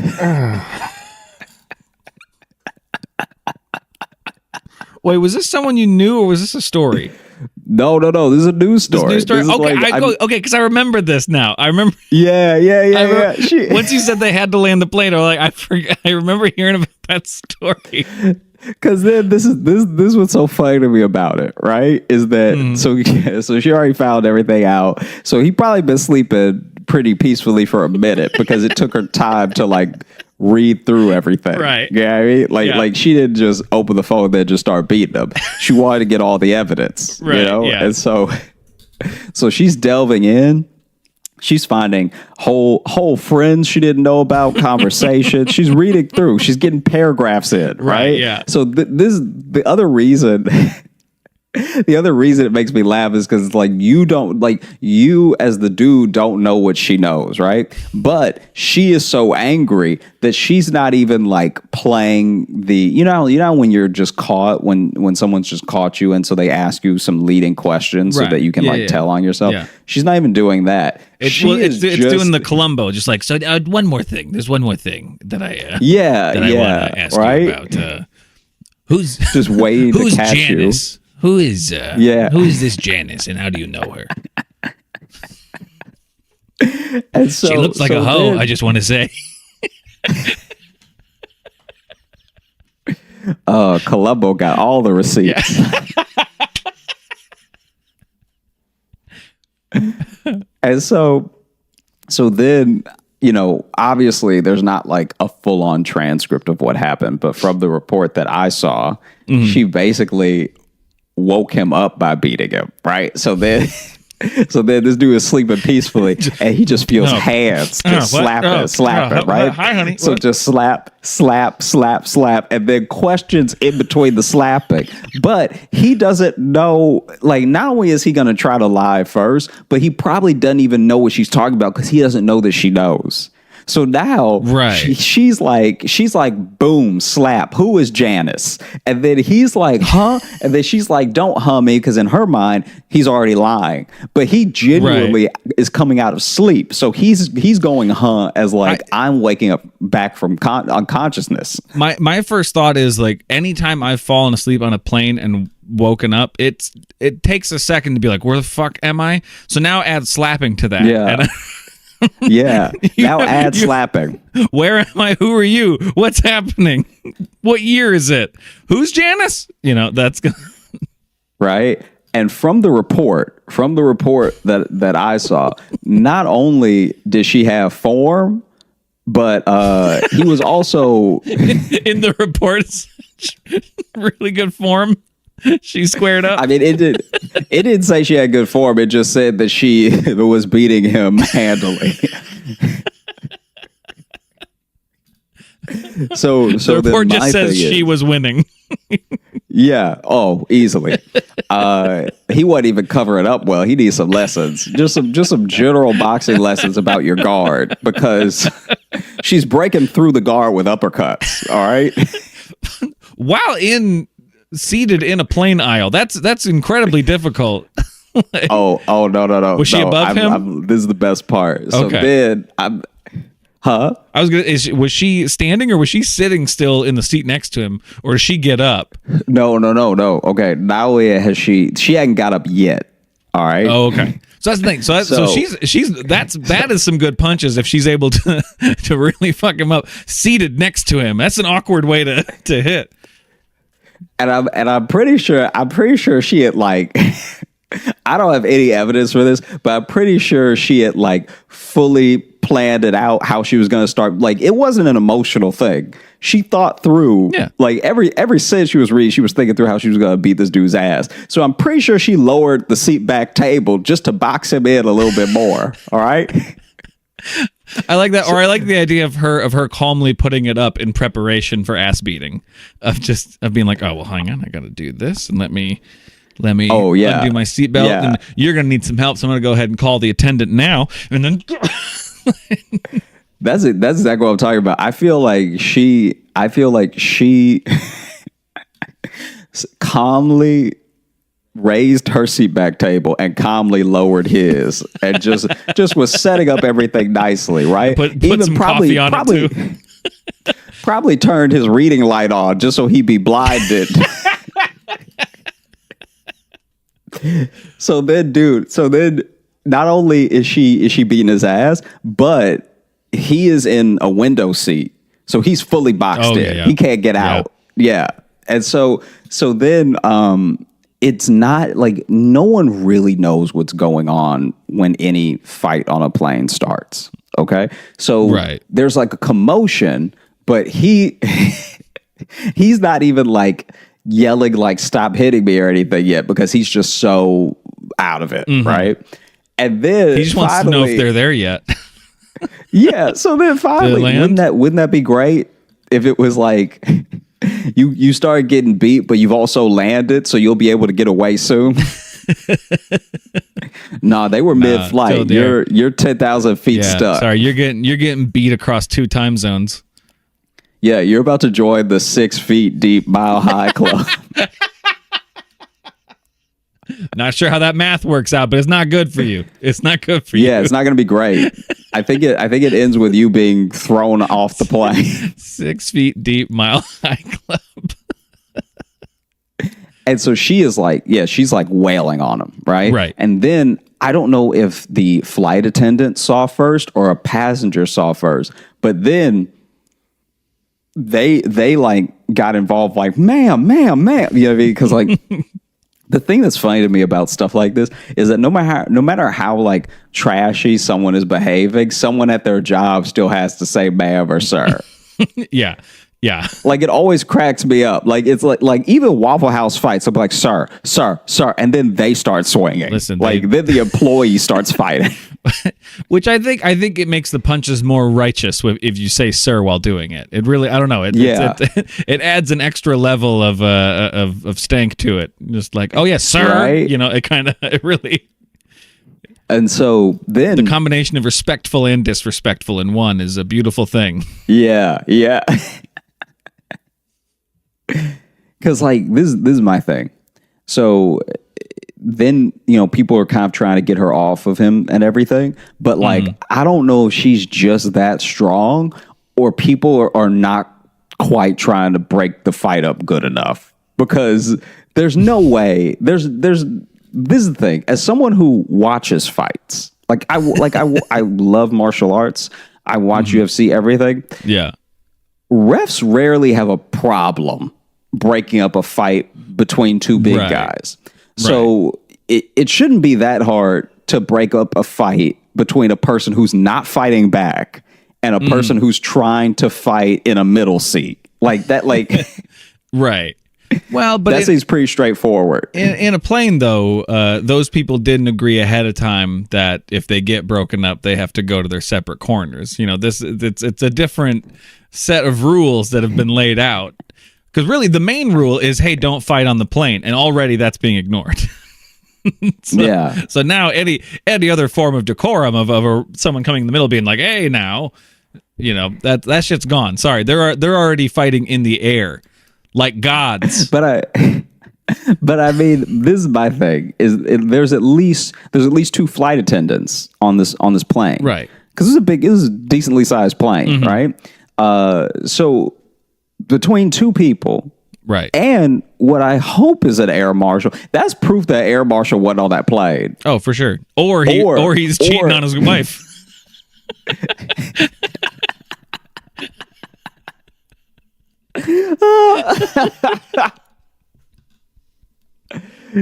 [SPEAKER 2] Wait, was this someone you knew, or was this a story?
[SPEAKER 1] No. This is a news story.
[SPEAKER 2] Okay, because I remember this now. I remember.
[SPEAKER 1] Yeah.
[SPEAKER 2] Once you said they had to land the plane, I remember hearing about that story.
[SPEAKER 1] Because then this what's so funny to me about it, right? Is that so she already found everything out. So he probably been sleeping pretty peacefully for a minute because it took her time to like read through everything.
[SPEAKER 2] Right.
[SPEAKER 1] Yeah, you know I mean? Like she didn't just open the phone and then just start beating him. She wanted to get all the evidence.
[SPEAKER 2] Right.
[SPEAKER 1] You know?
[SPEAKER 2] Yeah.
[SPEAKER 1] And so she's delving in. She's finding whole friends she didn't know about, conversations. She's reading through. She's getting paragraphs in, right?
[SPEAKER 2] Yeah.
[SPEAKER 1] So the other reason it makes me laugh is because like you as the dude don't know what she knows, right? But she is so angry that she's not even like playing the you know when you're just caught when someone's just caught you and so they ask you some leading questions so that you can tell on yourself. Yeah. She's not even doing that.
[SPEAKER 2] It's doing the Columbo, just like so. One more thing. There's one more thing that I want to ask you about. Who's
[SPEAKER 1] just waiting to catch
[SPEAKER 2] Janice?
[SPEAKER 1] you?
[SPEAKER 2] Who is this Janice, and how do you know her?
[SPEAKER 5] And so
[SPEAKER 2] She looks like a hoe. I just want to say.
[SPEAKER 1] Columbo got all the receipts. And so then, obviously there's not like a full on transcript of what happened, but from the report that I saw, she basically woke him up by beating him, right? So then this dude is sleeping peacefully and he just feels hands just slapping, right?
[SPEAKER 2] Hi, honey.
[SPEAKER 1] So
[SPEAKER 2] What?
[SPEAKER 1] just slap, and then questions in between the slapping. But he doesn't know, like, not only is he going to try to lie first, but he probably doesn't even know what she's talking about because he doesn't know that she knows. So now she's like, boom, slap. Who is Janice? And then he's like, huh? And then she's like, don't huh me, because in her mind, he's already lying. But he genuinely is coming out of sleep. So he's going huh as like, I'm waking up back from unconsciousness.
[SPEAKER 2] My first thought is like, anytime I've fallen asleep on a plane and woken up, it takes a second to be like, where the fuck am I? So now add slapping to that.
[SPEAKER 1] Yeah.
[SPEAKER 2] And
[SPEAKER 1] Yeah. Now add slapping.
[SPEAKER 2] Where am I? Who are you? What's happening? What year is it? Who's Janice? That's
[SPEAKER 1] right. And from the report that I saw, not only did she have form, but he was also
[SPEAKER 2] in the reports. Really good form. She squared up.
[SPEAKER 1] I mean, it didn't say she had good form. It just said that she was beating him handily. So
[SPEAKER 2] the report just says she was winning.
[SPEAKER 1] Yeah. Oh, easily. He wasn't even covering up well. He needs some lessons. Just some general boxing lessons about your guard, because she's breaking through the guard with uppercuts. All right.
[SPEAKER 2] While seated in a plane aisle, that's incredibly difficult.
[SPEAKER 1] Oh no.
[SPEAKER 2] Was she above him?
[SPEAKER 1] This is the best part. So
[SPEAKER 2] okay.
[SPEAKER 1] then I
[SPEAKER 2] was was she standing or was she sitting still in the seat next to him, or did she get up?
[SPEAKER 1] No. Okay, not only has she hadn't got up yet. All right.
[SPEAKER 2] Oh, okay. So that's the thing. So that is some good punches if she's able to really fuck him up seated next to him. That's an awkward way to hit.
[SPEAKER 1] And I'm pretty sure she had like I don't have any evidence for this, but I'm pretty sure she had like fully planned it out how she was going to start. Like, it wasn't an emotional thing. She thought through, like every sentence she was reading, she was thinking through how she was going to beat this dude's ass. So I'm pretty sure she lowered the seat back table just to box him in a little bit more. All right.
[SPEAKER 2] I like that, or I like the idea of her calmly putting it up in preparation for ass beating, of being like, oh well, hang on, I got to do this, and let me undo my seatbelt, and you're gonna need some help, so I'm gonna go ahead and call the attendant now, and then
[SPEAKER 1] that's it. That's exactly what I'm talking about. I feel like she calmly raised her seat back table and calmly lowered his, and just was setting up everything nicely, right?
[SPEAKER 2] Put some coffee on it too.
[SPEAKER 1] Probably turned his reading light on just so he'd be blinded. So then not only is she beating his ass, but he is in a window seat, so he's fully boxed in.
[SPEAKER 2] Yeah.
[SPEAKER 1] He can't get out. Yeah. And so then it's not like, no one really knows what's going on when any fight on a plane starts. Okay. So there's like a commotion, but he's not even like yelling like stop hitting me or anything yet, because he's just so out of it. Mm-hmm. Right. And then
[SPEAKER 2] he just wants to know if they're there yet.
[SPEAKER 1] Yeah. So then finally, wouldn't that be great if it was like, you started getting beat, but you've also landed, so you'll be able to get away soon. Nah, they were mid-flight. You're 10,000 feet stuck.
[SPEAKER 2] Sorry, you're getting beat across 2 time zones.
[SPEAKER 1] Yeah, you're about to join the 6 feet deep, mile high club.
[SPEAKER 2] Not sure how that math works out, but it's not good for you. It's not good for you.
[SPEAKER 1] Yeah, it's not going to be great. I think it ends with you being thrown off the plane.
[SPEAKER 2] 6 feet deep, mile high club.
[SPEAKER 1] And so she is like, she's like wailing on him, right?
[SPEAKER 2] Right.
[SPEAKER 1] And then I don't know if the flight attendant saw first or a passenger saw first, but then they like got involved, like, ma'am, you know what I mean? Because like the thing that's funny to me about stuff like this is that no matter how like trashy someone is behaving, someone at their job still has to say ma'am or sir.
[SPEAKER 2] Yeah.
[SPEAKER 1] Like it always cracks me up. Like it's like even Waffle House fights, I'll be like, sir, and then they start swinging.
[SPEAKER 2] Listen,
[SPEAKER 1] then the employee starts fighting.
[SPEAKER 2] Which I think it makes the punches more righteous if you say sir while doing it. It really, I don't know. It adds an extra level of stank to it. Just like, oh yeah, sir.
[SPEAKER 1] Right?
[SPEAKER 2] You know, it really.
[SPEAKER 1] And so then
[SPEAKER 2] the combination of respectful and disrespectful in one is a beautiful thing.
[SPEAKER 1] Yeah. Because like this is my thing. So then, you know, people are kind of trying to get her off of him and everything. But like, I don't know if she's just that strong or people are not quite trying to break the fight up good enough, because there's no way this is the thing. As someone who watches fights, I love martial arts. I watch UFC, everything.
[SPEAKER 2] Yeah.
[SPEAKER 1] Refs rarely have a problem breaking up a fight between two big guys. So it shouldn't be that hard to break up a fight between a person who's not fighting back and a person who's trying to fight in a middle seat. Like that, like
[SPEAKER 2] right. Well, but
[SPEAKER 1] that seems pretty straightforward.
[SPEAKER 2] In a plane, though, those people didn't agree ahead of time that if they get broken up, they have to go to their separate corners. You know, it's a different set of rules that have been laid out. Because really, the main rule is, hey, don't fight on the plane, and already that's being ignored. So now any other form of decorum of someone coming in the middle being like, hey, now, you know, that shit's gone. Sorry, they're already fighting in the air. Like gods.
[SPEAKER 1] But I mean, this is my thing. There's at least two flight attendants on this plane,
[SPEAKER 2] right?
[SPEAKER 1] Because it was a decently sized plane, right? So between two people,
[SPEAKER 2] right,
[SPEAKER 1] and what I hope is an air marshal, that's proof that air marshal wasn't on that plane.
[SPEAKER 2] Oh, for sure. Or he's cheating on his wife.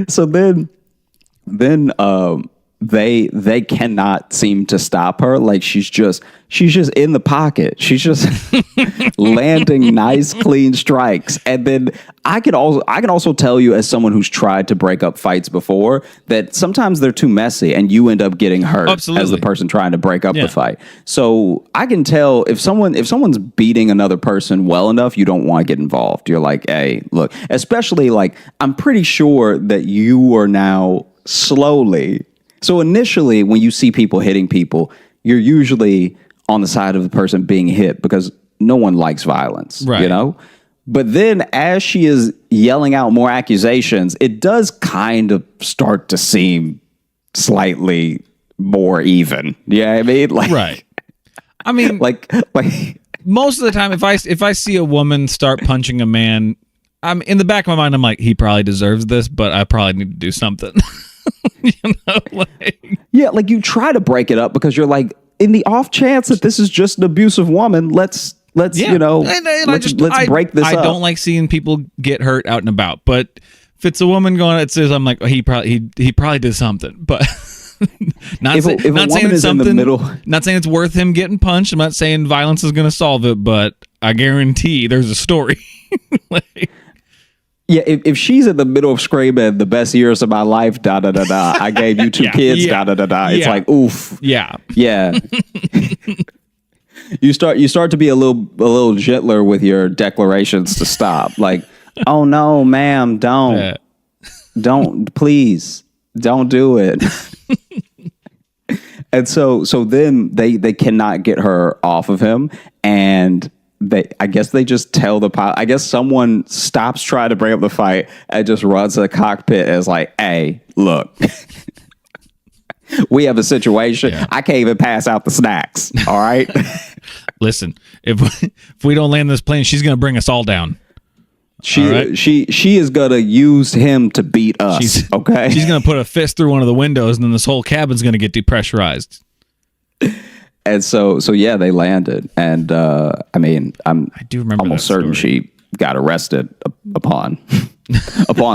[SPEAKER 1] So then they cannot seem to stop her. Like she's just in the pocket. She's just landing nice clean strikes. And then I can also tell you, as someone who's tried to break up fights before, that sometimes they're too messy and you end up getting hurt as the person trying to break up the fight. So I can tell if someone's beating another person well enough, you don't want to get involved. You're like, hey, look, especially like, I'm pretty sure that you are now slowly. So initially, when you see people hitting people, you're usually on the side of the person being hit because no one likes violence,
[SPEAKER 2] right?
[SPEAKER 1] You know? But then as she is yelling out more accusations, it does kind of start to seem slightly more even. Yeah, I mean, like,
[SPEAKER 2] right. I mean,
[SPEAKER 1] like
[SPEAKER 2] most of the time, if I see a woman start punching a man, I'm in the back of my mind, I'm like, he probably deserves this, but I probably need to do something. You know, like, yeah,
[SPEAKER 1] like you try to break it up because you're like, in the off chance that this is just an abusive woman, let's you know, let's break this up.
[SPEAKER 2] I don't like seeing people get hurt out and about, but if it's a woman going, it says, I'm like, oh, he probably did something, but not saying it's worth him getting punched. I'm not saying violence is going to solve it, but I guarantee there's a story. Like,
[SPEAKER 1] yeah, if she's in the middle of screaming, the best years of my life, da da da da, I gave you two kids, da da da da. It's like, oof.
[SPEAKER 2] Yeah.
[SPEAKER 1] You start to be a little gentler with your declarations to stop. Like, oh no, ma'am, don't, please, don't do it. And so then they cannot get her off of him, and I guess they just tell the pilot. I guess someone stops trying to break up the fight and just runs to the cockpit and is like, hey, look, we have a situation. Yeah. I can't even pass out the snacks. All right.
[SPEAKER 2] Listen, if we don't land this plane, she's going to bring us all down.
[SPEAKER 1] She
[SPEAKER 2] All right.
[SPEAKER 1] she is gonna use him to beat us. Okay.
[SPEAKER 2] She's gonna put a fist through one of the windows, and then this whole cabin's gonna get depressurized.
[SPEAKER 1] And so yeah, they landed, and I mean, I
[SPEAKER 2] do remember
[SPEAKER 1] almost
[SPEAKER 2] that
[SPEAKER 1] certain
[SPEAKER 2] story.
[SPEAKER 1] she got arrested upon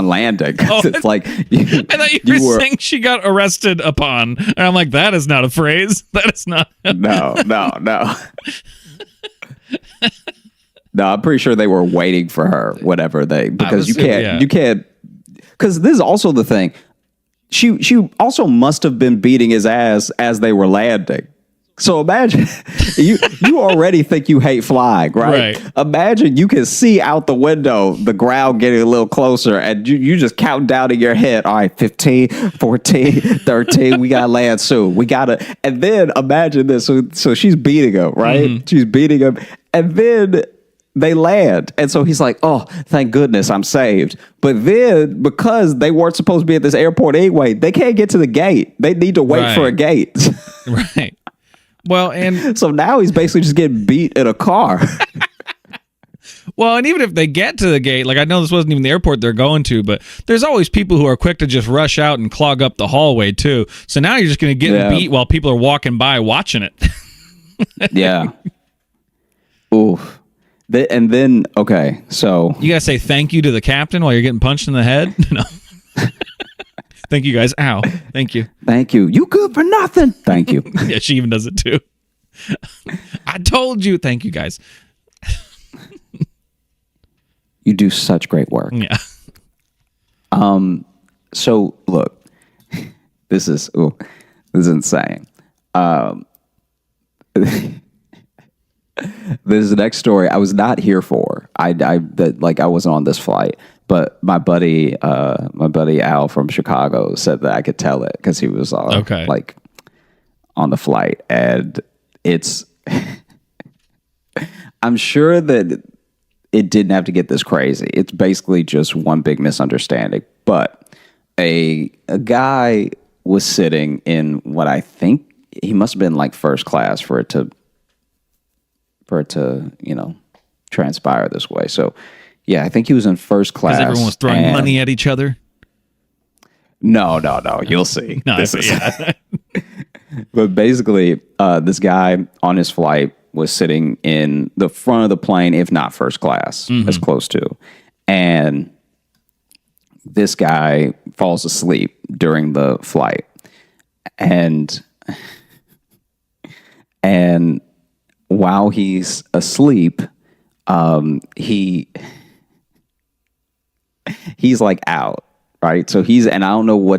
[SPEAKER 1] landing.
[SPEAKER 2] Oh,
[SPEAKER 1] It's like
[SPEAKER 2] I thought you were saying she got arrested upon, and I'm like, that is not a phrase. That is not.
[SPEAKER 1] no. No, I'm pretty sure they were waiting for her. Whatever because you can't. Because this is also the thing. She also must have been beating his ass as they were landing. So imagine you already think you hate flying, right? Imagine you can see out the window the ground getting a little closer, and you just count down in your head. All right, 15, 14, 13. We gotta land soon. We gotta, and then imagine this. So she's beating him, right?
[SPEAKER 2] Mm-hmm.
[SPEAKER 1] She's beating him, and then they land. And so he's like, oh, thank goodness I'm saved. But then, because they weren't supposed to be at this airport anyway, they can't get to the gate. They need to wait for a gate.
[SPEAKER 2] Right. Well, and
[SPEAKER 1] so now he's basically just getting beat in a car.
[SPEAKER 2] well, and even if they get to the gate, like I know this wasn't even the airport they're going to, but there's always people who are quick to just rush out and clog up the hallway too. So now you're just going to get beat while people are walking by watching it.
[SPEAKER 1] Yeah. Oof. And then, okay, so
[SPEAKER 2] you gotta say thank you to the captain while you're getting punched in the head. No. Thank you guys. Ow. Thank you.
[SPEAKER 1] Thank you. You good for nothing. Thank you.
[SPEAKER 2] Yeah, she even does it too. I told you. Thank you guys.
[SPEAKER 1] You do such great work.
[SPEAKER 2] Yeah.
[SPEAKER 1] So look, this is insane. This next story I was not here for. I wasn't on this flight, but my buddy Al from Chicago said that I could tell it because he was like on the flight, and it's. I'm sure that it didn't have to get this crazy. It's basically just one big misunderstanding. But a guy was sitting in what I think he must have been like first class for it to transpire this way. So yeah, I think he was in first class.
[SPEAKER 2] Because everyone was throwing money at each other.
[SPEAKER 1] No. You'll see.
[SPEAKER 2] No,
[SPEAKER 1] But basically, this guy on his flight was sitting in the front of the plane, if not first class, as close to. And this guy falls asleep during the flight. And while he's asleep, he's like out, right? So and I don't know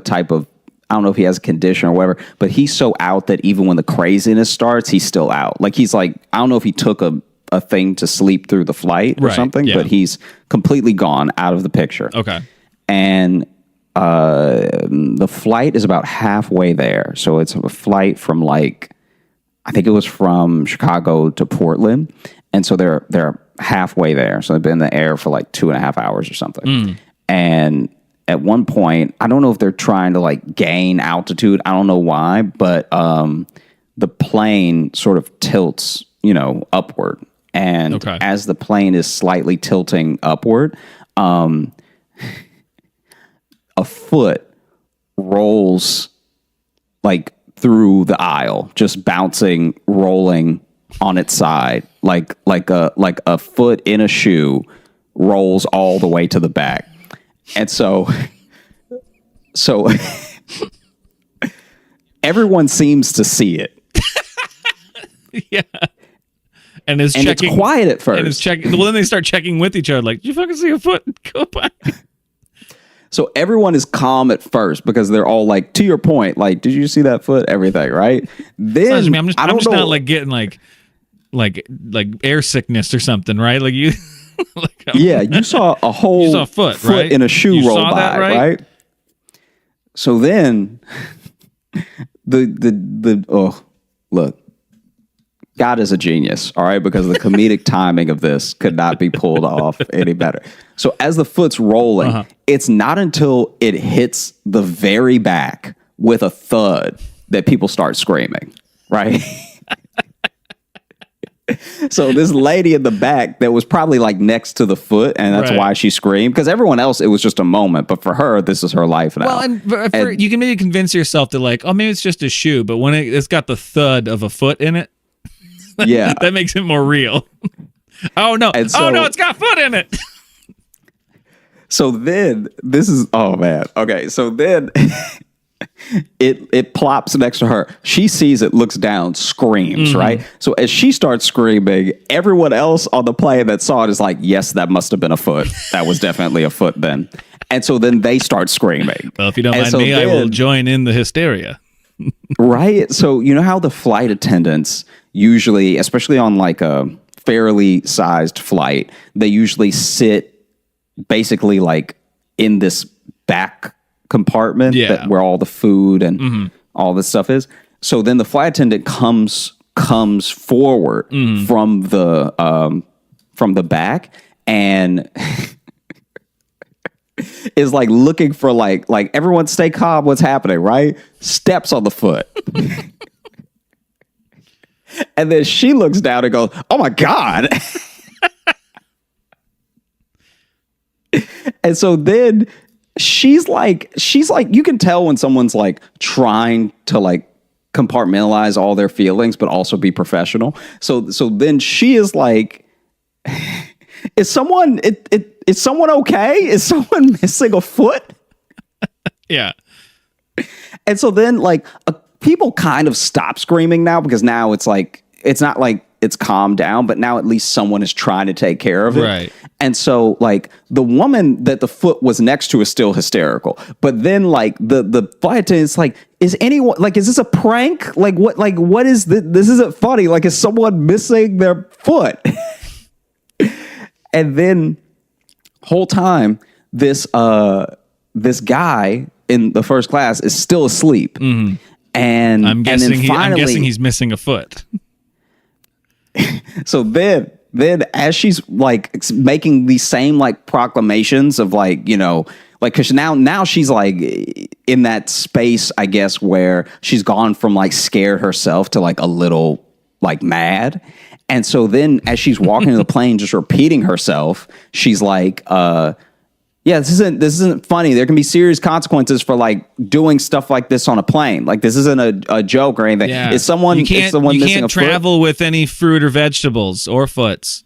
[SPEAKER 1] if he has a condition or whatever, but he's so out that even when the craziness starts, he's still out. Like he's like, I don't know if he took a thing to sleep through the flight or something, but he's completely gone out of the picture.
[SPEAKER 2] Okay.
[SPEAKER 1] And the flight is about halfway there. So it's a flight from I think it was from Chicago to Portland. And so they're halfway there. So they've been in the air for 2.5 hours or something. And at one point, I don't know if they're trying to gain altitude. I don't know why, but the plane sort of tilts, upward. And as the plane is slightly tilting upward, a foot rolls through the aisle, just bouncing, rolling on its side, like a foot in a shoe rolls all the way to the back. And so everyone seems to see it.
[SPEAKER 2] Yeah. And it's
[SPEAKER 1] quiet at first.
[SPEAKER 2] And it's checking. Well, then they start checking with each other. Like, did you fucking see a foot go by?
[SPEAKER 1] So everyone is calm at first because they're all to your point, did you see that foot? Everything, right? Then
[SPEAKER 2] I'm just not getting like air sickness or something, right? Like you.
[SPEAKER 1] Yeah, you saw a whole
[SPEAKER 2] foot right?
[SPEAKER 1] in a shoe
[SPEAKER 2] you
[SPEAKER 1] roll
[SPEAKER 2] saw
[SPEAKER 1] by,
[SPEAKER 2] that, right?
[SPEAKER 1] So then look, God is a genius, all right? Because the comedic timing of this could not be pulled off any better. So as the foot's rolling, it's not until it hits the very back with a thud that people start screaming, right? So this lady in the back that was probably like next to the foot, and that's
[SPEAKER 2] Right.
[SPEAKER 1] why she screamed. Because everyone else, it was just a moment, but for her, this is her life now.
[SPEAKER 2] Well, and you can maybe convince yourself that like, oh, maybe it's just a shoe, but when it's got the thud of a foot in it,
[SPEAKER 1] yeah.
[SPEAKER 2] that makes it more real. Oh no!
[SPEAKER 1] And
[SPEAKER 2] Oh no!
[SPEAKER 1] so-
[SPEAKER 2] It's got foot in it.
[SPEAKER 1] So then this is man. Okay, so then it plops next to her. She sees it, looks down, screams, right? So as she starts screaming, everyone else on the plane that saw it is like, yes, that must have been a foot. That was definitely a foot then. And so then they start screaming.
[SPEAKER 2] Well, if you don't
[SPEAKER 1] And
[SPEAKER 2] mind
[SPEAKER 1] so
[SPEAKER 2] me, I will
[SPEAKER 1] then-
[SPEAKER 2] join in the hysteria.
[SPEAKER 1] Right? So you know how the flight attendants usually, especially on like a fairly sized flight, they usually sit basically like in this back compartment where all the food and all this stuff is. So then the flight attendant comes forward from the back and is like looking for like everyone stay calm, what's happening, right? Steps on the foot. And then she looks down and goes, oh my God. And so then she's like, you can tell when someone's like trying to like compartmentalize all their feelings, but also be professional. So then she is like, is someone okay? Is someone missing a foot?
[SPEAKER 2] Yeah.
[SPEAKER 1] And so then like people kind of stop screaming now because now it's like, it's not like it's calmed down, but now at least someone is trying to take care of it.
[SPEAKER 2] Right.
[SPEAKER 1] And so like the woman that the foot was next to is still hysterical. But then like the flight attendant's like, is anyone like, is this a prank? Like what is this? This isn't funny. Like, is someone missing their foot? And then whole time this guy in the first class is still asleep. And
[SPEAKER 2] I'm guessing,
[SPEAKER 1] and then finally,
[SPEAKER 2] I'm guessing he's missing a foot.
[SPEAKER 1] So then as she's like making these same like proclamations of like, you know, like, cause now she's like in that space, I guess, where she's gone from like scared herself to like a little like mad. And so then as she's walking to the plane, just repeating herself, she's like, yeah, this isn't funny. There can be serious consequences for like doing stuff like this on a plane. Like this isn't a joke or anything.
[SPEAKER 2] Yeah.
[SPEAKER 1] Is someone
[SPEAKER 2] you
[SPEAKER 1] missing
[SPEAKER 2] can't
[SPEAKER 1] a foot?
[SPEAKER 2] travel with any fruit or vegetables or foots.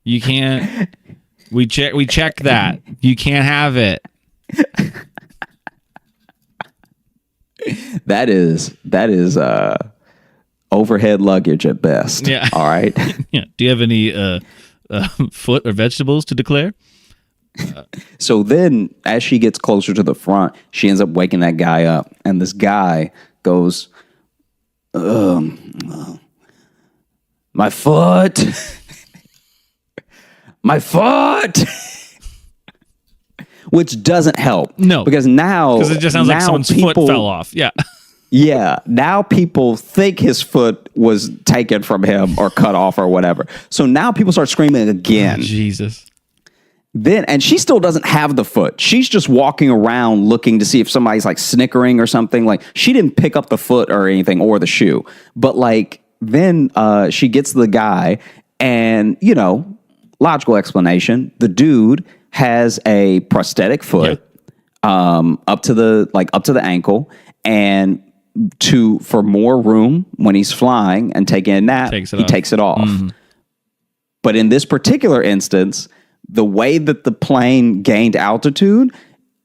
[SPEAKER 2] You can't. We check that. You can't have it.
[SPEAKER 1] That is overhead luggage at best.
[SPEAKER 2] Yeah.
[SPEAKER 1] All right.
[SPEAKER 2] Yeah. Do you have any foot or vegetables to declare?
[SPEAKER 1] So then as she gets closer to the front, she ends up waking that guy up. And this guy goes, my foot, my foot, which doesn't help.
[SPEAKER 2] No.
[SPEAKER 1] Because
[SPEAKER 2] it just sounds like
[SPEAKER 1] now
[SPEAKER 2] someone's foot fell off. Yeah.
[SPEAKER 1] Yeah, now people think his foot was taken from him or cut off or whatever. So now people start screaming again.
[SPEAKER 2] Oh, Jesus.
[SPEAKER 1] And she still doesn't have the foot. She's just walking around looking to see if somebody's like snickering or something. Like she didn't pick up the foot or anything or the shoe. But like then she gets the guy and, you know, logical explanation. The dude has a prosthetic foot up to the ankle and for more room when he's flying and taking a nap, he takes it off. Mm-hmm. But in this particular instance, the way that the plane gained altitude,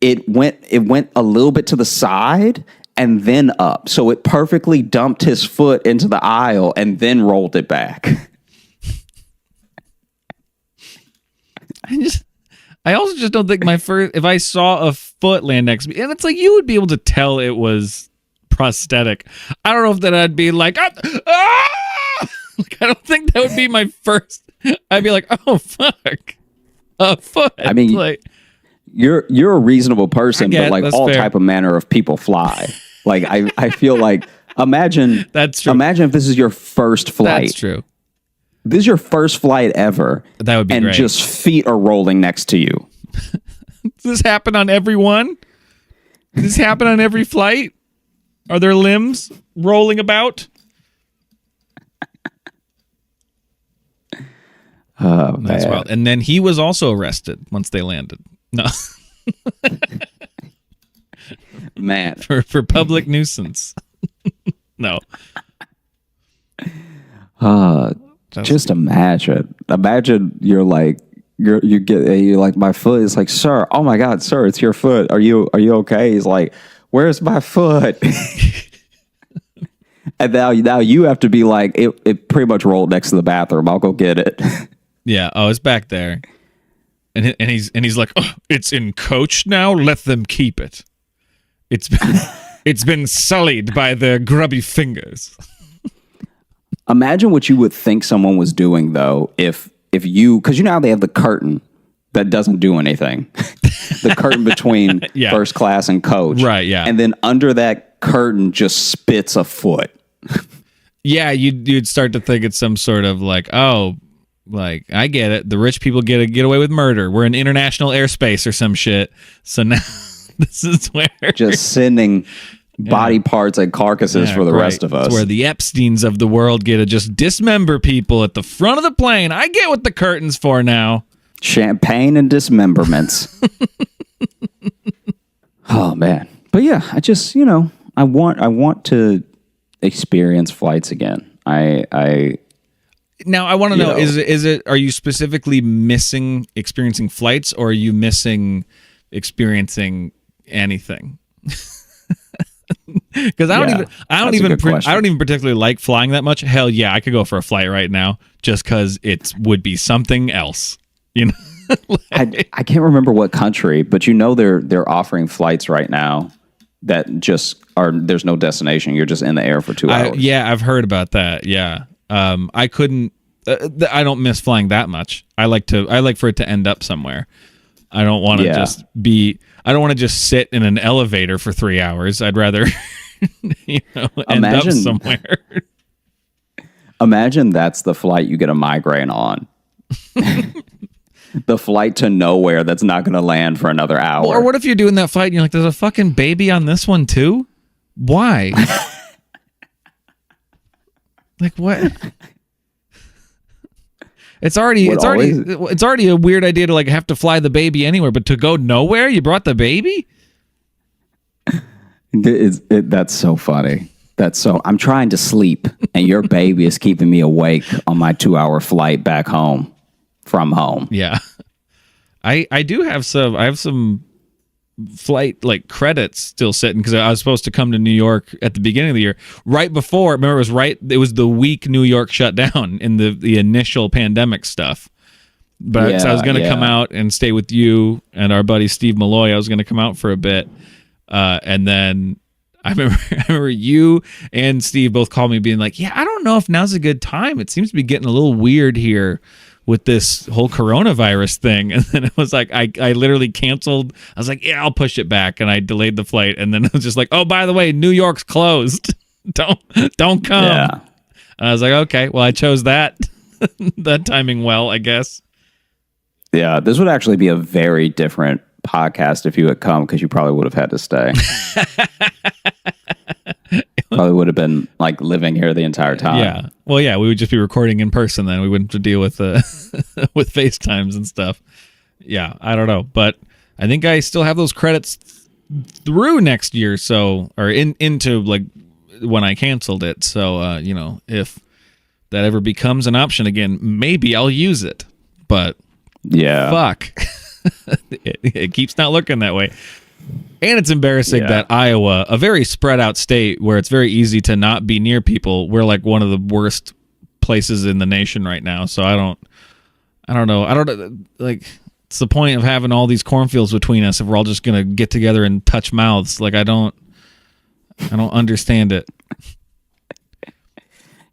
[SPEAKER 1] it went a little bit to the side and then up. So it perfectly dumped his foot into the aisle and then rolled it back.
[SPEAKER 2] I also just don't think if I saw a foot land next to me, and it's like you would be able to tell it was prosthetic. I don't know if that I'd be like, like I don't think that would be my first. I'd be like, oh fuck. A foot.
[SPEAKER 1] I mean,
[SPEAKER 2] like,
[SPEAKER 1] you're a reasonable person, but like all
[SPEAKER 2] fair.
[SPEAKER 1] type of manner of people fly. Like I feel like imagine
[SPEAKER 2] that's true.
[SPEAKER 1] Imagine if this is your first flight.
[SPEAKER 2] That's true.
[SPEAKER 1] This is your first flight ever.
[SPEAKER 2] That would be
[SPEAKER 1] and
[SPEAKER 2] great.
[SPEAKER 1] Just feet are rolling next to you.
[SPEAKER 2] Does this happen on everyone? Does this happen on every flight? Are there limbs rolling about?
[SPEAKER 1] Oh,
[SPEAKER 2] That's
[SPEAKER 1] man.
[SPEAKER 2] wild. And then he was also arrested once they landed. No,
[SPEAKER 1] Man.
[SPEAKER 2] for public nuisance. No.
[SPEAKER 1] Just imagine you're like you're like, my foot is like, sir, oh my god, sir, it's your foot, are you okay? He's like, where's my foot? And now you have to be like, it pretty much rolled next to the bathroom, I'll go get it.
[SPEAKER 2] Yeah. Oh, it's back there. And he's like, oh, it's encroached now, let them keep it. It's been sullied by their grubby fingers.
[SPEAKER 1] Imagine what you would think someone was doing though, if you, because you know how they have the curtain that doesn't do anything, the curtain between
[SPEAKER 2] Yeah.
[SPEAKER 1] first class and coach,
[SPEAKER 2] Right, yeah.
[SPEAKER 1] and then under that curtain just spits a foot.
[SPEAKER 2] Yeah, you'd start to think it's some sort of like, oh, like, I get it. The rich people get away with murder. We're in international airspace or some shit. So now this is where
[SPEAKER 1] Just sending body parts and carcasses
[SPEAKER 2] Yeah,
[SPEAKER 1] for the
[SPEAKER 2] right.
[SPEAKER 1] rest of us.
[SPEAKER 2] It's where the Epsteins of the world get to just dismember people at the front of the plane. I get what the curtain's for now.
[SPEAKER 1] Champagne and dismemberments. Oh man. But yeah, I just, I want to experience flights again.
[SPEAKER 2] Now I want to know,
[SPEAKER 1] know.
[SPEAKER 2] is it are you specifically missing experiencing flights, or are you experiencing anything? Because I don't
[SPEAKER 1] that's a good question.
[SPEAKER 2] I don't even particularly like flying that much. Hell yeah, I could go for a flight right now just because it would be something else.
[SPEAKER 1] I can't remember what country, but they're offering flights right now that just are, there's no destination. You're just in the air for 2 hours.
[SPEAKER 2] Yeah, I've heard about that. Yeah. I couldn't. I don't miss flying that much. I like for it to end up somewhere. I don't want to just be. I don't want to just sit in an elevator for 3 hours. I'd rather, end up somewhere.
[SPEAKER 1] Imagine that's the flight you get a migraine on. The flight to nowhere that's not going to land for another hour.
[SPEAKER 2] Or what if you're doing that flight and you're like, "There's a fucking baby on this one too? Why?" Like what? It's already a weird idea to like have to fly the baby anywhere, but to go nowhere, you brought the baby?
[SPEAKER 1] That's so funny. I'm trying to sleep, and your baby is keeping me awake on my 2-hour flight back home from home.
[SPEAKER 2] Yeah. I have some flight like credits still sitting because I was supposed to come to New York at the beginning of the year, right before. Remember, it was the week New York shut down in the initial pandemic stuff. But so I was going to come out and stay with you and our buddy Steve Malloy. I was going to come out for a bit, and then I remember you and Steve both called me being like, "Yeah, I don't know if now's a good time. It seems to be getting a little weird here with this whole coronavirus thing." And then it was like, I literally canceled. I was like, yeah, I'll push it back. And I delayed the flight. And then it was just like, oh, by the way, New York's closed. Don't come.
[SPEAKER 1] Yeah.
[SPEAKER 2] And I was like, okay, well, I chose that timing well, I guess.
[SPEAKER 1] Yeah, this would actually be a very different podcast if you had come, because you probably would have had to stay. Probably would have been like living here the entire time.
[SPEAKER 2] Yeah. Well, yeah, we would just be recording in person then. We wouldn't have to deal with with FaceTimes and stuff. Yeah, I don't know, but I think I still have those credits through next year, into like when I canceled it. So, if that ever becomes an option again, maybe I'll use it. But
[SPEAKER 1] yeah,
[SPEAKER 2] fuck, it keeps not looking that way. And it's embarrassing that Iowa, a very spread out state where it's very easy to not be near people, we're like one of the worst places in the nation right now. So I don't know. Like, it's the point of having all these cornfields between us if we're all just going to get together and touch mouths. Like, I don't understand it.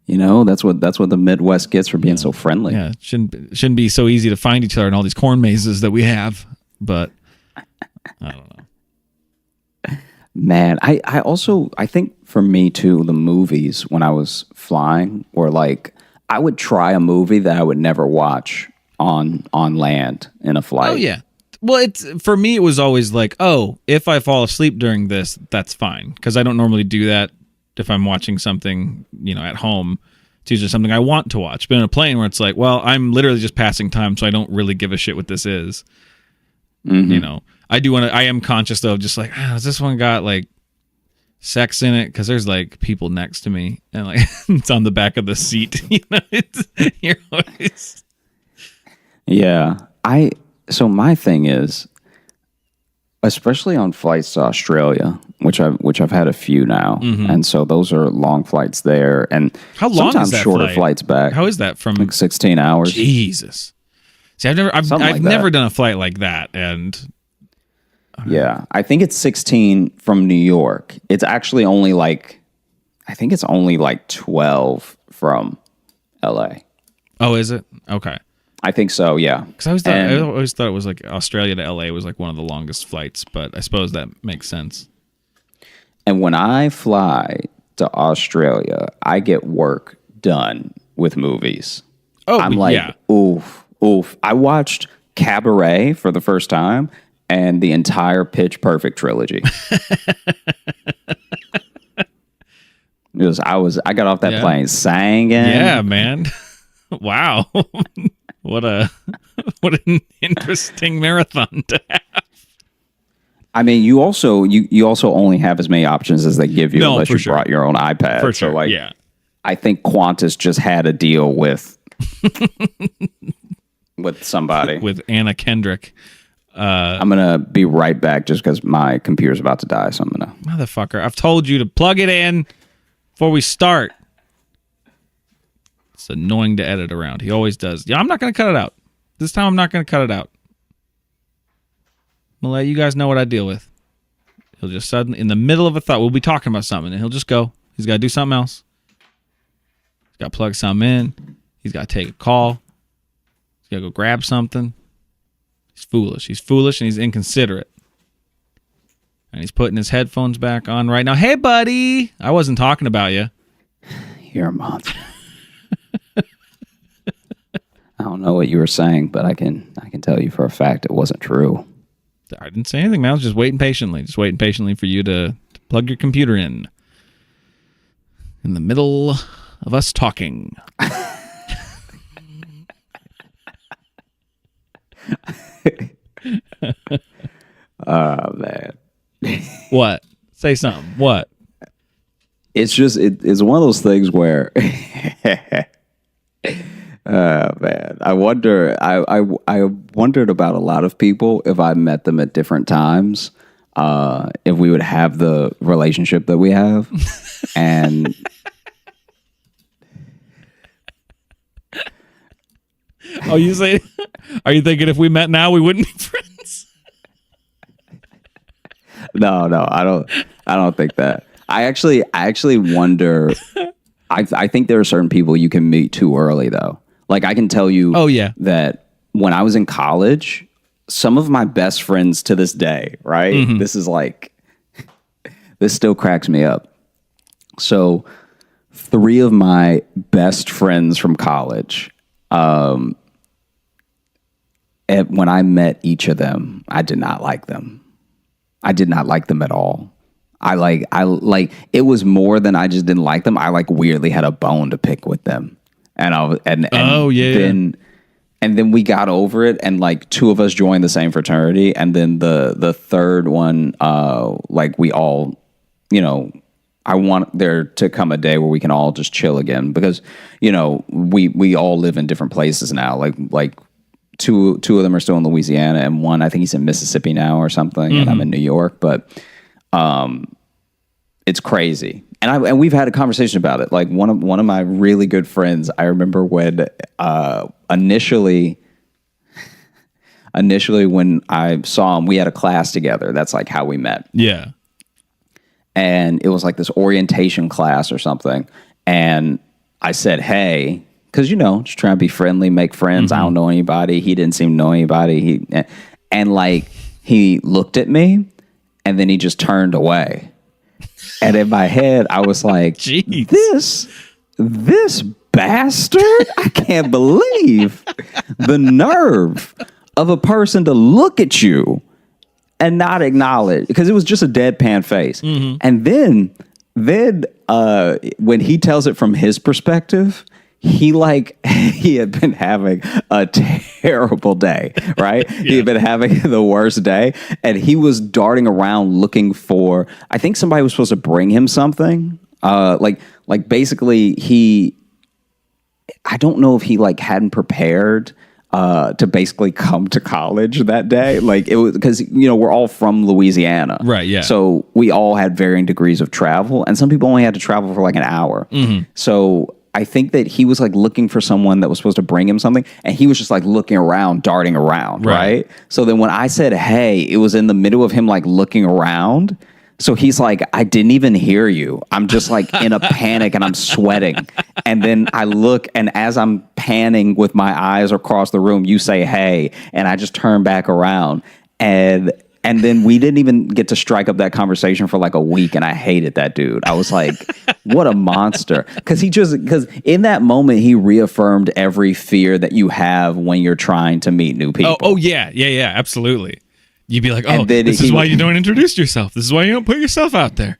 [SPEAKER 1] That's what the Midwest gets for being so friendly.
[SPEAKER 2] Yeah, it shouldn't be so easy to find each other in all these corn mazes that we have, but I don't know.
[SPEAKER 1] Man, I also think for me too, the movies when I was flying were like, I would try a movie that I would never watch on land in a flight.
[SPEAKER 2] Oh yeah. Well, for me it was always like, oh, if I fall asleep during this, that's fine, because I don't normally do that if I'm watching something, at home. It's usually something I want to watch. But in a plane where it's like, well, I'm literally just passing time, so I don't really give a shit what this is. You know, I am conscious though, just like, has this one got like sex in it? Because there's like people next to me, and like it's on the back of the seat. You know, you're always.
[SPEAKER 1] Yeah, so my thing is, especially on flights to Australia, which I've had a few now, and so those are long flights there, and
[SPEAKER 2] How long
[SPEAKER 1] sometimes
[SPEAKER 2] is that
[SPEAKER 1] shorter
[SPEAKER 2] flight?
[SPEAKER 1] flights back.
[SPEAKER 2] How is that from
[SPEAKER 1] like 16 hours?
[SPEAKER 2] Jesus? See, I've
[SPEAKER 1] Something like
[SPEAKER 2] never
[SPEAKER 1] that.
[SPEAKER 2] done a flight like that, and
[SPEAKER 1] Yeah, I think it's 16 from New York. It's actually only like, I think it's only like 12 from LA.
[SPEAKER 2] oh, is it? Okay.
[SPEAKER 1] I think so. Yeah,
[SPEAKER 2] Because I
[SPEAKER 1] And-
[SPEAKER 2] always thought it was like Australia to LA was like one of the longest flights, but I suppose that makes sense.
[SPEAKER 1] And when I fly to Australia, I get work done with movies.
[SPEAKER 2] Oh,
[SPEAKER 1] I'm like,
[SPEAKER 2] yeah.
[SPEAKER 1] oof. I watched Cabaret for the first time and the entire Pitch Perfect trilogy. I got off that
[SPEAKER 2] Yeah.
[SPEAKER 1] plane singing.
[SPEAKER 2] Yeah, man. Wow. What an interesting marathon to have.
[SPEAKER 1] I mean, you also only have as many options as they give you
[SPEAKER 2] No,
[SPEAKER 1] unless
[SPEAKER 2] for
[SPEAKER 1] you
[SPEAKER 2] sure.
[SPEAKER 1] brought your own iPad.
[SPEAKER 2] For
[SPEAKER 1] So,
[SPEAKER 2] sure.
[SPEAKER 1] like,
[SPEAKER 2] Yeah.
[SPEAKER 1] I think Qantas just had a deal with somebody.
[SPEAKER 2] With Anna Kendrick.
[SPEAKER 1] I'm gonna be right back just because my computer's about to die. So I'm gonna.
[SPEAKER 2] Motherfucker. I've told you to plug it in before we start. It's annoying to edit around. He always does. Yeah, I'm not going to cut it out. This time I'm not going to cut it out. I'm going to let you guys know what I deal with. He'll just suddenly, in the middle of a thought, we'll be talking about something, and he'll just go. He's got to do something else. He's got to plug something in. He's got to take a call. He's got to go grab something. He's foolish. He's foolish, and he's inconsiderate. And he's putting his headphones back on right now. Hey, buddy. I wasn't talking about you.
[SPEAKER 1] You're a monster. I don't know what you were saying, but I can tell you for a fact it wasn't true.
[SPEAKER 2] I didn't say anything, man. I was just waiting patiently. Just waiting patiently for you to plug your computer in the middle of us talking.
[SPEAKER 1] Oh man.
[SPEAKER 2] What? Say something. What?
[SPEAKER 1] It's just it's one of those things where oh man. I wondered about a lot of people if I met them at different times, if we would have the relationship that we have. And
[SPEAKER 2] Oh, you say? Are you thinking if we met now we wouldn't be friends?
[SPEAKER 1] no, I don't think that. I actually wonder. I think there are certain people you can meet too early though. Like I can tell you
[SPEAKER 2] Oh, yeah.
[SPEAKER 1] that when I was in college, some of my best friends to this day, right?
[SPEAKER 2] Mm-hmm.
[SPEAKER 1] This is like this still cracks me up. So 3 of my best friends from college, when I met each of them, I did not like them. I did not like them at all. I like it was more than I just didn't like them. I like weirdly had a bone to pick with them. And
[SPEAKER 2] Oh, yeah.
[SPEAKER 1] And then we got over it, and like 2 of us joined the same fraternity, and then the third one, like we all, you know, I want there to come a day where we can all just chill again because, you know, we all live in different places now. Like two of them are still in Louisiana, and one I think he's in Mississippi now or something, and I'm in New York, but it's crazy. And we've had a conversation about it. Like one of my really good friends, I remember when initially when I saw him, we had a class together. That's like how we met.
[SPEAKER 2] Yeah.
[SPEAKER 1] And it was like this orientation class or something. And I said, hey, because, you know, just trying to be friendly, make friends. I don't know anybody. He didn't seem to know anybody. And like he looked at me and then he just turned away. And in my head, I was like,
[SPEAKER 2] Jeez.
[SPEAKER 1] this bastard, I can't believe the nerve of a person to look at you and not acknowledge, because it was just a deadpan face. And then when he tells it from his perspective, he he had been having a terrible day, right? He had been having the worst day, and he was darting around looking for, I think somebody was supposed to bring him something. Basically I don't know if he hadn't prepared to basically come to college that day. It was because, we're all from Louisiana.
[SPEAKER 2] Right, yeah.
[SPEAKER 1] So we all had varying degrees of travel, and some people only had to travel for an hour.
[SPEAKER 2] Mm-hmm.
[SPEAKER 1] So I think that he was looking for someone that was supposed to bring him something, and he was just looking around, darting around, right? So then when I said, hey, it was in the middle of him looking around. So he's like, I didn't even hear you. I'm just in a panic and I'm sweating. And then I look, and as I'm panning with my eyes across the room, you say, hey, and I just turn back around. And then we didn't even get to strike up that conversation for a week, and I hated that dude. I was like, what a monster. Because in that moment, he reaffirmed every fear that you have when you're trying to meet new people.
[SPEAKER 2] Oh yeah, absolutely. You'd be like, oh, this is why you don't introduce yourself. This is why you don't put yourself out there.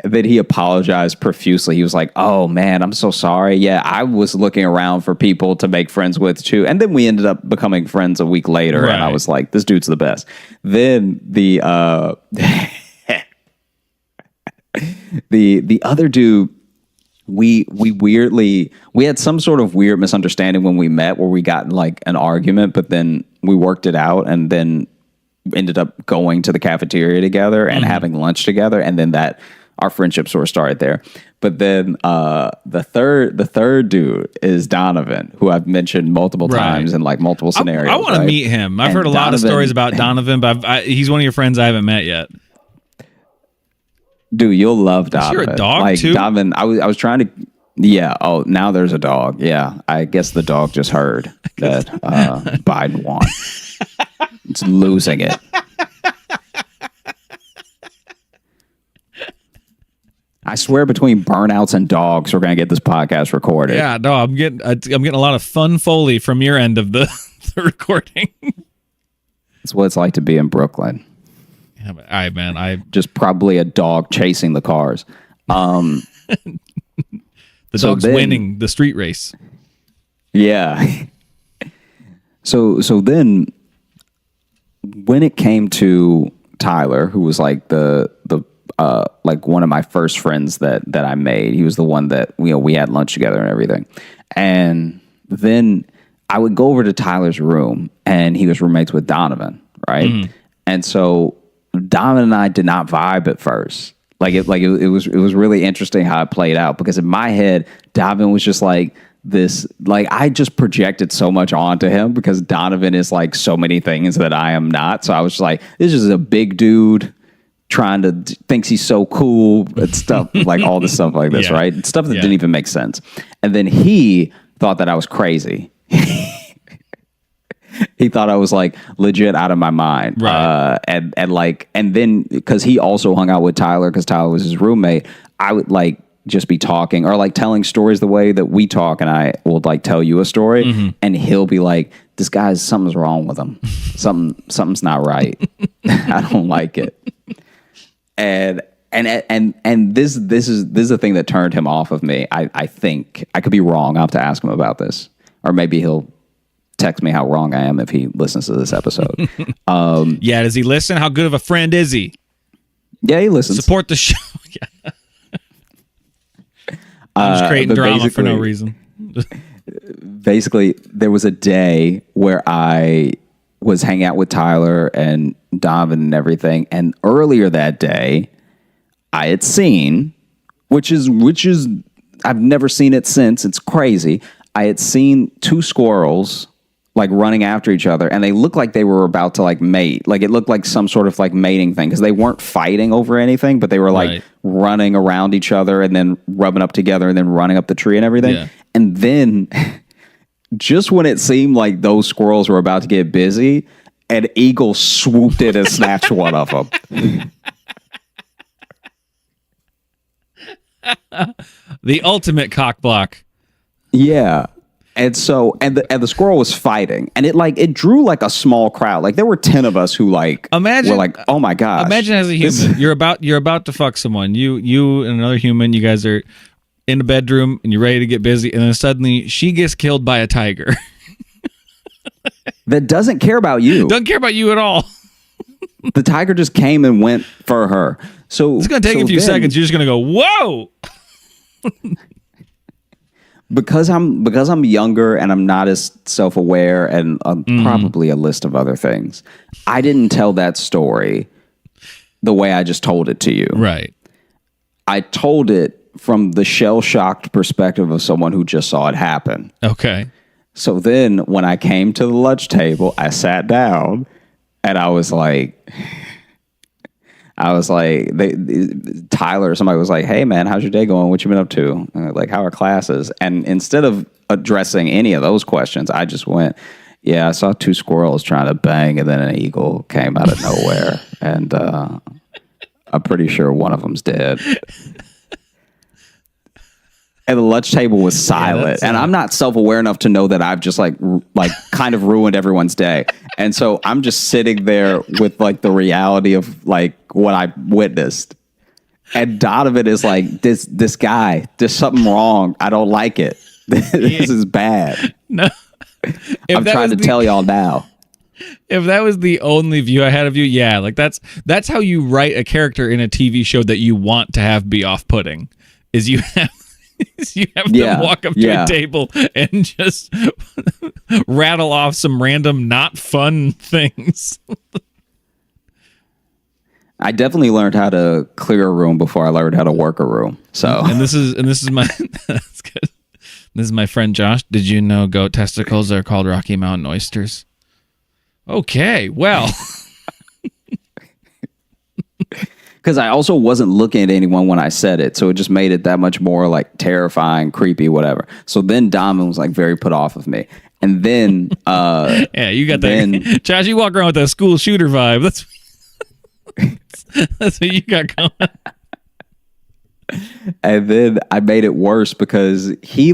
[SPEAKER 1] Then he apologized profusely. He was like, oh, man, I'm so sorry. Yeah, I was looking around for people to make friends with, too. And then we ended up becoming friends a week later. Right. And I was like, this dude's the best. Then the the other dude, we had some sort of weird misunderstanding when we met where we got in an argument, but then we worked it out and then ended up going to the cafeteria together and having lunch together. And then our friendship sort of started there. But then the third dude is Donovan, who I've mentioned multiple times in multiple scenarios.
[SPEAKER 2] I want to meet him. I've heard a lot of stories about Donovan, but he's one of your friends I haven't met yet.
[SPEAKER 1] Dude, you'll love Donovan.
[SPEAKER 2] You're a dog too?
[SPEAKER 1] Donovan, I was trying to. Yeah. Oh, now there's a dog. Yeah. I guess the dog just heard that Biden won. It's losing it. I swear, between burnouts and dogs, we're gonna get this podcast recorded.
[SPEAKER 2] Yeah. No, I'm getting a lot of fun Foley from your end of the recording.
[SPEAKER 1] It's what it's like to be in Brooklyn.
[SPEAKER 2] Yeah, but, all right, man. I
[SPEAKER 1] just probably a dog chasing the cars.
[SPEAKER 2] The dog's winning the street race.
[SPEAKER 1] Yeah. So then, when it came to Tyler, who was the one of my first friends that I made, he was the one that we had lunch together and everything. And then I would go over to Tyler's room, and he was roommates with Donovan, right? Mm-hmm. And so Donovan and I did not vibe at first. It was really interesting how it played out, because in my head, Donovan was just this, I just projected so much onto him because Donovan is so many things that I am not. So I was just this is a big dude trying to thinks he's so cool and stuff, all this stuff like this, right? Stuff that didn't even make sense. And then he thought that I was crazy. He thought I was legit out of my mind.
[SPEAKER 2] Right.
[SPEAKER 1] And then because he also hung out with Tyler, because Tyler was his roommate, I would just be talking or telling stories the way that we talk, and I will tell you a story, and he'll be this guy's, something's wrong with him. Something's not right. I don't like it. And this is the thing that turned him off of me. I think I could be wrong. I'll have to ask him about this, or maybe he'll text me how wrong I am if he listens to this episode.
[SPEAKER 2] Yeah, does he listen? How good of a friend is he?
[SPEAKER 1] Yeah, he listens.
[SPEAKER 2] Support the show. Yeah. I'm just creating drama for no reason.
[SPEAKER 1] Basically, there was a day where I was hanging out with Tyler and Donovan and everything, and earlier that day, I had seen, which is I've never seen it since. It's crazy. I had seen two squirrels running after each other, and they looked like they were about to mate. It looked like some sort of mating thing, because they weren't fighting over anything, but they were running around each other and then rubbing up together and then running up the tree and everything. Yeah. And then just when it seemed like those squirrels were about to get busy, an eagle swooped in and snatched one of them.
[SPEAKER 2] The ultimate cock block.
[SPEAKER 1] Yeah. And so, and the squirrel was fighting, and it drew a small crowd. There were 10 of us who
[SPEAKER 2] imagine,
[SPEAKER 1] were oh my gosh.
[SPEAKER 2] Imagine as a human, you're about to fuck someone. You and another human, you guys are in a bedroom and you're ready to get busy, and then suddenly she gets killed by a tiger.
[SPEAKER 1] That doesn't care about you.
[SPEAKER 2] Doesn't care about you at all.
[SPEAKER 1] The tiger just came and went for her. So
[SPEAKER 2] It's going to take a few seconds. You're just going to go, whoa!
[SPEAKER 1] Because I'm younger and I'm not as self-aware and probably a list of other things. I didn't tell that story the way I just told it to you.
[SPEAKER 2] Right.
[SPEAKER 1] I told it from the shell-shocked perspective of someone who just saw it happen.
[SPEAKER 2] Okay.
[SPEAKER 1] So then when I came to the lunch table, I sat down and I was like, Tyler, somebody was like, hey man, how's your day going? What you been up to? Like, how are classes? And instead of addressing any of those questions, I just went, yeah, I saw 2 squirrels trying to bang and then an eagle came out of nowhere. And I'm pretty sure one of them's dead. And the lunch table was silent. And I'm not self-aware enough to know that I've just like kind of ruined everyone's day. And so I'm just sitting there with like the reality of like what I witnessed. And Donovan is like, this guy, there's something wrong. I don't like it. This is bad.
[SPEAKER 2] No.
[SPEAKER 1] I'm trying to tell y'all now.
[SPEAKER 2] If that was the only view I had of you, yeah, like that's how you write a character in a TV show that you want to have be off-putting. Is you have them walk up to a table and just rattle off some random not fun things.
[SPEAKER 1] I definitely learned how to clear a room before I learned how to work a room. So
[SPEAKER 2] and this is my that's good. This is my friend Josh. Did you know goat testicles are called Rocky Mountain oysters? Okay, well.
[SPEAKER 1] Because I also wasn't looking at anyone when I said it, so it just made it that much more like terrifying, creepy, whatever. So then Donovan was like very put off of me, and then
[SPEAKER 2] yeah, you got that. Josh, you walk around with that school shooter vibe. That's what you got going.
[SPEAKER 1] And then I made it worse because he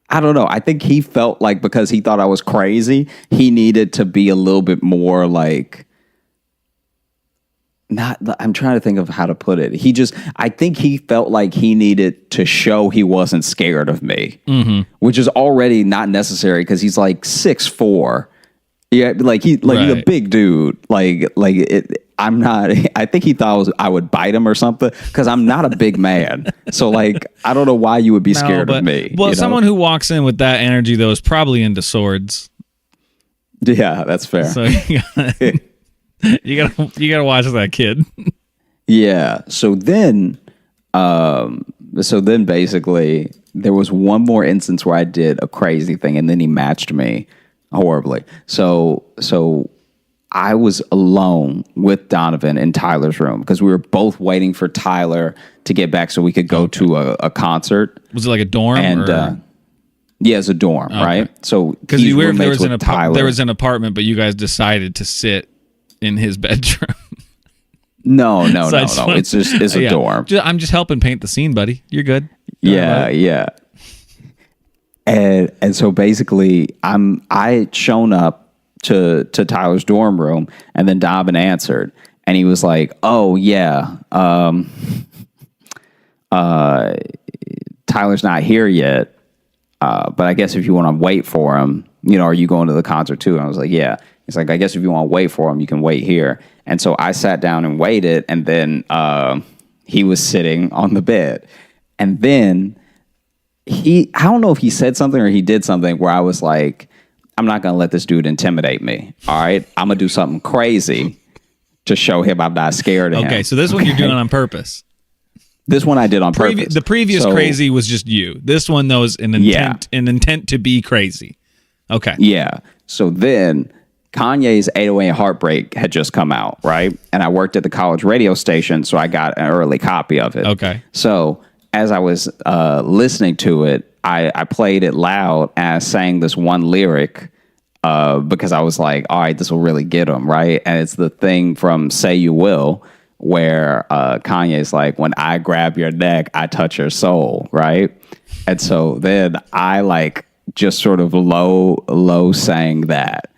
[SPEAKER 1] I don't know. I think he felt like because he thought I was crazy, he needed to be a little bit more like. I'm trying to think of how to put it. I think he felt like he needed to show he wasn't scared of me, which is already not necessary because he's like 6'4". Yeah, he's a big dude. I'm not. I think he thought I would bite him or something because I'm not a big man. So I don't know why you would be scared of me.
[SPEAKER 2] Well, someone who walks in with that energy though is probably into swords.
[SPEAKER 1] Yeah, that's fair.
[SPEAKER 2] So you gotta watch that kid.
[SPEAKER 1] Yeah. So then basically there was one more instance where I did a crazy thing and then he matched me horribly. So I was alone with Donovan in Tyler's room because we were both waiting for Tyler to get back so we could go to a concert.
[SPEAKER 2] Was it like a dorm?
[SPEAKER 1] And yeah, it's a dorm, right? So
[SPEAKER 2] because there was an apartment, but you guys decided to sit in his bedroom.
[SPEAKER 1] No. It's a dorm.
[SPEAKER 2] I'm just helping paint the scene, buddy. You're good.
[SPEAKER 1] Yeah. And so basically, I shown up to Tyler's dorm room, and then Donovan answered, and he was like, "Oh yeah, Tyler's not here yet, but I guess if you want to wait for him, are you going to the concert too?" And I was like, "Yeah." He's like, "I guess if you want to wait for him, you can wait here." And so I sat down and waited, and then he was sitting on the bed. And then I don't know if he said something or he did something where I was like, I'm not going to let this dude intimidate me. All right? I'm going to do something crazy to show him I'm not scared of him.
[SPEAKER 2] Okay, so this one you're doing on purpose.
[SPEAKER 1] This one I did on purpose.
[SPEAKER 2] The previous crazy was just you. This one, though, is an intent to be crazy. Okay.
[SPEAKER 1] Yeah. So then Kanye's 808 Heartbreak had just come out, right? And I worked at the college radio station, so I got an early copy of it.
[SPEAKER 2] Okay.
[SPEAKER 1] So as I was listening to it, I played it loud and I sang this one lyric because I was like, all right, this will really get him, right? And it's the thing from Say You Will where Kanye's like, when I grab your neck, I touch your soul, right? And so then I just sort of low sang that.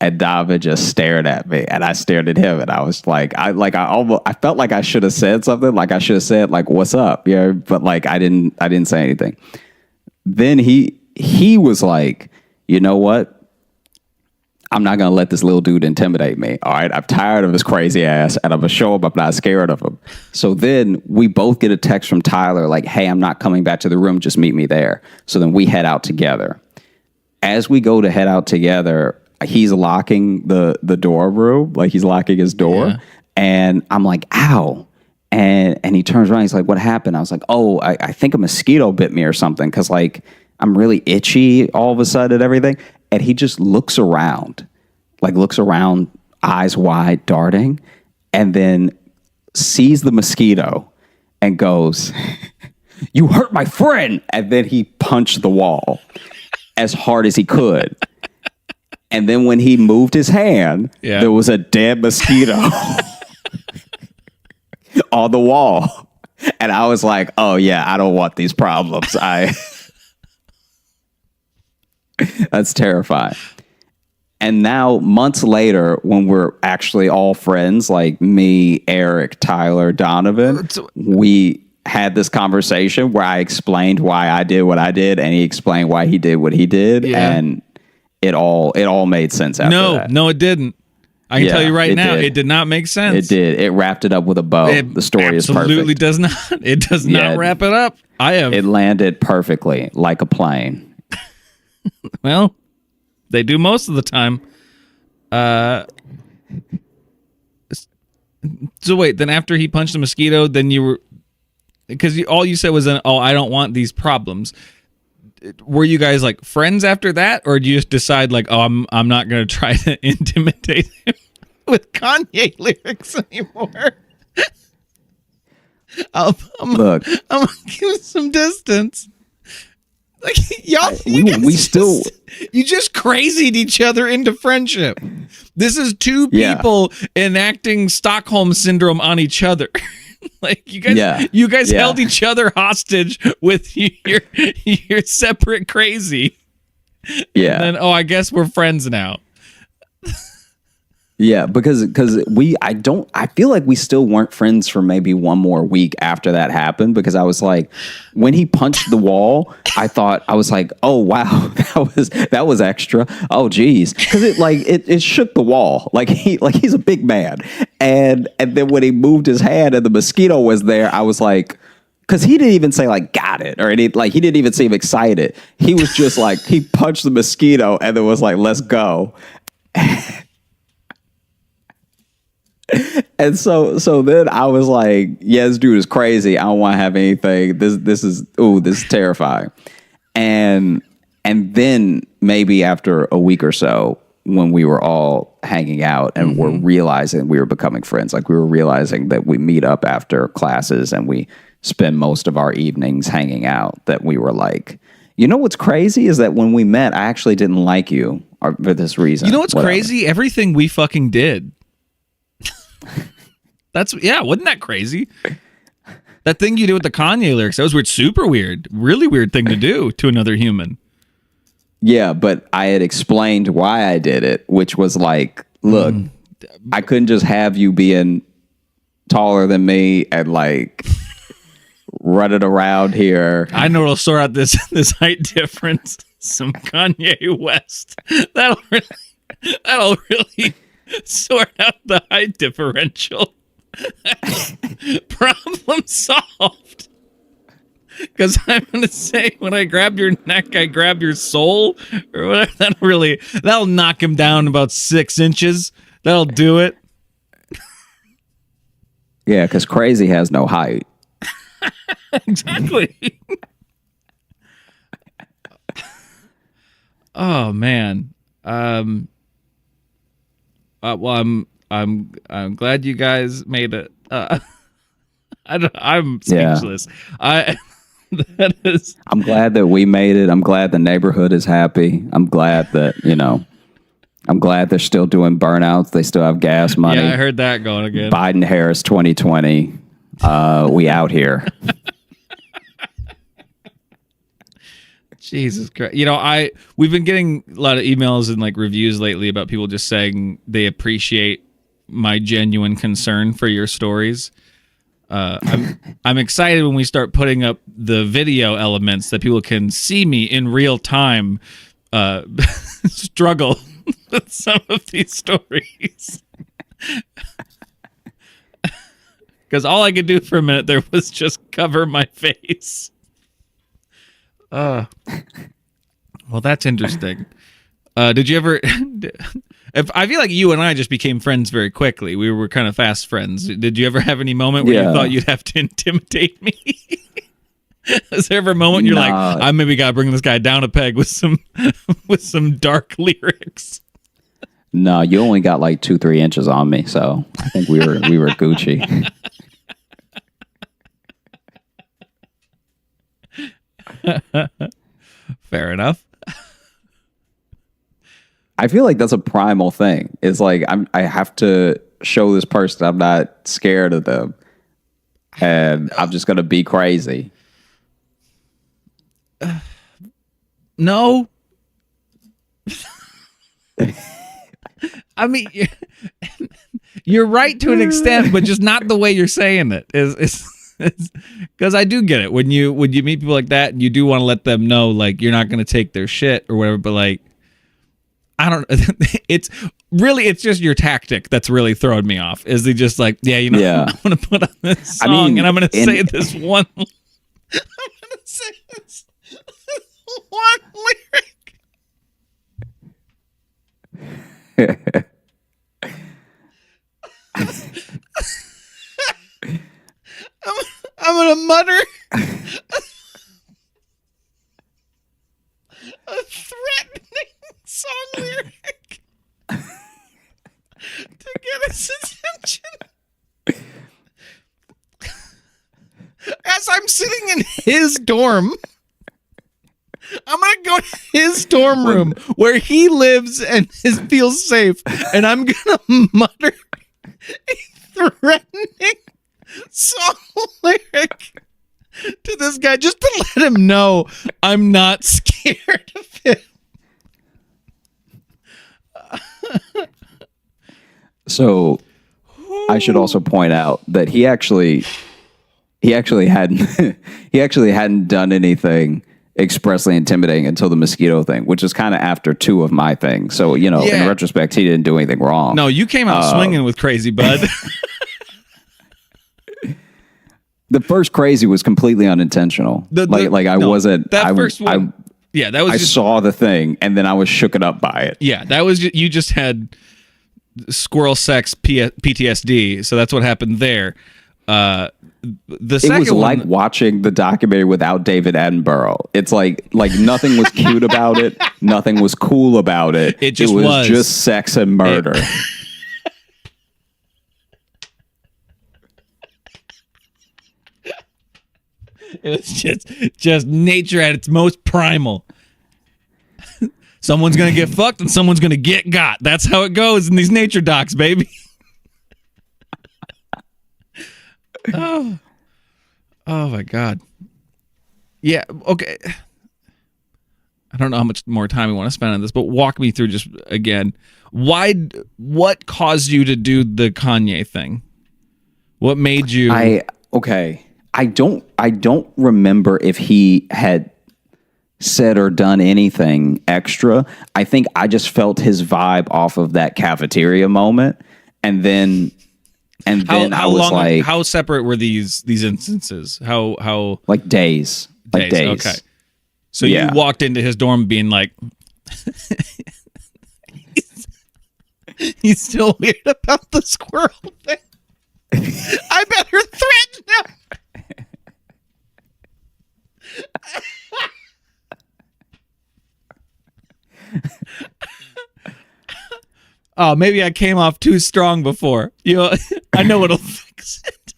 [SPEAKER 1] And David just stared at me, and I stared at him, and I was like, I felt like I should have said something, like I should have said, like, "What's up?" Yeah, but like I didn't say anything. Then he was like, "You know what? I'm not gonna let this little dude intimidate me. All right, I'm tired of his crazy ass, and I'm gonna show him I'm not scared of him." So then we both get a text from Tyler, like, "Hey, I'm not coming back to the room. Just meet me there." So then we head out together. As we go to head out together, he's locking the door room, like he's locking his door. Yeah. And I'm like, "Ow." And he turns around, he's like, "What happened?" I was like, "Oh, I think a mosquito bit me or something." Cause like I'm really itchy all of a sudden and everything. And he just looks around, eyes wide, darting, and then sees the mosquito and goes, "You hurt my friend." And then he punched the wall as hard as he could. And then when he moved his hand, there was a dead mosquito on the wall. And I was like, "Oh yeah, I don't want these problems." That's terrifying. And now months later, when we're actually all friends, like me, Eric, Tyler, Donovan, we had this conversation where I explained why I did what I did, and he explained why he did what he did. And it all made sense after that.
[SPEAKER 2] No, it didn't. I can tell you right now, it did not make sense.
[SPEAKER 1] It did. It wrapped it up with a bow. The story is perfect.
[SPEAKER 2] Absolutely does not. It does not wrap it up.
[SPEAKER 1] It landed perfectly, like a plane.
[SPEAKER 2] Well, they do most of the time. So wait, then after he punched the mosquito, then you were, because all you said was, "Oh, I don't want these problems." Were you guys like friends after that, or did you just decide like, "Oh, I'm not going to try to intimidate him with Kanye lyrics anymore"? I'm gonna give him some distance. Like you just crazied each other into friendship. This is two people enacting Stockholm syndrome on each other. Like you guys held each other hostage with your separate crazy. Yeah. And then I guess we're friends now.
[SPEAKER 1] Yeah, because I feel like we still weren't friends for maybe one more week after that happened, because I was like, when he punched the wall, I was like, "Oh wow, that was extra. Oh geez," because it shook the wall. Like he's a big man, and then when he moved his hand and the mosquito was there, I was like, because he didn't even say like "got it" or any, like he didn't even seem excited. He was just like, he punched the mosquito and then was like, "Let's go." And so then I was like, "Yeah, this dude is crazy. I don't want to have anything. This is terrifying." And then maybe after a week or so, when we were all hanging out and were realizing we were becoming friends, like we were realizing that we meet up after classes and we spend most of our evenings hanging out, that we were like, "You know what's crazy is that when we met, I actually didn't like you for this reason."
[SPEAKER 2] You know what's crazy? Everything we fucking did. Wasn't that crazy? That thing you did with the Kanye lyrics, that was weird, super weird, really weird thing to do to another human.
[SPEAKER 1] Yeah, but I had explained why I did it, which was like, "Look, I couldn't just have you being taller than me and like running around here."
[SPEAKER 2] I know it'll sort out this height difference. Some Kanye West. That'll really sort out the height differential. Problem solved. Because I'm gonna say, when I grab your neck, I grab your soul, or whatever. That'll knock him down about 6 inches. That'll do it.
[SPEAKER 1] Yeah, because crazy has no height.
[SPEAKER 2] Exactly. Oh man. Well, I'm glad you guys made it. I'm speechless.
[SPEAKER 1] Yeah. I'm glad that we made it. I'm glad the neighborhood is happy. I'm glad that, I'm glad they're still doing burnouts. They still have gas money.
[SPEAKER 2] Yeah, I heard that going again.
[SPEAKER 1] Biden Harris 2020. We out here.
[SPEAKER 2] Jesus Christ. We've been getting a lot of emails and like reviews lately about people just saying they appreciate my genuine concern for your stories. I'm excited when we start putting up the video elements that people can see me in real time struggle with some of these stories. Because all I could do for a minute there was just cover my face. Well, that's interesting. Did you ever? I feel like you and I just became friends very quickly. We were kind of fast friends. Did you ever have any moment where you thought you'd have to intimidate me? Was there ever a moment you're like, I maybe gotta bring this guy down a peg with some dark lyrics?
[SPEAKER 1] No, you only got like 2-3 inches on me, so I think we were Gucci.
[SPEAKER 2] Fair enough.
[SPEAKER 1] I feel like that's a primal thing. It's like I have to show this person I'm not scared of them, and I'm just gonna be crazy.
[SPEAKER 2] No. I mean, you're right to an extent, but just not the way you're saying it. Because I do get it when you meet people like that, and you do want to let them know like you're not going to take their shit or whatever. But like, I don't. It's just your tactic that's really throwing me off. Is they just like, I'm going to put on this song and I'm going to say this one. I'm going to say this one lyric. I'm gonna mutter a threatening song lyric to get his attention. As I'm sitting in his dorm, I'm gonna go to his dorm room where he lives and feels safe, and I'm gonna mutter a threatening song lyric to this guy just to let him know I'm not scared of him.
[SPEAKER 1] So I should also point out that he actually hadn't done anything expressly intimidating until the mosquito thing, which is kind of after 2 of my things. So, in retrospect, he didn't do anything wrong.
[SPEAKER 2] No, you came out swinging with Crazy Bud.
[SPEAKER 1] The first Crazy was completely unintentional. Wasn't.
[SPEAKER 2] That first one. That was.
[SPEAKER 1] I saw the thing and then I was shooken up by it.
[SPEAKER 2] Yeah, that was. You just had squirrel sex PTSD, so that's what happened there. The second
[SPEAKER 1] it was like
[SPEAKER 2] one,
[SPEAKER 1] watching the documentary without David Attenborough. It's like nothing was cute about it, nothing was cool about it.
[SPEAKER 2] It just
[SPEAKER 1] was just sex and murder.
[SPEAKER 2] It was just nature at its most primal. Someone's gonna get fucked and someone's gonna get got. That's how it goes in these nature docs, baby. Oh my God. Yeah, okay. I don't know how much more time we want to spend on this, but walk me through just again. What caused you to do the Kanye thing? What made you
[SPEAKER 1] I don't remember if he had said or done anything extra. I think I just felt his vibe off of that cafeteria moment, and then I was like,
[SPEAKER 2] how separate were these instances? How
[SPEAKER 1] like days. Like days.
[SPEAKER 2] Okay. So you walked into his dorm being like, he's still weird about the squirrel thing. I better threaten him. Oh, maybe I came off too strong before. I know what'll fix it.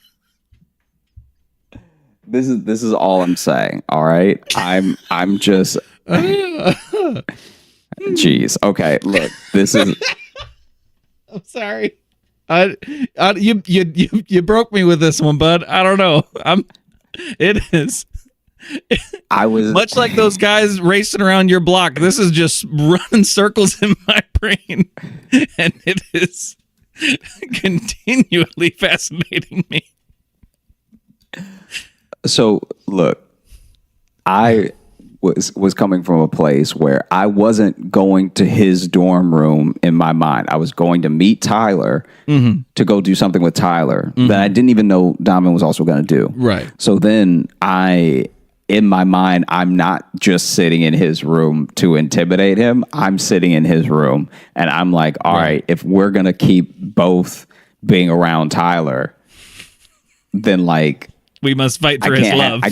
[SPEAKER 1] This is all I'm saying. All right, I'm just. Jeez. Okay. Look, this is.
[SPEAKER 2] I'm sorry. You broke me with this one, bud. I don't know. It is.
[SPEAKER 1] I was
[SPEAKER 2] much like those guys racing around your block. This is just running circles in my brain, and it is continually fascinating me.
[SPEAKER 1] So look, I was coming from a place where I wasn't going to his dorm room in my mind. I was going to meet Tyler to go do something with Tyler that I didn't even know Donovan was also going to do.
[SPEAKER 2] Right.
[SPEAKER 1] So then in my mind, I'm not just sitting in his room to intimidate him. I'm sitting in his room and I'm like, all right, if we're going to keep both being around Tyler, then like,
[SPEAKER 2] we must fight for his love.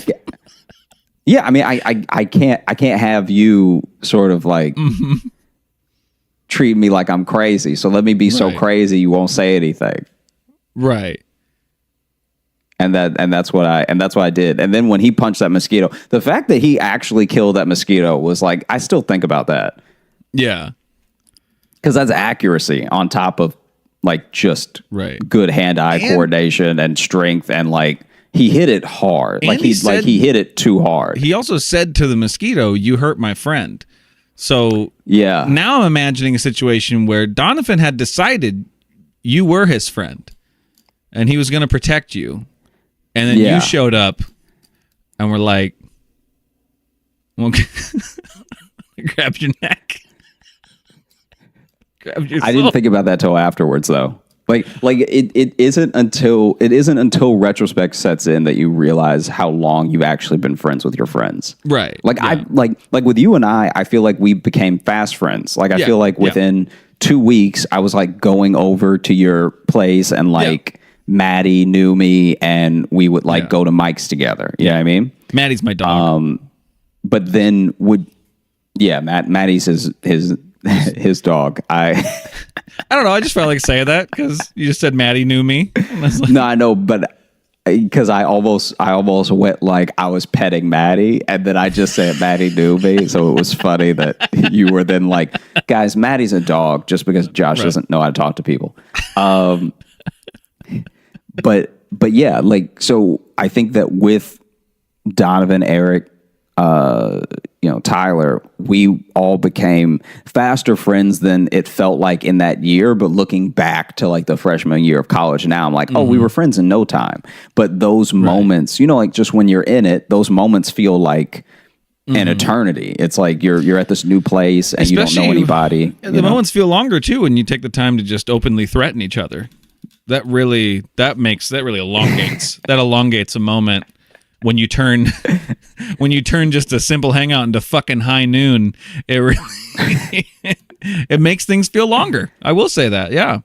[SPEAKER 1] Yeah, I mean, I can't have you sort of like treat me like I'm crazy. So let me be so crazy you won't say anything.
[SPEAKER 2] Right.
[SPEAKER 1] And that's what I did. And then when he punched that mosquito, the fact that he actually killed that mosquito was like, I still think about that.
[SPEAKER 2] Yeah.
[SPEAKER 1] Because that's accuracy on top of like just good hand-eye coordination and strength, and like he hit it hard. Like he hit it too hard.
[SPEAKER 2] He also said to the mosquito, "You hurt my friend." So
[SPEAKER 1] yeah.
[SPEAKER 2] Now I'm imagining a situation where Donovan had decided you were his friend and he was going to protect you. And then you showed up and were like, well, grabbed your neck. Grabbed your soul.
[SPEAKER 1] I didn't think about that till afterwards though. Like it isn't until retrospect sets in that you realize how long you've actually been friends with your friends.
[SPEAKER 2] Right.
[SPEAKER 1] Like I like with you and I feel like we became fast friends. Like I feel like within 2 weeks I was like going over to your place and like Maddie knew me and we would like go to Mike's together. You know what I mean?
[SPEAKER 2] Maddie's my dog.
[SPEAKER 1] But then Maddie's his dog.
[SPEAKER 2] I don't know. I just felt like saying that because you just said Maddie knew me. Like,
[SPEAKER 1] no, I know, but because I almost went like I was petting Maddie, and then I just said Maddie knew me, so it was funny that you were then like, guys, Maddie's a dog, just because Josh doesn't know how to talk to people. But yeah, like so I think that with Donovan, Eric, Tyler, we all became faster friends than it felt like in that year. But looking back to like the freshman year of college now, I'm like, oh, we were friends in no time. But those moments, like just when you're in it, those moments feel like an eternity. It's like you're at this new place and especially, you don't know anybody.
[SPEAKER 2] The moments feel longer too when you take the time to just openly threaten each other. That really elongates. That elongates a moment. When you turn just a simple hangout into fucking high noon, it really it makes things feel longer. I will say that. Yeah.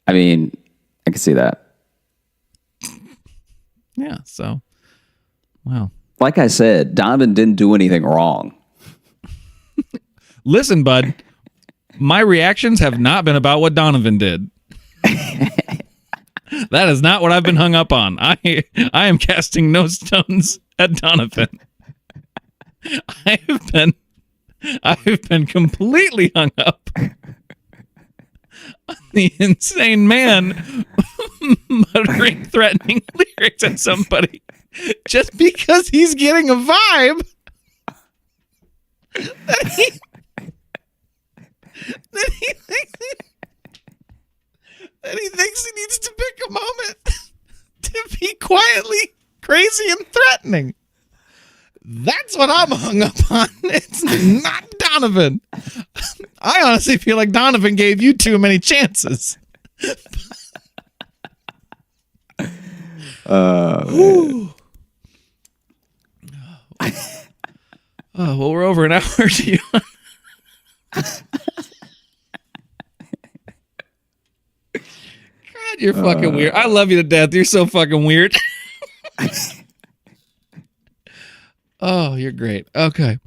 [SPEAKER 1] I mean, I can see that.
[SPEAKER 2] Yeah. So, wow.
[SPEAKER 1] Like I said, Donovan didn't do anything wrong.
[SPEAKER 2] Listen, bud, my reactions have not been about what Donovan did. That is not what I've been hung up on. I am casting no stones at Donovan. I've been completely hung up on the insane man muttering threatening lyrics at somebody just because he's getting a vibe that he thinks he needs to pick a moment to be quietly crazy and threatening. That's what I'm hung up on. It's not Donovan. I honestly feel like Donovan gave you too many chances. Well, we're over an hour. Do you? God, you're fucking weird. I love you to death. You're so fucking weird. Oh, you're great. Okay.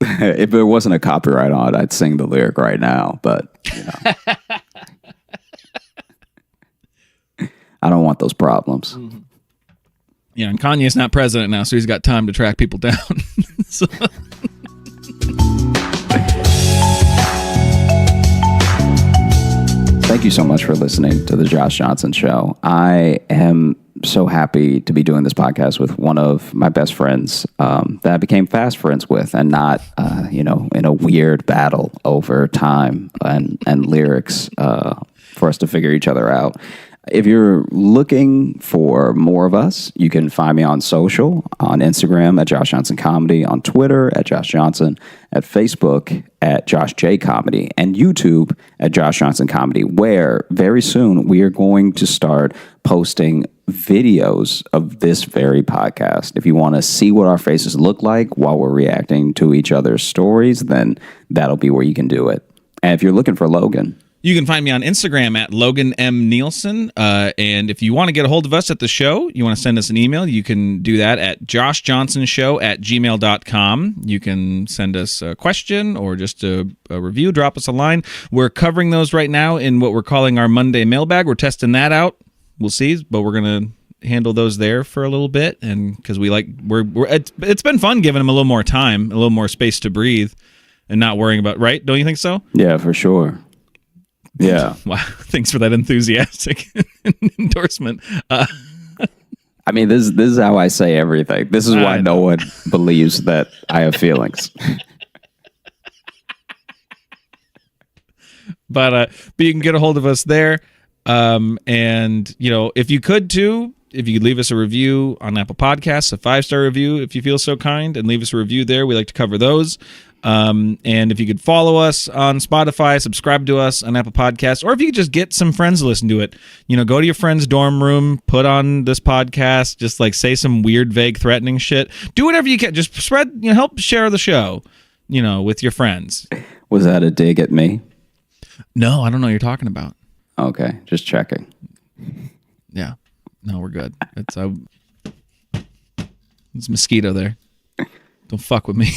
[SPEAKER 1] If there wasn't a copyright on it, I'd sing the lyric right now, but I don't want those problems.
[SPEAKER 2] Mm-hmm. Yeah, and Kanye's not president now, so he's got time to track people down. So.
[SPEAKER 1] Thank Thank you so much for listening to the Josh Johnson Show. I am so happy to be doing this podcast with one of my best friends that I became fast friends with, and not, in a weird battle over time and lyrics for us to figure each other out. If you're looking for more of us, you can find me on social, on Instagram at Josh Johnson Comedy, on Twitter at Josh Johnson, at Facebook at Josh J Comedy, and YouTube at Josh Johnson Comedy, where very soon we are going to start posting videos of this very podcast. If you want to see what our faces look like while we're reacting to each other's stories, then that'll be where you can do it. And if you're looking for Logan,
[SPEAKER 2] you can find me on Instagram at Logan M. Nielsen. And if you want to get a hold of us at the show, you want to send us an email, you can do that at joshjohnsonshow@gmail.com. You can send us a question or just a review, drop us a line. We're covering those right now in what we're calling our Monday mailbag. We're testing that out. We'll see, but we're going to handle those there for a little bit. And because it's been fun giving them a little more time, a little more space to breathe and not worrying about, right? Don't you think so?
[SPEAKER 1] Yeah, for sure. Yeah.
[SPEAKER 2] Wow. Thanks for that enthusiastic endorsement.
[SPEAKER 1] I mean, this is how I say everything. This is why no one believes that I have feelings.
[SPEAKER 2] But you can get a hold of us there. And, if you could leave us a review on Apple Podcasts, a 5-star review, if you feel so kind, and leave us a review there. We like to cover those. And if you could follow us on Spotify, subscribe to us on Apple Podcasts, or if you could just get some friends to listen to it, go to your friend's dorm room, put on this podcast, just like say some weird, vague, threatening shit. Do whatever you can. Just spread, help share the show, with your friends.
[SPEAKER 1] Was that a dig at me?
[SPEAKER 2] No, I don't know what you're talking about.
[SPEAKER 1] Okay, just checking.
[SPEAKER 2] Yeah. No, we're good. It's a mosquito there. Don't fuck with me.